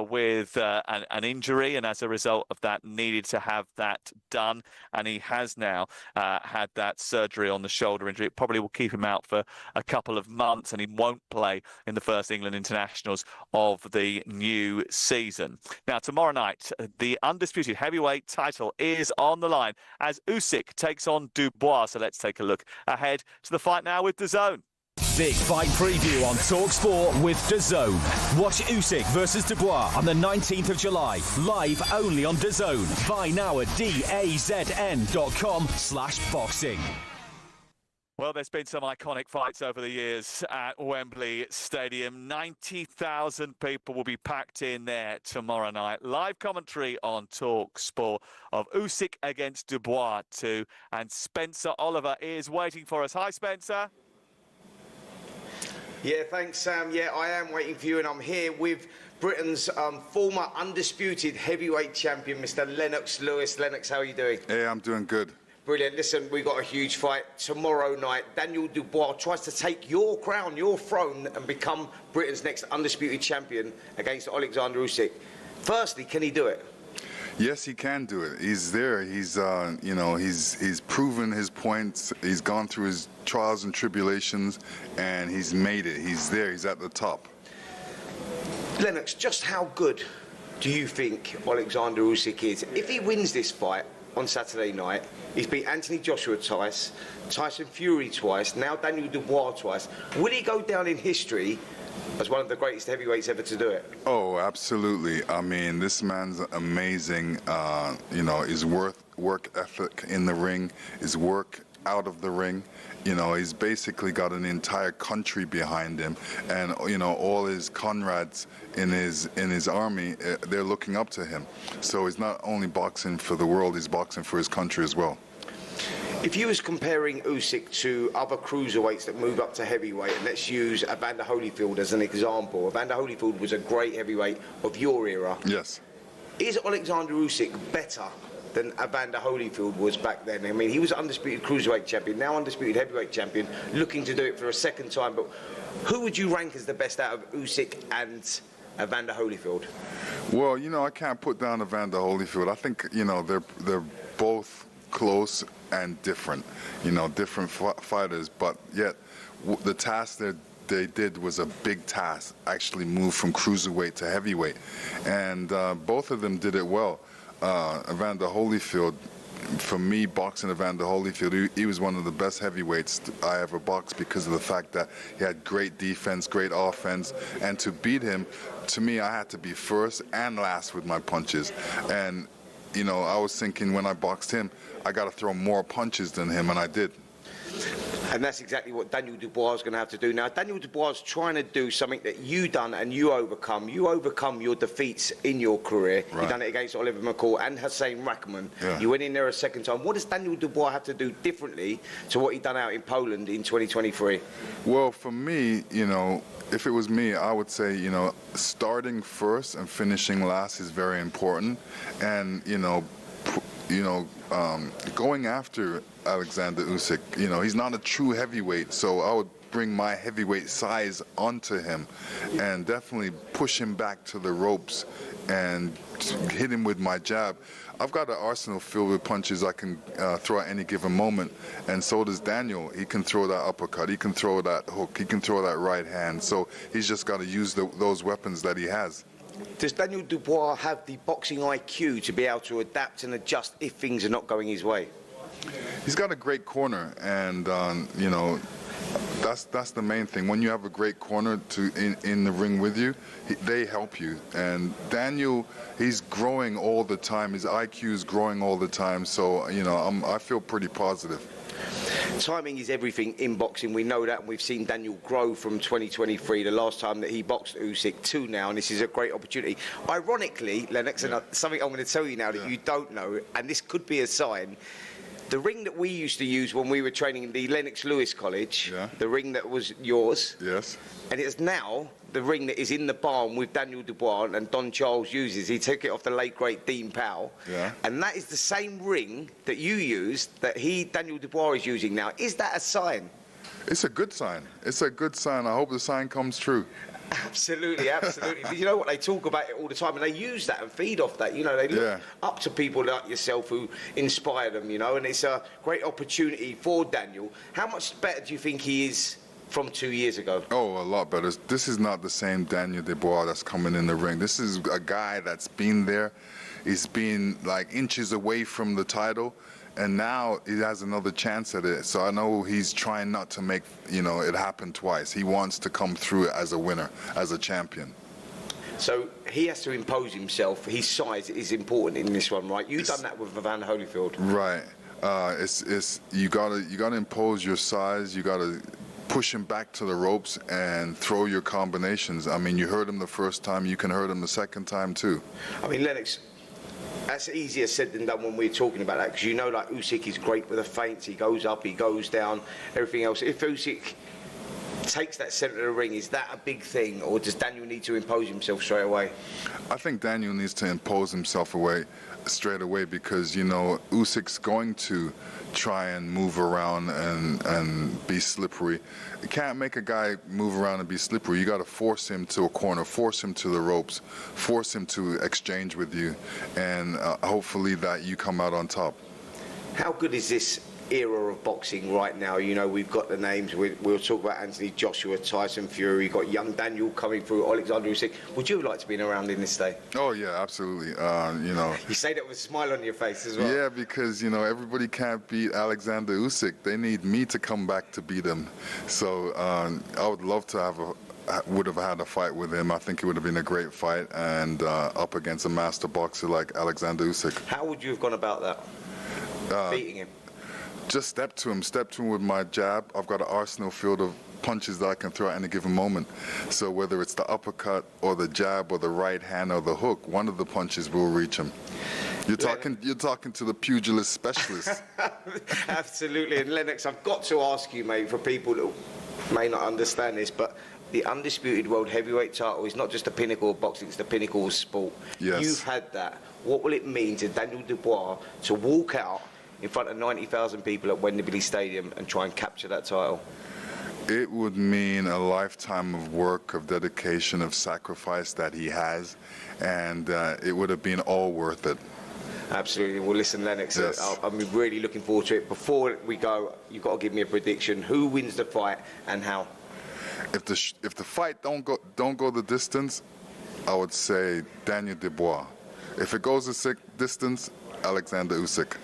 with an injury, and as a result of that needed to have that done, and he has now had that surgery on the shoulder injury. It probably will keep him out for a couple of months, and he won't play in the first England internationals of the new season. Now tomorrow night the undisputed heavyweight title is on the line as Usyk takes on Dubois, so let's take a look ahead to the fight now with DAZN. Big fight preview on talkSPORT with DAZN. Watch Usyk versus Dubois on the 19th of July. Live only on DAZN. Buy now at DAZN.com/boxing. Well, there's been some iconic fights over the years at Wembley Stadium. 90,000 people will be packed in there tomorrow night. Live commentary on talkSPORT of Usyk against Dubois 2. And Spencer Oliver is waiting for us. Hi, Spencer. Yeah, thanks, Sam. Yeah, I am waiting for you, and I'm here with Britain's former undisputed heavyweight champion, Mr. Lennox Lewis. Lennox, how are you doing? Hey, I'm doing good. Brilliant. Listen, we've got a huge fight tomorrow night. Daniel Dubois tries to take your crown, your throne, and become Britain's next undisputed champion against Alexander Usyk. Firstly, can he do it? Yes, he can do it. He's there. He's, you know, he's proven his points. He's gone through his trials and tribulations, and he's made it. He's there. He's at the top. Lennox, just how good do you think Alexander Usyk is? If he wins this fight on Saturday night, he's beat Anthony Joshua twice, Tyson Fury twice, now Daniel Dubois twice. Will he go down in history as one of the greatest heavyweights ever to do it? Oh, absolutely. I mean, this man's amazing. You know, his work ethic in the ring, his work out of the ring. You know, he's basically got an entire country behind him, and you know, all his comrades in his army, they're looking up to him. So he's not only boxing for the world, he's boxing for his country as well. If you was comparing Usyk to other cruiserweights that move up to heavyweight, and let's use Evander Holyfield as an example. Evander Holyfield was a great heavyweight of your era. Yes. Is Alexander Usyk better than Evander Holyfield was back then? I mean, he was undisputed cruiserweight champion, now undisputed heavyweight champion, looking to do it for a second time. But who would you rank as the best out of Usyk and Evander Holyfield? Well, you know, I can't put down Evander Holyfield. I think, you know, they're both close and different, you know, different fighters, but yet the task that they did was a big task, actually move from cruiserweight to heavyweight, and both of them did it well. Evander Holyfield, for me, boxing Evander Holyfield, he was one of the best heavyweights I ever boxed because of the fact that he had great defense, great offense, and to beat him, to me, I had to be first and last with my punches. And, you know, I was thinking when I boxed him, I got to throw more punches than him, and I did. And that's exactly what Daniel Dubois is going to have to do now. Daniel Dubois is trying to do something that you done and you overcome. You overcome your defeats in your career. Right. You've done it against Oliver McCall and Hussein Rachman. Yeah. You went in there a second time. What does Daniel Dubois have to do differently to what he done out in Poland in 2023? Well, for me, you know, if it was me, I would say, you know, starting first and finishing last is very important. And, going after Alexander Usyk, you know, he's not a true heavyweight, so I would bring my heavyweight size onto him and definitely push him back to the ropes and hit him with my jab. I've got an arsenal filled with punches I can throw at any given moment, and so does Daniel. He can throw that uppercut, he can throw that hook, he can throw that right hand, so he's just got to use those weapons that he has. Does Daniel Dubois have the boxing IQ to be able to adapt and adjust if things are not going his way? He's got a great corner, and you know, that's the main thing. When you have a great corner in the ring with you, they help you. And Daniel, he's growing all the time. His IQ is growing all the time. So you know, I feel pretty positive. Timing is everything in boxing. We know that, and we've seen Daniel grow from 2023, the last time that he boxed Usyk, to now, and this is a great opportunity. Ironically, Lennox, and something I'm going to tell you now that you don't know, and this could be a sign. The ring that we used to use when we were training in the Lennox Lewis College, the ring that was yours, and it's now the ring that is in the barn with Daniel Dubois and Don Charles uses. He took it off the late, great Dean Powell. And that is the same ring that you used, that Daniel Dubois is using now. Is that a sign? It's a good sign. It's a good sign. I hope the sign comes true. Absolutely, absolutely. You know what, they talk about it all the time, and they use that and feed off that. You know, they look up to people like yourself who inspire them, you know, and it's a great opportunity for Daniel. How much better do you think he is from 2 years ago? Oh, a lot better. This is not the same Daniel Dubois that's coming in the ring. This is a guy that's been there. He's been like inches away from the title, and now he has another chance at it. So I know he's trying not to make, you know, it happen twice. He wants to come through as a winner, as a champion. So he has to impose himself. His size is important in this one, right? You've done that with Evander Holyfield. Right. You gotta impose your size. You gotta push him back to the ropes and throw your combinations. I mean, you hurt him the first time, you can hurt him the second time too. I mean, Lennox, that's easier said than done when we're talking about that, because you know, like, Usyk is great with the feints. He goes up, he goes down, everything else. If Usyk takes that centre of the ring, is that a big thing, or does Daniel need to impose himself straight away? I think Daniel needs to impose himself straight away because, you know, Usyk's going to try and move around and be slippery. You can't make a guy move around and be slippery. You got to force him to a corner, force him to the ropes, force him to exchange with you, and hopefully that you come out on top. How good is this era of boxing right now? You know, we've got the names. We'll talk about Anthony Joshua, Tyson Fury. We've got young Daniel coming through, Alexander Usyk. Would you like to be around in this day? Oh yeah, absolutely. You know, you say that with a smile on your face as well. Yeah, because, you know, everybody can't beat Alexander Usyk. They need me to come back to beat him. So I would love to would have had a fight with him. I think it would have been a great fight, and up against a master boxer like Alexander Usyk. How would you have gone about that? Beating him? Just step to him with my jab. I've got an arsenal filled of punches that I can throw at any given moment. So whether it's the uppercut or the jab or the right hand or the hook, one of the punches will reach him. You're talking to the pugilist specialist. Absolutely. And Lennox, I've got to ask you, mate, for people that may not understand this, but the undisputed world heavyweight title is not just the pinnacle of boxing, it's the pinnacle of sport. Yes. You've had that. What will it mean to Daniel Dubois to walk out in front of 90,000 people at Wembley Stadium and try and capture that title? It would mean a lifetime of work, of dedication, of sacrifice that he has, and it would have been all worth it. Absolutely. Well, listen, Lennox, yes. I'm really looking forward to it. Before we go, you've got to give me a prediction. Who wins the fight and how? If the fight don't go the distance, I would say Daniel Dubois. If it goes the distance, Alexander Usyk.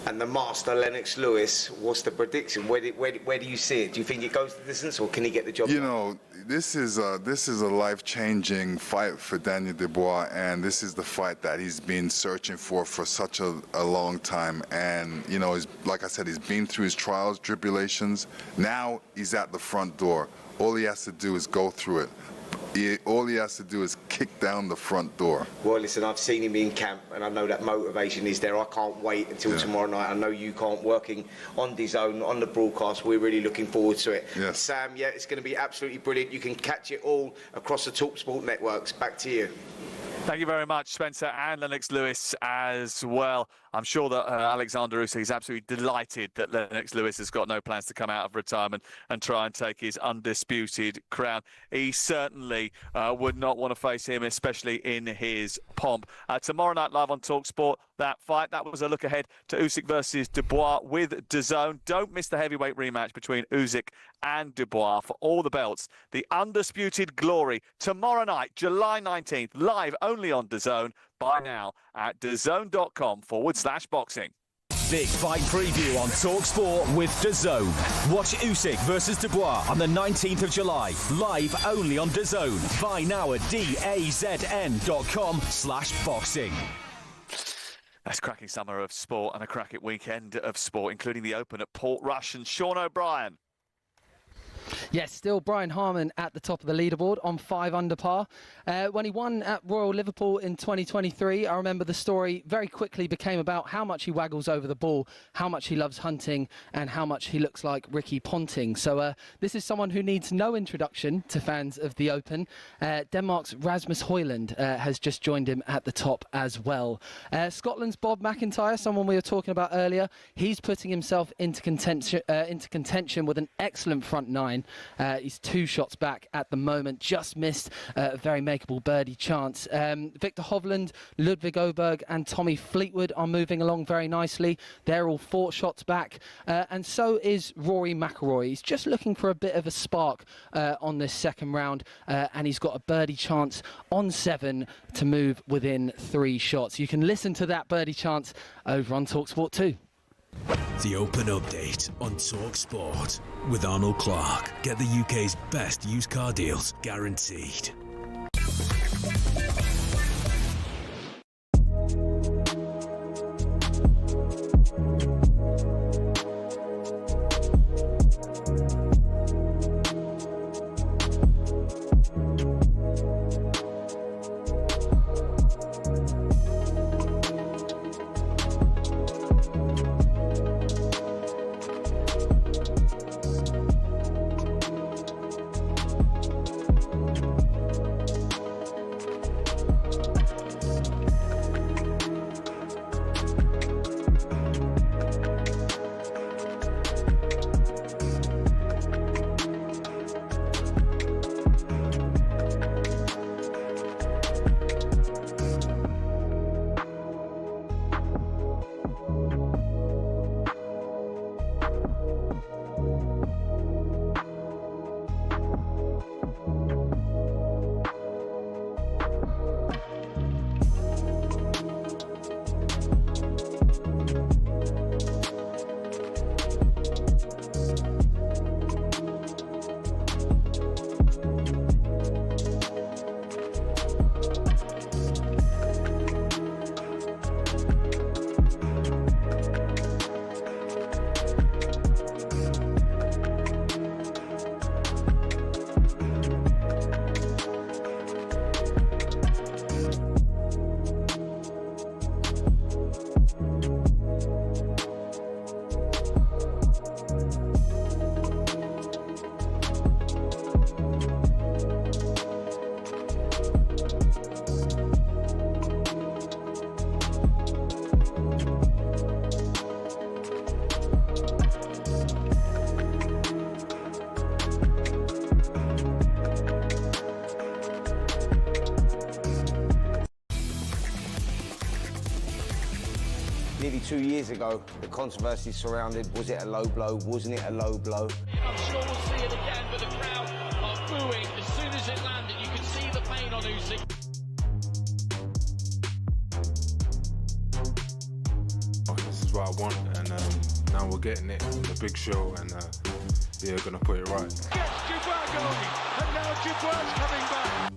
And the master, Lennox Lewis, what's the prediction? Where do you see it? Do you think it goes the distance, or can he get the job? You know, this is a life-changing fight for Daniel Dubois, and this is the fight that he's been searching for such a long time. And you know, like I said, he's been through his trials, tribulations. Now he's at the front door. All he has to do is go through it. All he has to do is kick down the front door. Well, listen, I've seen him in camp, and I know that motivation is there. I can't wait until tomorrow night. I know you can't. Working on DAZN, on the broadcast, we're really looking forward to it. Yes. Sam, yeah, it's going to be absolutely brilliant. You can catch it all across the talkSPORT networks. Back to you. Thank you very much, Spencer, and Lennox Lewis as well. I'm sure that Alexander Usyk is absolutely delighted that Lennox Lewis has got no plans to come out of retirement and try and take his undisputed crown. He certainly would not want to face him, especially in his pomp. Tomorrow night, live on talkSPORT, that fight. That was a look ahead to Usyk versus Dubois with DAZN. Don't miss the heavyweight rematch between Usyk and Dubois for all the belts. The undisputed glory tomorrow night, July 19th, live only on DAZN. Buy now at DAZN.com/boxing. Big fight preview on talkSPORT with DAZN. Watch Usyk versus Dubois on the 19th of July, live only on DAZN. Buy now at DAZN.com/boxing. That's a cracking summer of sport and a cracking weekend of sport, including the Open at Portrush. And Sean O'Brien. Yes, still Brian Harman at the top of the leaderboard on 5 under par. When he won at Royal Liverpool in 2023, I remember the story very quickly became about how much he waggles over the ball, how much he loves hunting, and how much he looks like Ricky Ponting. So this is someone who needs no introduction to fans of the Open. Denmark's Rasmus Højlund has just joined him at the top as well. Scotland's Bob McIntyre, someone we were talking about earlier, he's putting himself into contention with an excellent front nine. He's 2 shots back at the moment, just missed a very makeable birdie chance. Victor Hovland, Ludvig Åberg and Tommy Fleetwood are moving along very nicely. They're all 4 shots back, and so is Rory McIlroy. He's just looking for a bit of a spark on this second round, and he's got a birdie chance on 7 to move within 3 shots. You can listen to that birdie chance over on talkSPORT too. The Open Update on talkSPORT with Arnold Clark. Get the UK's best used car deals, guaranteed. Nearly 2 years ago, the controversy surrounded, was it a low blow, wasn't it a low blow? I'm sure we'll see it again, but the crowd are booing as soon as it landed. You can see the pain on Usyk. what I want, and now we're getting it in the big show, and gonna put it right. Gets Dubois going, and now Dubois coming back.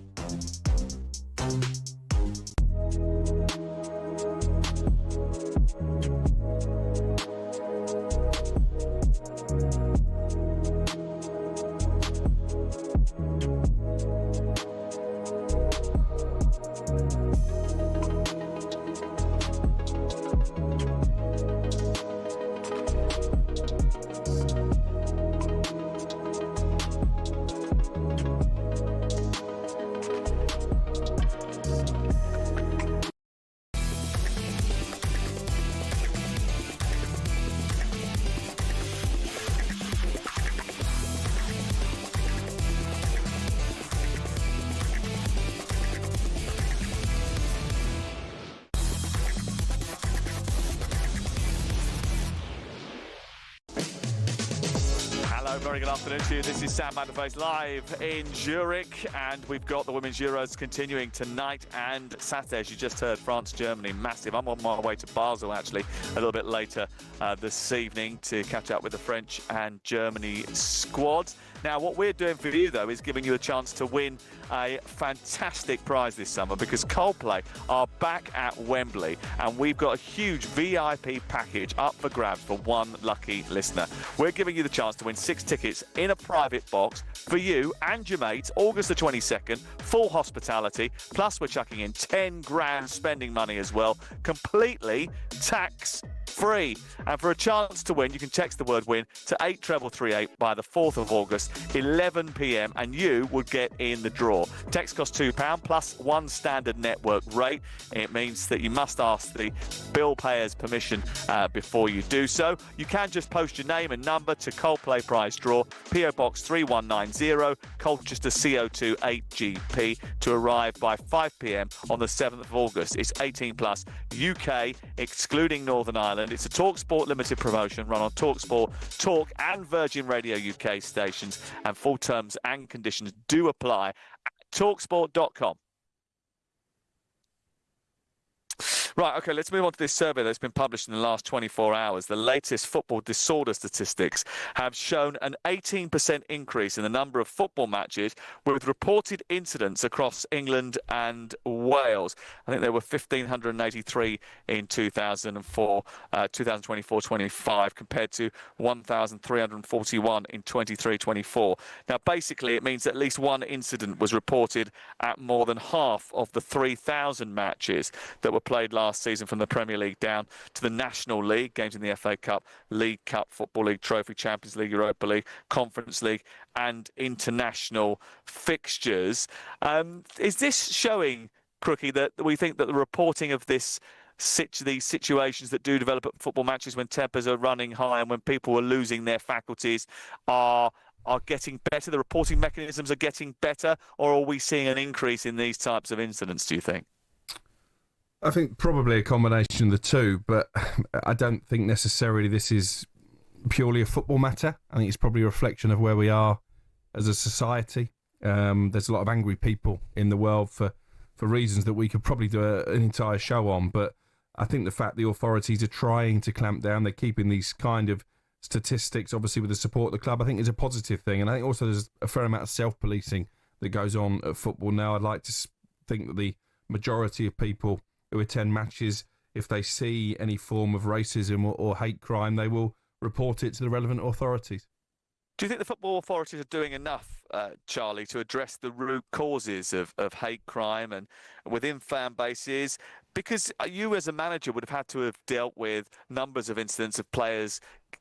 Very good afternoon to you. This is Sam Matterface live in Zurich, and we've got the Women's Euros continuing tonight and Saturday. As you just heard, France-Germany, massive. I'm on my way to Basel, actually, a little bit later this evening to catch up with the French and Germany squads. Now, what we're doing for you, though, is giving you a chance to win a fantastic prize this summer, because Coldplay are back at Wembley, and we've got a huge VIP package up for grabs for one lucky listener. We're giving you the chance to win 6 tickets in a private box for you and your mates, August the 22nd, full hospitality, plus we're chucking in 10 grand spending money as well, completely tax-free. And for a chance to win, you can text the word WIN to 83338 by the 4th of August, 11 p.m, and you would get in the draw. Text costs £2 plus one standard network rate. It means that you must ask the bill payer's permission before you do so. You can just post your name and number to Coldplay Prize Draw, PO Box 3190, Colchester CO2 8GP, to arrive by 5 p.m. on the 7th of August. It's 18 plus, UK, excluding Northern Ireland. It's a talkSPORT limited promotion run on talkSPORT, Talk and Virgin Radio UK stations, and full terms and conditions do apply at talksport.com. Right, OK, let's move on to this survey that's been published in the last 24 hours. The latest football disorder statistics have shown an 18% increase in the number of football matches with reported incidents across England and Wales. I think there were 1,583 in 2024-25 compared to 1,341 in 23-24. Now, basically, it means at least one incident was reported at more than half of the 3,000 matches that were played last season, from the Premier League down to the National League, games in the FA Cup, League Cup, Football League Trophy, Champions League, Europa League, Conference League, and international fixtures. Is this showing, Crookie, that we think that the reporting of these situations that do develop at football matches when tempers are running high and when people are losing their faculties are getting better? The reporting mechanisms are getting better, or are we seeing an increase in these types of incidents, do you think? I think probably a combination of the two, but I don't think necessarily this is purely a football matter. I think it's probably a reflection of where we are as a society. There's a lot of angry people in the world for reasons that we could probably do an entire show on, but I think the fact the authorities are trying to clamp down, they're keeping these kind of statistics, obviously with the support of the club, I think is a positive thing. And I think also there's a fair amount of self-policing that goes on at football now. I'd like to think that the majority of people who attend matches, if they see any form of racism or hate crime, they will report it to the relevant authorities. Do you think the football authorities are doing enough, Charlie, to address the root causes of hate crime and within fan bases? Because you as a manager would have had to have dealt with numbers of incidents of players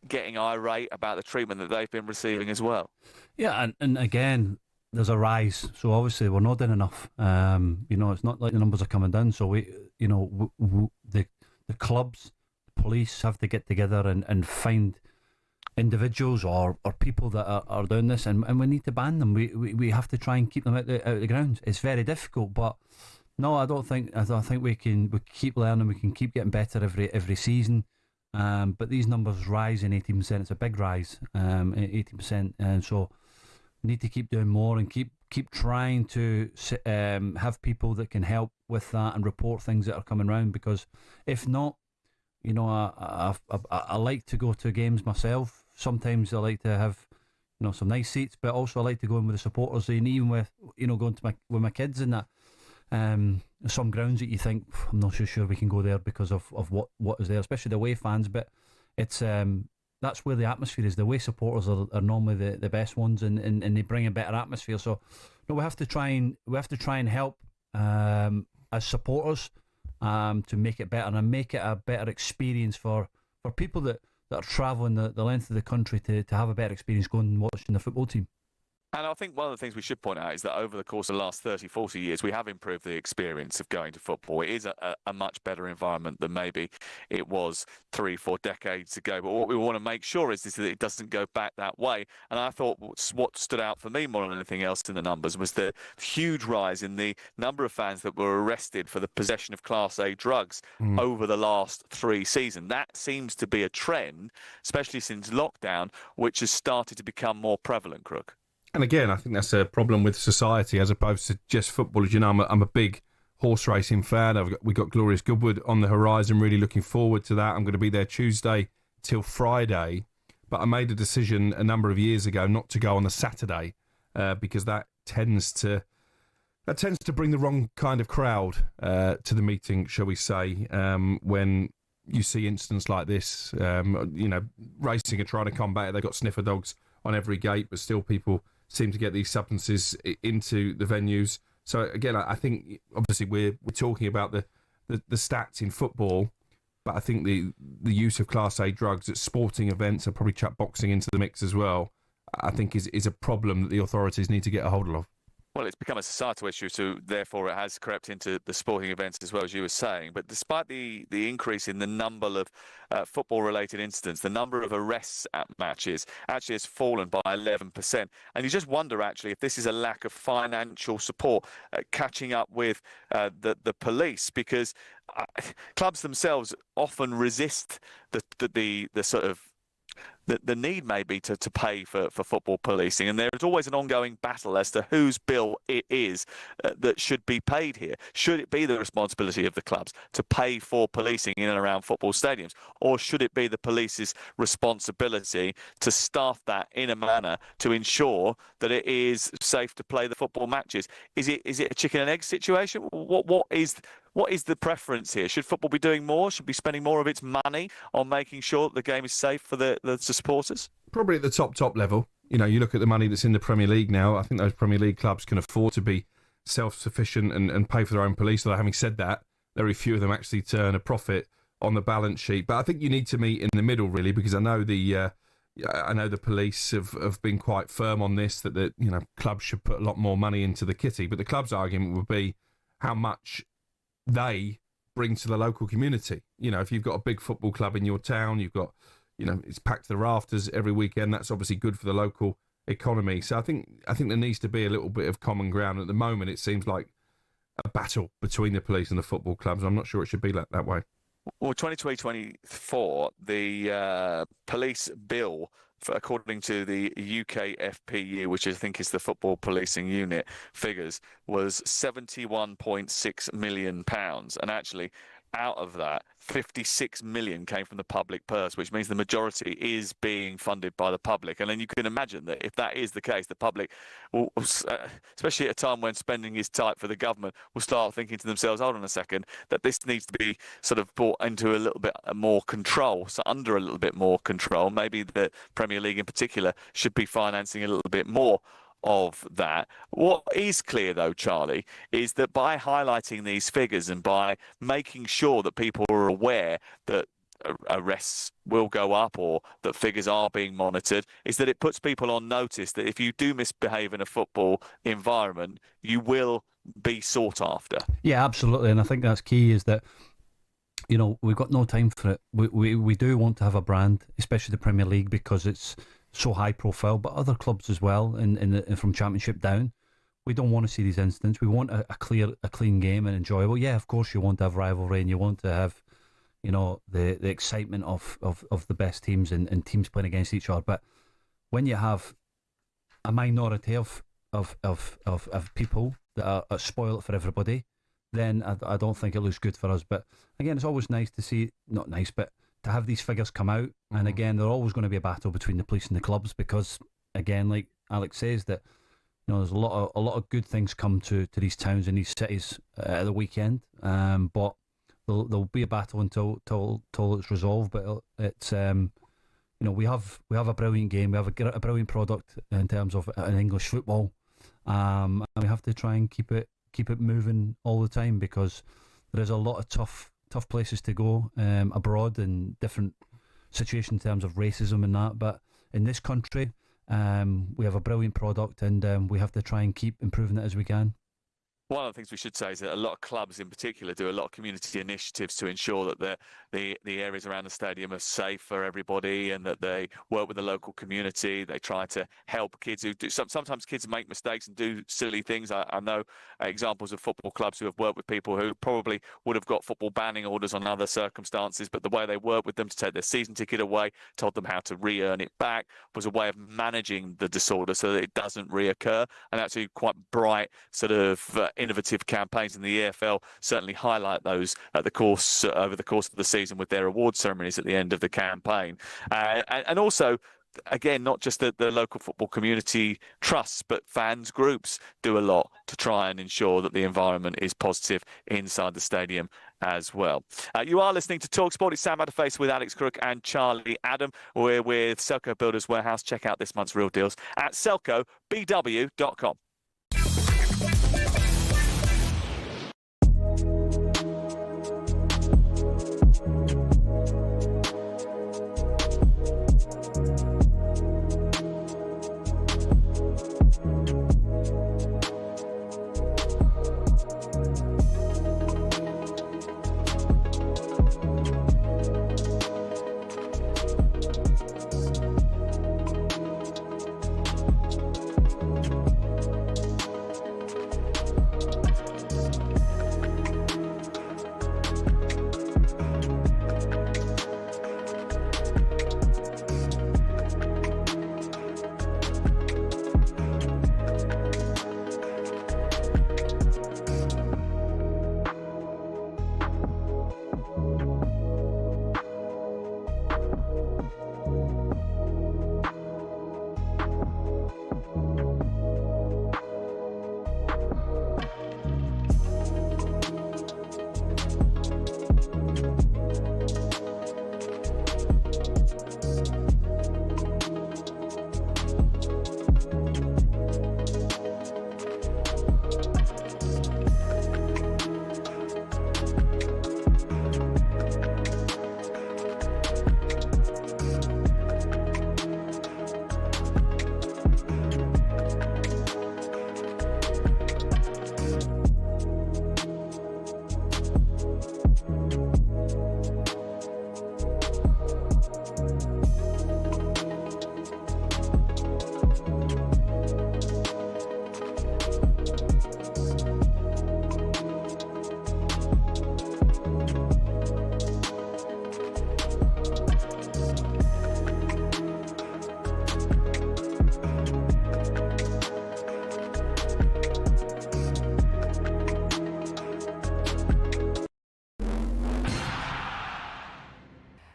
getting irate about the treatment that they've been receiving as well. Yeah, and again, there's a rise, so obviously we're not doing enough. It's not like the numbers are coming down. So the clubs, the police have to get together and find individuals or people that are doing this, and we need to ban them. We have to try and keep them out the ground. It's very difficult, but no, I don't think we keep learning. We can keep getting better every season. But these numbers rise in 18%. It's a big rise, 18%, and so. Need to keep doing more and keep trying to have people that can help with that and report things that are coming around, because if not, You know, I like to go to games myself. Sometimes I like to have, you know, some nice seats, but also I like to go in with the supporters, and even with, you know, going to with my kids and that. Some grounds that you think, I'm not so sure we can go there because of what is there, especially the away fans. But it's that's where the atmosphere is. The away supporters are normally the best ones, and they bring a better atmosphere. So no, we have to try and help as supporters to make it better and make it a better experience for people that are travelling the length of the country to have a better experience going and watching the football team. And I think one of the things we should point out is that over the course of the last 30, 40 years, we have improved the experience of going to football. It is a much better environment than maybe it was 3, 4 decades ago. But what we want to make sure is that it doesn't go back that way. And I thought what stood out for me more than anything else in the numbers was the huge rise in the number of fans that were arrested for the possession of Class A drugs over the last 3 seasons. That seems to be a trend, especially since lockdown, which has started to become more prevalent, Crook. And again, I think that's a problem with society as opposed to just football. As you know, I'm a big horse racing fan. We've got Glorious Goodwood on the horizon, really looking forward to that. I'm going to be there Tuesday till Friday. But I made a decision a number of years ago not to go on the Saturday because that tends to bring the wrong kind of crowd to the meeting, shall we say, when you see incidents like this. You know, racing are trying to combat it. They've got sniffer dogs on every gate, but still people seem to get these substances into the venues. So again, I think obviously we're talking about the stats in football, but I think the use of Class A drugs at sporting events, and probably chuck boxing into the mix as well, I think is a problem that the authorities need to get a hold of. Well, it's become a societal issue, so therefore it has crept into the sporting events as well, as you were saying. But despite the increase in the number of football-related incidents, the number of arrests at matches actually has fallen by 11%. And you just wonder, actually, if this is a lack of financial support catching up with the police, because clubs themselves often resist the sort of the need maybe to pay for football policing, and there's always an ongoing battle as to whose bill it is that should be paid here. Should it be the responsibility of the clubs to pay for policing in and around football stadiums, or should it be the police's responsibility to staff that in a manner to ensure that it is safe to play the football matches? Is it a chicken and egg situation? What is the preference here? Should football be doing more? Should be spending more of its money on making sure that the game is safe for the supporters? Probably at the top level. You know, you look at the money that's in the Premier League now. I think those Premier League clubs can afford to be self-sufficient and pay for their own police. Although having said that, very few of them actually turn a profit on the balance sheet. But I think you need to meet in the middle, really, because I know the police have been quite firm on this, that clubs should put a lot more money into the kitty. But the club's argument would be how much they bring to the local community. You know, if you've got a big football club in your town, you've got, it's packed to the rafters every weekend. That's obviously good for the local economy. So I think there needs to be a little bit of common ground. At the moment, it seems like a battle between the police and the football clubs. I'm not sure it should be that way. Well, 2023-24, the police bill, according to the UK FPU, which I think is the Football Policing Unit figures, was £71.6 million. And actually, out of that, 56 million came from the public purse, which means the majority is being funded by the public. And then you can imagine that if that is the case, the public, will, especially at a time when spending is tight for the government, will start thinking to themselves, hold on a second, that this needs to be sort of brought into a little bit more control, so under a little bit more control. Maybe the Premier League in particular should be financing a little bit more of that. What is clear, though, Charlie, is that by highlighting these figures and by making sure that people are aware that arrests will go up or that figures are being monitored, is that it puts people on notice that if you do misbehave in a football environment, you will be sought after. Yeah, absolutely. And I think that's key, is that we've got no time for it. We do want to have a brand, especially the Premier League, because it's so high profile, but other clubs as well, from Championship down. We don't want to see these incidents. We want a clean game and enjoyable. Yeah, of course you want to have rivalry and you want to have, the excitement of the best teams and teams playing against each other. But when you have a minority of people that spoil it for everybody, then I don't think it looks good for us. But again, it's always nice to see, not nice, but to have these figures come out. And again, they're always going to be a battle between the police and the clubs because, again, like Alex says, that there's a lot of good things come to these towns and these cities at the weekend. But there'll be a battle until it's resolved. But it's we have a brilliant game. We have a brilliant product in terms of an English football, and we have to try and keep it moving all the time because there is a lot of tough places to go abroad in different situations in terms of racism and that. But in this country, we have a brilliant product, and we have to try and keep improving it as we can. One of the things we should say is that a lot of clubs in particular do a lot of community initiatives to ensure that the areas around the stadium are safe for everybody and that they work with the local community. They try to help kids who do. Sometimes kids make mistakes and do silly things. I know examples of football clubs who have worked with people who probably would have got football banning orders on other circumstances, but the way they worked with them to take their season ticket away, told them how to re-earn it back, was a way of managing the disorder so that it doesn't reoccur. And actually quite bright sort of innovative campaigns in the EFL certainly highlight those over the course of the season with their award ceremonies at the end of the campaign. And also, again, not just the local football community trusts, but fans groups do a lot to try and ensure that the environment is positive inside the stadium as well. You are listening to talkSPORT. It's Sam Matterface with Alex Crook and Charlie Adam. We're with Selco Builders Warehouse. Check out this month's real deals at selcobw.com.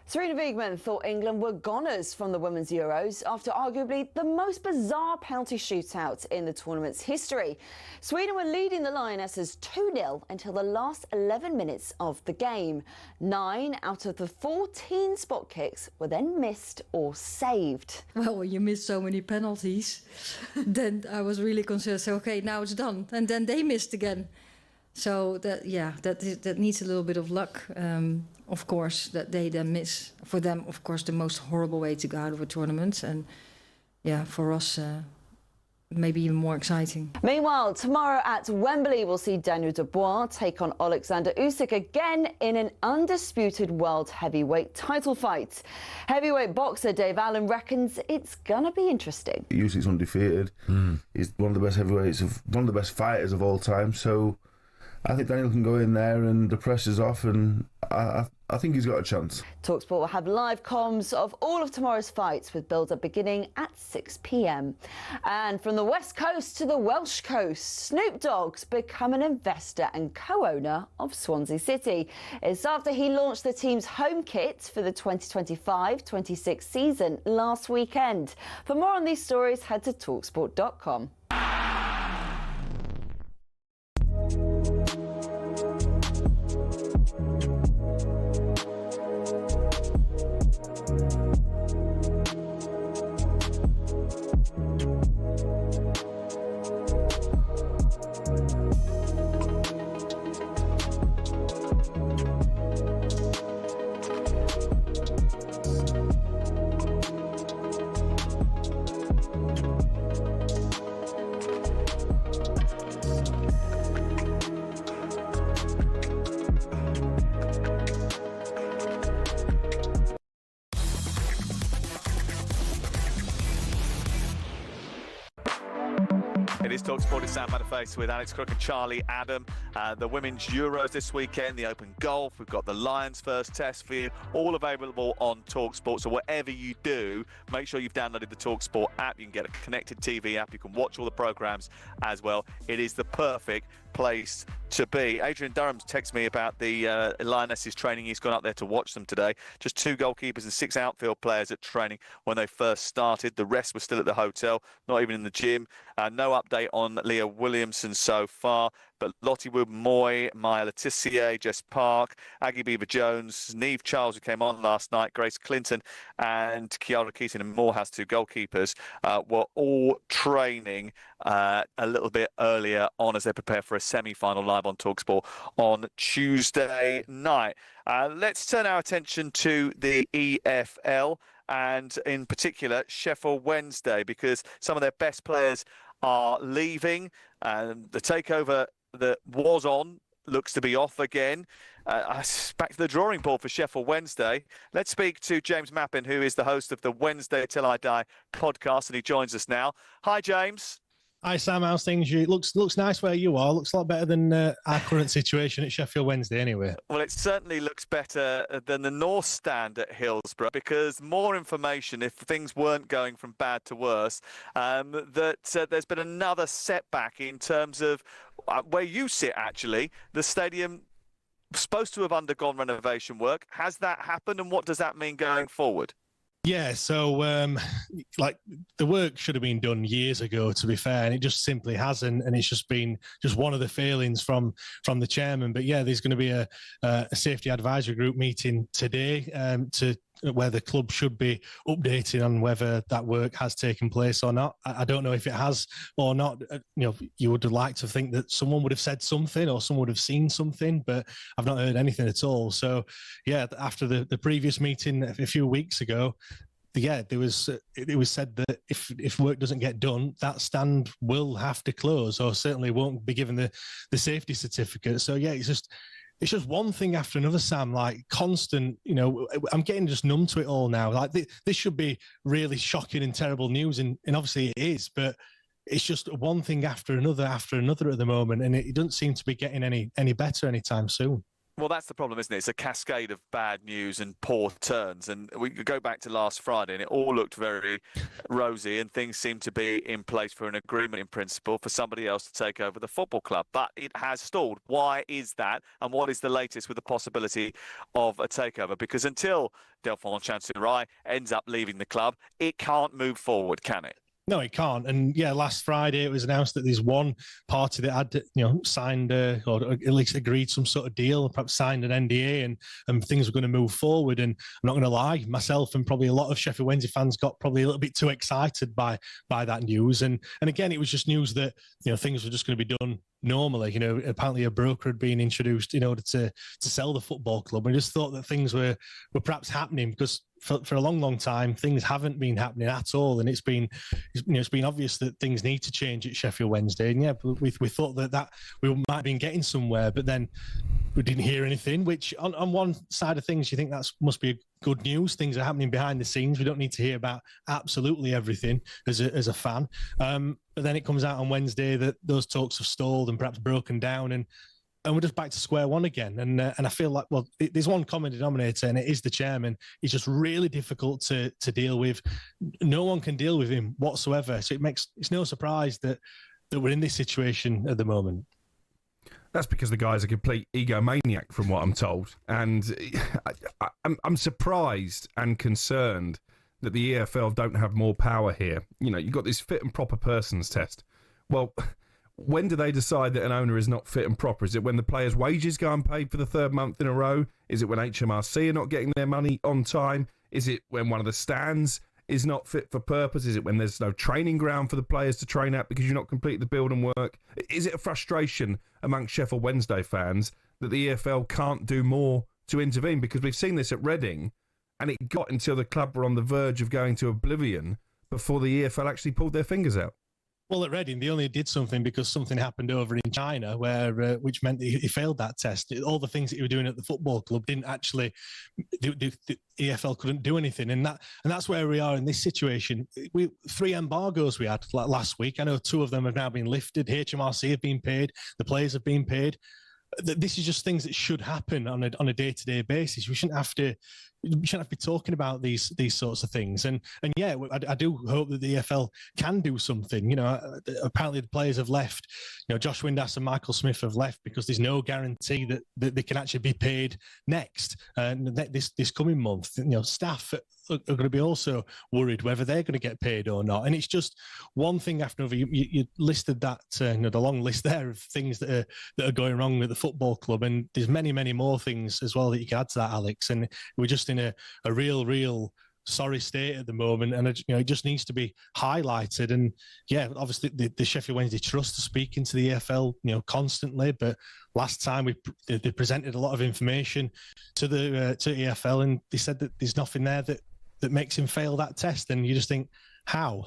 Serena Wiegman thought England were goners from the Women's Euros after arguably the most bizarre penalty shootout in the tournament's history. Sweden were leading the Lionesses 2-0 until the last 11 minutes of the game. 9 out of the 14 spot kicks were then missed or saved. Well, when you miss so many penalties, then I was really concerned. So, okay, now it's done. And then they missed again. So that needs a little bit of luck, of course, that they then miss. For them, of course, the most horrible way to go out of a tournament, and for us, maybe even more exciting. Meanwhile, tomorrow at Wembley, we'll see Daniel Dubois take on Alexander Usyk again in an undisputed world heavyweight title fight. Heavyweight boxer Dave Allen reckons it's gonna be interesting. Usyk's undefeated. He's one of the best heavyweights one of the best fighters of all time. So I think Daniel can go in there and the pressure's off, and I I think he's got a chance. talkSPORT will have live comms of all of tomorrow's fights with build-up beginning at 6 p.m. And from the West Coast to the Welsh Coast, Snoop Dogg's become an investor and co-owner of Swansea City. It's after he launched the team's home kit for the 2025-26 season last weekend. For more on these stories, head to talksport.com. It is talkSPORT, it's Sam Matterface with Alex Crook and Charlie Adam. The Women's Euros this weekend, the Open Golf, we've got the Lions first test for you, all available on talkSPORT. So whatever you do, make sure you've downloaded the talkSPORT app. You can get a connected TV app, you can watch all the programmes as well. It is the perfect place to be. Adrian Durham's texted me about the Lionesses training. He's gone up there to watch them today. Just 2 goalkeepers and 6 outfield players at training when they first started. The rest were still at the hotel, not even in the gym. No update on Leah Williamson so far, but Lottie Wood Moy, Maya Letitia, Jess Park, Aggie Beaver-Jones, Neve Charles, who came on last night, Grace Clinton and Kiara Keaton and Morehouse, 2 goalkeepers, were all training a little bit earlier on as they prepare for a semi-final live on talkSPORT on Tuesday night. Let's turn our attention to the EFL and in particular Sheffield Wednesday, because some of their best players are leaving. The takeover that was on looks to be off again. Back to the drawing board for Sheffield Wednesday. Let's speak to James Mappin, who is the host of the Wednesday Till I Die podcast, and he joins us now. Hi, James. Hi, Sam. How's things? It looks nice where you are. Looks a lot better than our current situation at Sheffield Wednesday anyway. Well, it certainly looks better than the North Stand at Hillsborough, because more information, if things weren't going from bad to worse, that there's been another setback in terms of where you sit, actually. The stadium supposed to have undergone renovation work. Has that happened, and what does that mean going forward? Yeah, so like the work should have been done years ago, to be fair, and it just simply hasn't, and it's just been one of the failings from the chairman. But yeah, there's going to be a safety advisory group meeting today where the club should be updating on whether that work has taken place or not. I don't know if it has or not. You would like to think that someone would have said something or someone would have seen something, but I've not heard anything at all. So yeah, after the previous meeting a few weeks ago, it was said that if work doesn't get done, that stand will have to close, or certainly won't be given the safety certificate. So yeah, it's just one thing after another, Sam, like constant, I'm getting just numb to it all now. Like this should be really shocking and terrible news, and obviously it is, but it's just one thing after another at the moment, and it doesn't seem to be getting any better anytime soon. Well, that's the problem, isn't it? It's a cascade of bad news and poor turns. And we could go back to last Friday, and it all looked very rosy, and things seemed to be in place for an agreement in principle for somebody else to take over the football club. But it has stalled. Why is that? And what is the latest with the possibility of a takeover? Because until Delphine Chancerai ends up leaving the club, it can't move forward, can it? No, it can't. And yeah, last Friday it was announced that there's one party that had, signed or at least agreed some sort of deal, perhaps signed an NDA, and things were going to move forward. And I'm not going to lie, myself and probably a lot of Sheffield Wednesday fans got probably a little bit too excited by that news. And again, it was just news that things were just going to be done normally. Apparently a broker had been introduced in order to sell the football club. And I just thought that things were perhaps happening, because for a long time things haven't been happening at all, and it's been obvious that things need to change at Sheffield Wednesday. And yeah, we thought that we might have been getting somewhere, but then we didn't hear anything, which on one side of things you think that must be good news. Things are happening behind the scenes. We don't need to hear about absolutely everything as a fan. But then it comes out on Wednesday that those talks have stalled and perhaps broken down, and and we're just back to square one again. And I feel like, well, there's one common denominator, and it is the chairman. He's just really difficult to deal with. No one can deal with him whatsoever. So it's no surprise that we're in this situation at the moment. That's because the guy's a complete egomaniac, from what I'm told. And I'm surprised and concerned that the EFL don't have more power here. You know, you've got this fit and proper persons test. Well, when do they decide that an owner is not fit and proper? Is it when the players' wages go unpaid for the third month in a row? Is it when HMRC are not getting their money on time? Is it when one of the stands is not fit for purpose? Is it when there's no training ground for the players to train at because you've not completed the build and work? Is it a frustration amongst Sheffield Wednesday fans that the EFL can't do more to intervene? Because we've seen this at Reading, and it got until the club were on the verge of going to oblivion before the EFL actually pulled their fingers out. Well, at Reading, they only did something because something happened over in China, which meant that he failed that test. All the things that he was doing at the football club didn't actually. The EFL couldn't do anything, and that's where we are in this situation. 3 embargoes we had last week. I know 2 of them have now been lifted. HMRC have been paid. The players have been paid. This is just things that should happen on a day-to-day basis. We shouldn't have to be talking about these sorts of things. And yeah, I do hope that the EFL can do something. You know, apparently the players have left. You know, Josh Windass and Michael Smith have left because there's no guarantee that they can actually be paid next this coming month. You know, staff are going to be also worried whether they're going to get paid or not. And it's just one thing after another. You listed that, the long list there of things that are going wrong at the football club, and there's many more things as well that you can add to that, Alex. And we're just in a real sorry state at the moment, and it just needs to be highlighted. And yeah, obviously the Sheffield Wednesday Trust are speaking to the EFL, constantly. But last time they presented a lot of information to the to EFL, and they said that there's nothing there that makes him fail that test. And you just think, how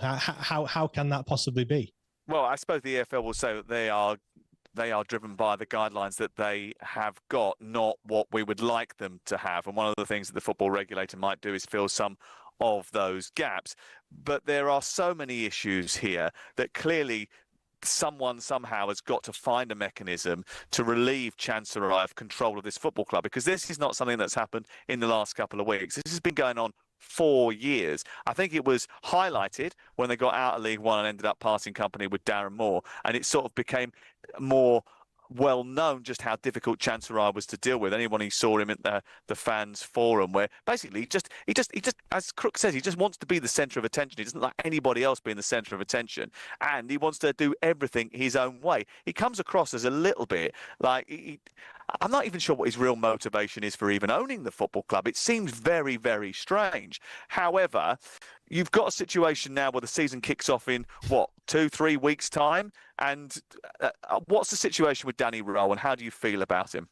can that possibly be? Well, I suppose the EFL will say that they are driven by the guidelines that they have got, not what we would like them to have. And one of the things that the football regulator might do is fill some of those gaps. But there are so many issues here that clearly someone somehow has got to find a mechanism to relieve Chancery of control of this football club, because this is not something that's happened in the last couple of weeks. This has been going on 4 years. I think it was highlighted when they got out of League One and ended up parting company with Darren Moore, and it sort of became more well known just how difficult Chancery was to deal with. Anyone who saw him at the fans forum, where basically he just as Crook says, he just wants to be the centre of attention. He doesn't like anybody else being the centre of attention, and he wants to do everything his own way. He comes across as a little bit like I'm not even sure what his real motivation is for even owning the football club. It seems very, very strange. However, you've got a situation now where the season kicks off in, 2-3 weeks' time? And what's the situation with Danny Rowe, and how do you feel about him?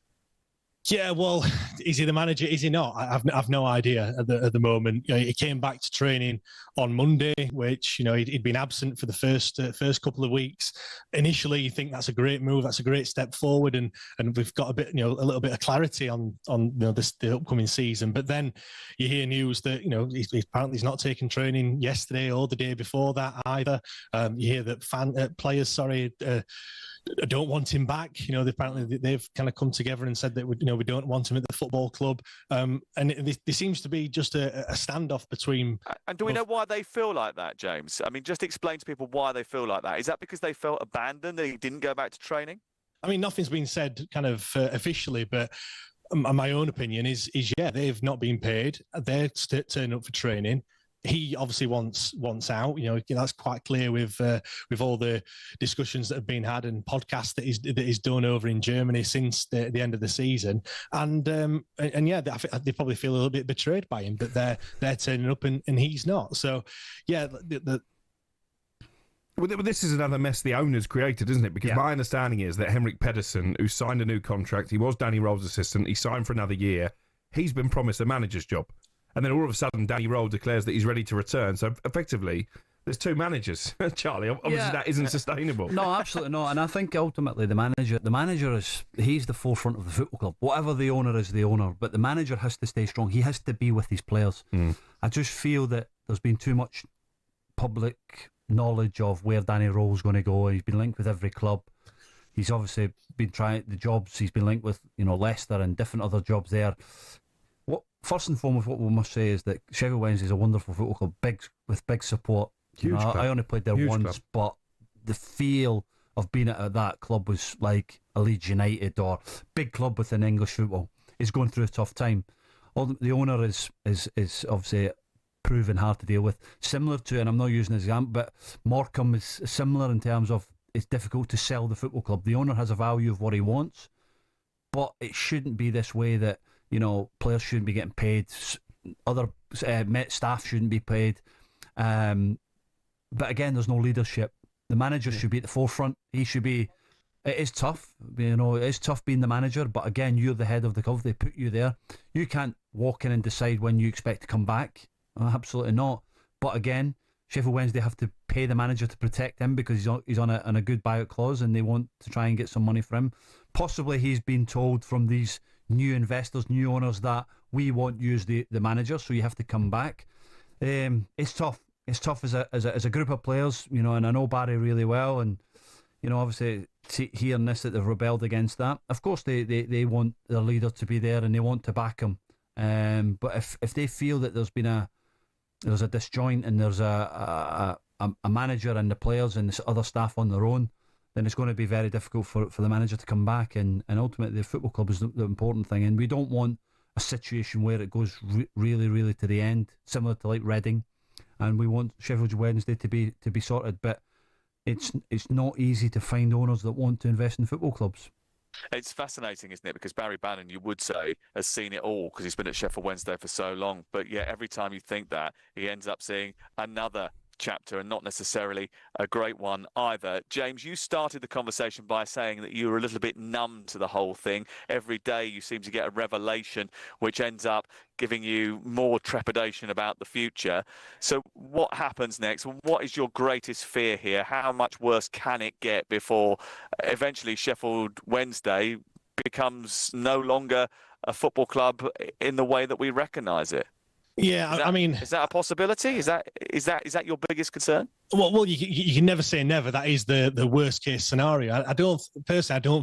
Yeah, well, is he the manager? Is he not? I've no idea at the moment. He came back to training on Monday, which he'd been absent for the first couple of weeks. Initially, you think that's a great move, that's a great step forward, and we've got a little bit of clarity on the upcoming season. But then you hear news that apparently he's not taking training yesterday or the day before that either. You hear that players don't want him back. Apparently they've kind of come together and said that we don't want him at the football club. And there seems to be just a standoff between. And do we know why they feel like that, James? I mean, just explain to people why they feel like that. Is that because they felt abandoned, that he didn't go back to training? I mean, nothing's been said kind of officially, but my own opinion is they've not been paid. They're turning up for training. He obviously wants out. That's quite clear with all the discussions that have been had and podcasts that he's done over in Germany since the end of the season. And yeah, they probably feel a little bit betrayed by him, but they're turning up and he's not. So yeah, Well, this is another mess the owners created, isn't it? Because my understanding is that Henrik Pedersen, who signed a new contract, he was Danny Rowe's assistant, he signed for another year, he's been promised a manager's job. And then all of a sudden, Danny Rowe declares that he's ready to return. So effectively, there's 2 managers. Charlie, obviously that isn't sustainable. No, absolutely not. And I think ultimately the manager he's the forefront of the football club. Whatever the owner is, the owner. But the manager has to stay strong. He has to be with his players. I just feel that there's been too much public knowledge of where Danny Rowe's going to go. He's been linked with every club. He's obviously been trying the jobs. He's been linked with, Leicester and different other jobs there. First and foremost, what we must say is that Sheffield Wednesday is a wonderful football club, with big support. Huge club. I only played there Huge once, club. but the feel of being at that club was like a Leeds United or big club within English football. Is going through a tough time. The owner is obviously proven hard to deal with. Similar to, and I'm not using an example, but Morecambe is similar in terms of it's difficult to sell the football club. The owner has a value of what he wants, but it shouldn't be this way that, players shouldn't be getting paid, other staff shouldn't be paid. But again, there's no leadership. The manager should be at the forefront. He should be. It is tough, it is tough being the manager, but again, you're the head of the club. They put you there. You can't walk in and decide when you expect to come back. Absolutely not. But again, Sheffield Wednesday have to pay the manager to protect him because he's on a good buyout clause, and they want to try and get some money for him. Possibly he's been told from these new investors, new owners, that we want you as the manager, so you have to come back. It's tough. It's tough as a group of players, and I know Barry really well, and obviously hearing this that they've rebelled against that. Of course, they want their leader to be there and they want to back him. But if they feel that there's a disjoint and there's a manager and the players and the other staff on their own, then it's going to be very difficult for the manager to come back. And ultimately, the football club is the important thing. And we don't want a situation where it goes really, really to the end, similar to like Reading. And we want Sheffield Wednesday to be sorted. But it's not easy to find owners that want to invest in football clubs. It's fascinating, isn't it? Because Barry Bannon, you would say, has seen it all because he's been at Sheffield Wednesday for so long. But yet every time you think that, he ends up seeing another chapter, and not necessarily a great one either. James, you started the conversation by saying that you were a little bit numb to the whole thing. Every day you seem to get a revelation which ends up giving you more trepidation about the future. So what happens next? What is your greatest fear here? How much worse can it get before eventually Sheffield Wednesday becomes no longer a football club in the way that we recognise it? Yeah, I mean, is that a possibility? Is that your biggest concern? Well, you can never say never. That is the worst case scenario. I don't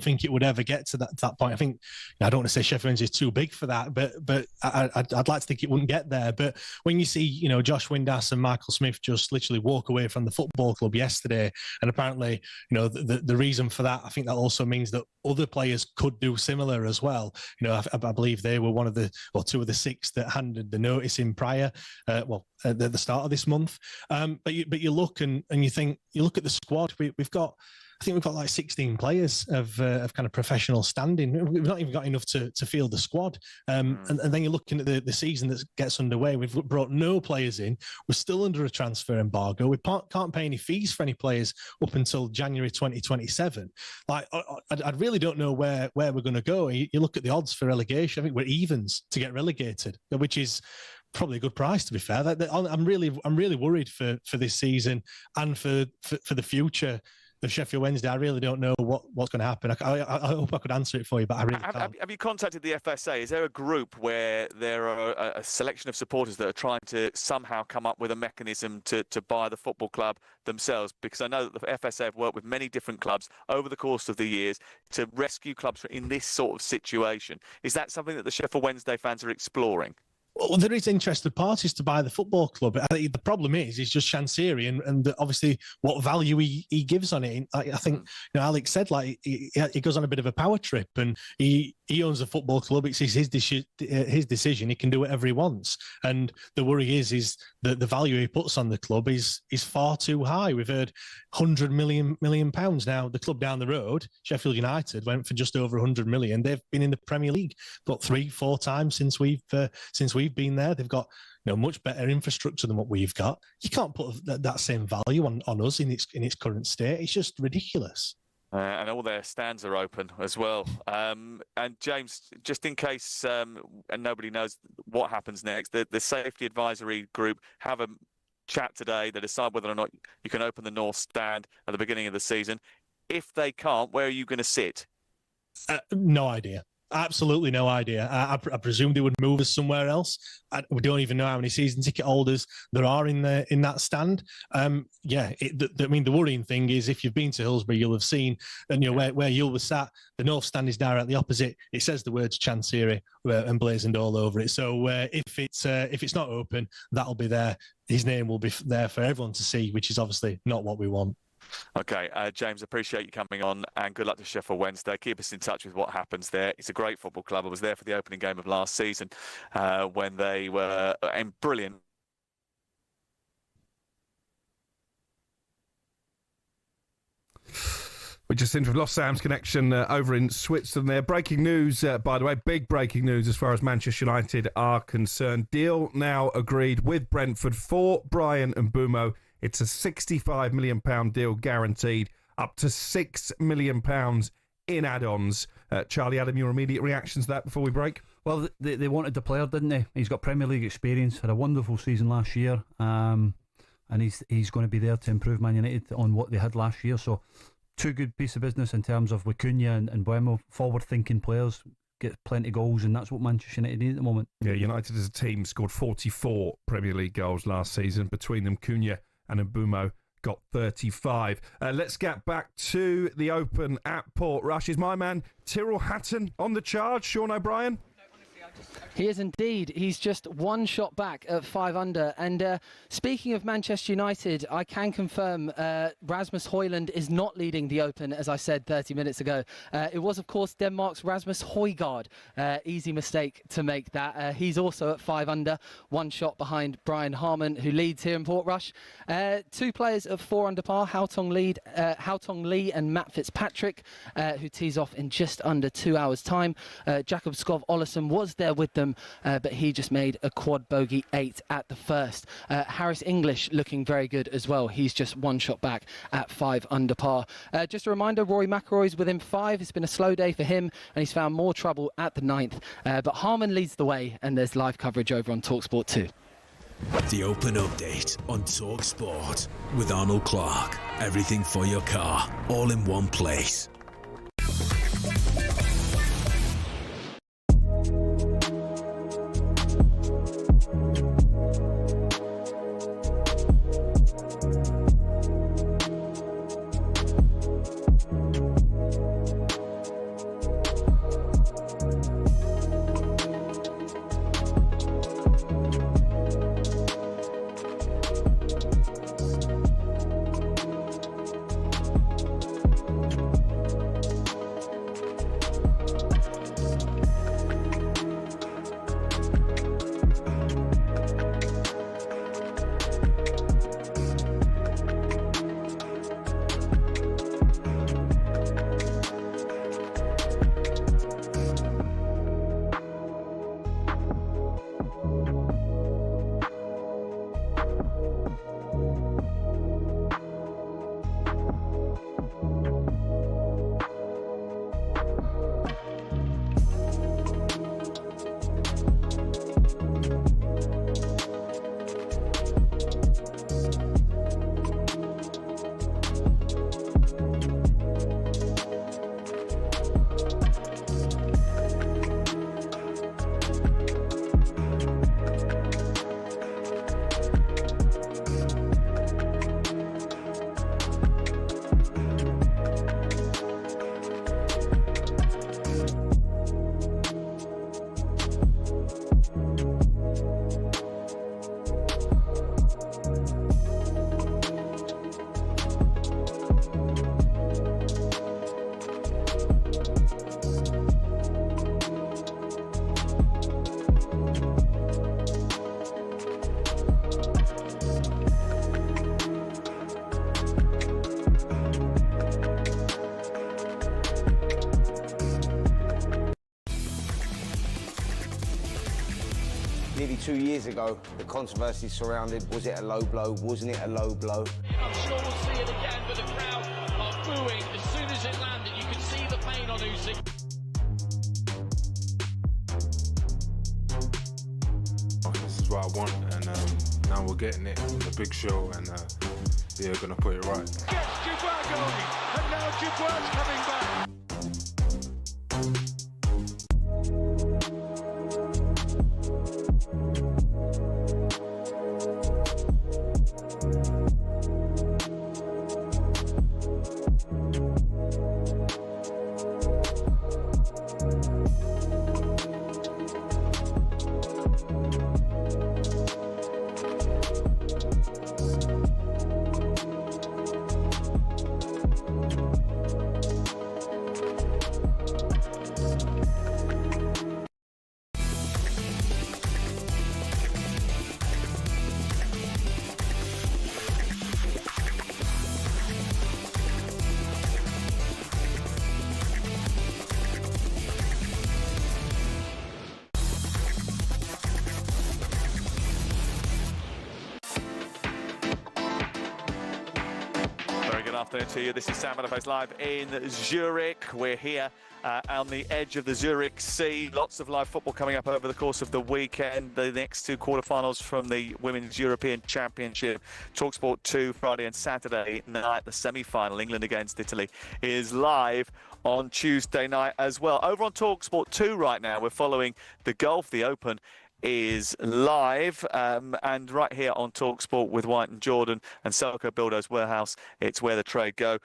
think it would ever get to that point. I think I don't want to say Sheffield Wednesday is too big for that, but I'd like to think it wouldn't get there. But when you see Josh Windass and Michael Smith just literally walk away from the football club yesterday, and apparently the reason for that, I think that also means that other players could do similar as well. I believe they were two of the six that handed the notice in prior, at the start of this month. But you look and you look at the squad. We've got like 16 players of kind of professional standing. We've not even got enough to field the squad. And then you're looking at the season that gets underway. We've brought no players in. We're still under a transfer embargo. We can't pay any fees for any players up until January 2027. Like, I really don't know where we're going to go. You look at the odds for relegation. I think we're evens to get relegated, which is probably a good price, to be fair. I'm really worried for this season and for the future of Sheffield Wednesday. I really don't know what's going to happen. I hope I could answer it for you, but I really can't. Have you contacted the FSA? Is there a group where there are a selection of supporters that are trying to somehow come up with a mechanism to buy the football club themselves? Because I know that the FSA have worked with many different clubs over the course of the years to rescue clubs in this sort of situation. Is that something that the Sheffield Wednesday fans are exploring? Well, there is interested parties to buy the football club. I think the problem is just Chansiri and obviously what value he gives on it. I think Alex said he goes on a bit of a power trip and he owns a football club. It's his decision. He can do whatever he wants. And the worry is that the value he puts on the club is far too high. We've heard £100 million. Now the club down the road, Sheffield United, went for just over 100 million. They've been in the Premier League about 3-4 times since we've been there. They've got much better infrastructure than what we've got. You can't put that same value on us in its current state. It's just ridiculous. And all their stands are open as well. And James, just in case and nobody knows what happens next, the Safety Advisory Group have a chat today. They decide whether or not you can open the North Stand at the beginning of the season. If they can't, where are you going to sit? No idea. Absolutely no idea. I presume they would move us somewhere else. We don't even know how many season ticket holders there are in that stand. I mean, the worrying thing is if you've been to Hillsborough, you'll have seen, and where Yule was sat, the north stand is directly opposite. It says the words Chancery emblazoned all over it. So if it's not open, that'll be there. His name will be there for everyone to see, which is obviously not what we want. Okay, James, appreciate you coming on, and good luck to Sheffield Wednesday. Keep us in touch with what happens there. It's a great football club. I was there for the opening game of last season when they were brilliant. We just seem to have lost Sam's connection over in Switzerland there. Breaking news, by the way, big breaking news as far as Manchester United are concerned. Deal now agreed with Brentford for Brian and Mbeumo. It's a £65 million deal guaranteed, up to £6 million in add-ons. Charlie Adam, your immediate reactions to that before we break? Well, they wanted the player, didn't they? He's got Premier League experience, had a wonderful season last year, and he's going to be there to improve Man United on what they had last year. So, two good piece of business in terms of Cunha and Mbeumo, forward-thinking players, get plenty of goals, and that's what Manchester United need at the moment. Yeah, United as a team scored 44 Premier League goals last season. Between them, Cunha and Mbeumo got 35. Let's get back to the Open at Portrush. Is my man Tyrrell Hatton on the charge, Sean O'Brien? He is indeed. He's just one shot back at 5 under. And speaking of Manchester United, I can confirm Rasmus Højlund is not leading the Open, as I said 30 minutes ago. It was, of course, Denmark's Rasmus Højgaard. Easy mistake to make that. He's also at 5 under, one shot behind Brian Harman, who leads here in Portrush. Two players at 4 under par, Haotong Lee and Matt Fitzpatrick, who tees off in just under 2 hours' time. Jakob Skov Olesen was there with them, but he just made a quad bogey 8 at the first. Harris English looking very good as well. He's just one shot back at 5 under par. Just a reminder, Rory McIlroy's within 5. It's been a slow day for him, and he's found more trouble at the 9th. But Harman leads the way, and there's live coverage over on talkSPORT 2. The Open Update on talkSPORT with Arnold Clark. Everything for your car, all in one place. Nearly 2 years ago, the controversy surrounded, was it a low blow, wasn't it a low blow? I'm sure we'll see it again, but the crowd are booing as soon as it landed. You can see the pain on Usyk. This is what I want, and now we're getting it on the big show, and yeah, gonna put it right. Gets Dubois going, and now Dubois coming back. afternoon to you. This is Sam Matterface live in Zurich. We're here on the edge of the Zurich Sea. Lots of live football coming up over the course of the weekend. The next two quarterfinals from the Women's European Championship. talkSPORT 2 Friday and Saturday night. The semi-final, England against Italy, is live on Tuesday night as well. Over on talkSPORT 2 right now, we're following the golf. The Open is live, and right here on talkSPORT with White and Jordan and Selco Builders Warehouse, it's where the trade go.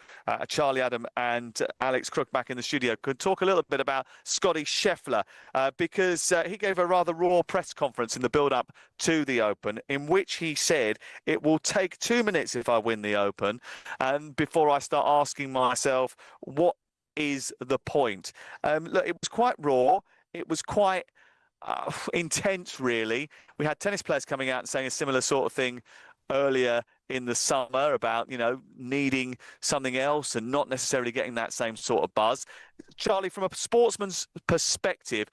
Charlie Adam and Alex Crook back in the studio could talk a little bit about Scotty Scheffler, because he gave a rather raw press conference in the build-up to the Open, in which he said it will take 2 minutes if I win the Open, and before I start asking myself, what is the point? Look, it was quite raw. It was quite intense, really. We had tennis players coming out and saying a similar sort of thing earlier in the summer about, needing something else and not necessarily getting that same sort of buzz. Charlie, from a sportsman's perspective,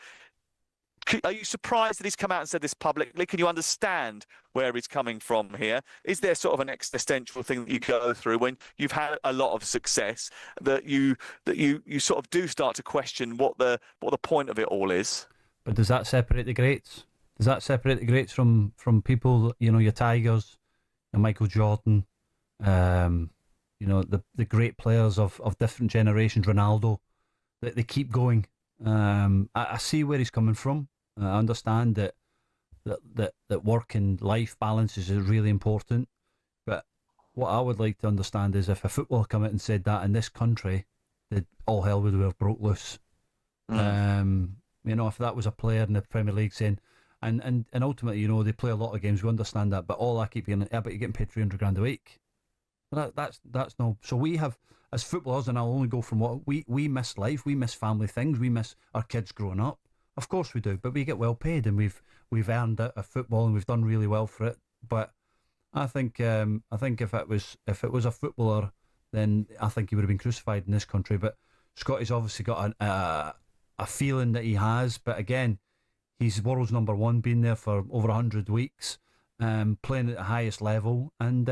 are you surprised that he's come out and said this publicly? Can you understand where he's coming from here? Is there sort of an existential thing that you go through when you've had a lot of success that you sort of do start to question what the point of it all is? But does that separate the greats? Does that separate the greats from people, your Tigers, your Michael Jordan, the great players of different generations, Ronaldo, that they keep going? I see where he's coming from. I understand that work and life balance is really important. But what I would like to understand is if a footballer come out and said that in this country, that all hell would have broke loose. If that was a player in the Premier League saying, and ultimately, they play a lot of games, we understand that, but all I keep hearing, but you're getting paid $300,000 a week. But that's no. So we have, as footballers, and I'll only go from what we miss life, we miss family things, we miss our kids growing up. Of course we do, but we get well paid, and we've earned it at football, and we've done really well for it. But I think if it was a footballer, then I think he would have been crucified in this country. But Scotty's obviously got a feeling that he has, but again, he's world's number one, been there for over 100 weeks, playing at the highest level, and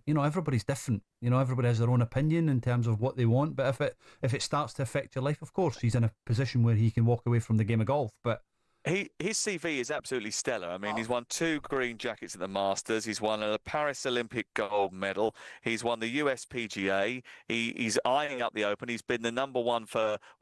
everybody's different. Everybody has their own opinion in terms of what they want. But if it starts to affect your life, of course, he's in a position where he can walk away from the game of golf. But his CV is absolutely stellar. I mean, he's won 2 green jackets at the Masters. He's won a Paris Olympic gold medal. He's won the US PGA. He's eyeing up the Open. He's been the number one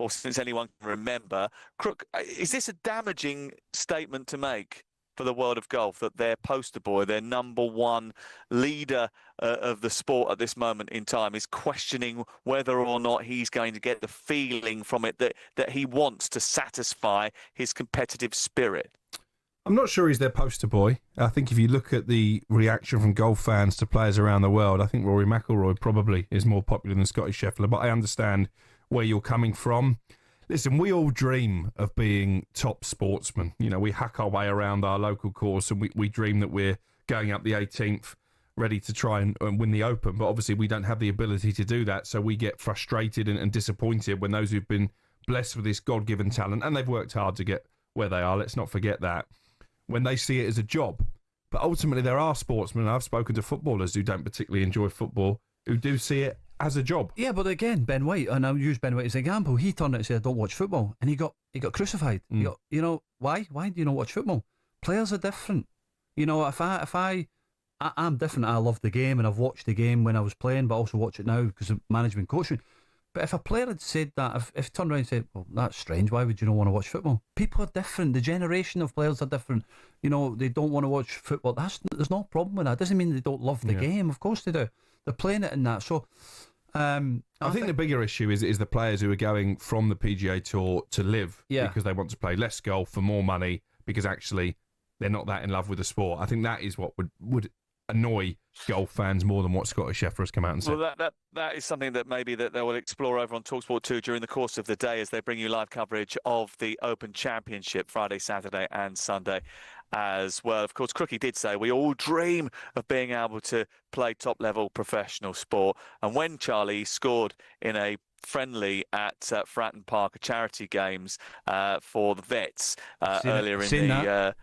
since anyone can remember. Crook, is this a damaging statement to make for the world of golf, that their poster boy, their number one leader of the sport at this moment in time, is questioning whether or not he's going to get the feeling from it that he wants to satisfy his competitive spirit? I'm not sure he's their poster boy. I think if you look at the reaction from golf fans to players around the world, I think Rory McIlroy probably is more popular than Scotty Scheffler, but I understand where you're coming from. Listen, we all dream of being top sportsmen. We hack our way around our local course, and we dream that we're going up the 18th, ready to try and win the Open. But obviously we don't have the ability to do that, so we get frustrated and disappointed when those who've been blessed with this God-given talent, and they've worked hard to get where they are, let's not forget that, when they see it as a job. But ultimately there are sportsmen, and I've spoken to footballers who don't particularly enjoy football, who do see it as a job. Yeah, but again, Ben White, and I'll use Ben White as an example, he turned out and said, I don't watch football, and he got crucified. He got, why? Why do you not watch football? Players are different. I'm different. I love the game, and I've watched the game when I was playing, but also watch it now because of management coaching. But if a player had said that, if turned around and said, well, that's strange, why would you not want to watch football? People are different. The generation of players are different. They don't want to watch football. There's no problem with that. It doesn't mean they don't love the game. Of course they do. They're playing it in that. So I think the bigger issue is the players who are going from the PGA Tour to live because they want to play less golf for more money, because actually they're not that in love with the sport. I think that is what would annoy golf fans more than what Scotty Scheffler has come out and said. Well, that is something that maybe that they will explore over on talkSPORT 2 during the course of the day, as they bring you live coverage of the Open Championship Friday, Saturday and Sunday as well. Of course, Crookie did say we all dream of being able to play top-level professional sport. And when Charlie scored in a friendly at Fratton Park, a charity games for the vets earlier in the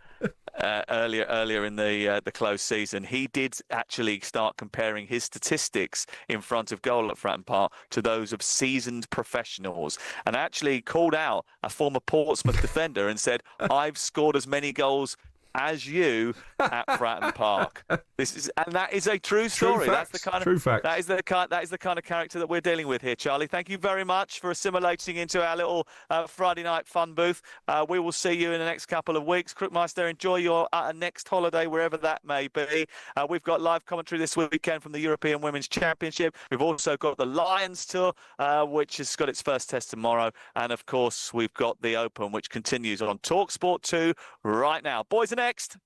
earlier in the close season, he did actually start comparing his statistics in front of goal at Fratton Park to those of seasoned professionals, and actually called out a former Portsmouth defender and said, "I've scored as many goals as you at Fratton Park." That is a true story. That's the kind of true fact. That is the kind of character that we're dealing with here, Charlie. Thank you very much for assimilating into our little Friday night fun booth. We will see you in the next couple of weeks. Crookmeister, enjoy your next holiday wherever that may be. We've got live commentary this weekend from the European Women's Championship. We've also got the Lions Tour, which has got its first test tomorrow, and of course we've got the Open, which continues on talkSPORT 2 right now. Boys are next.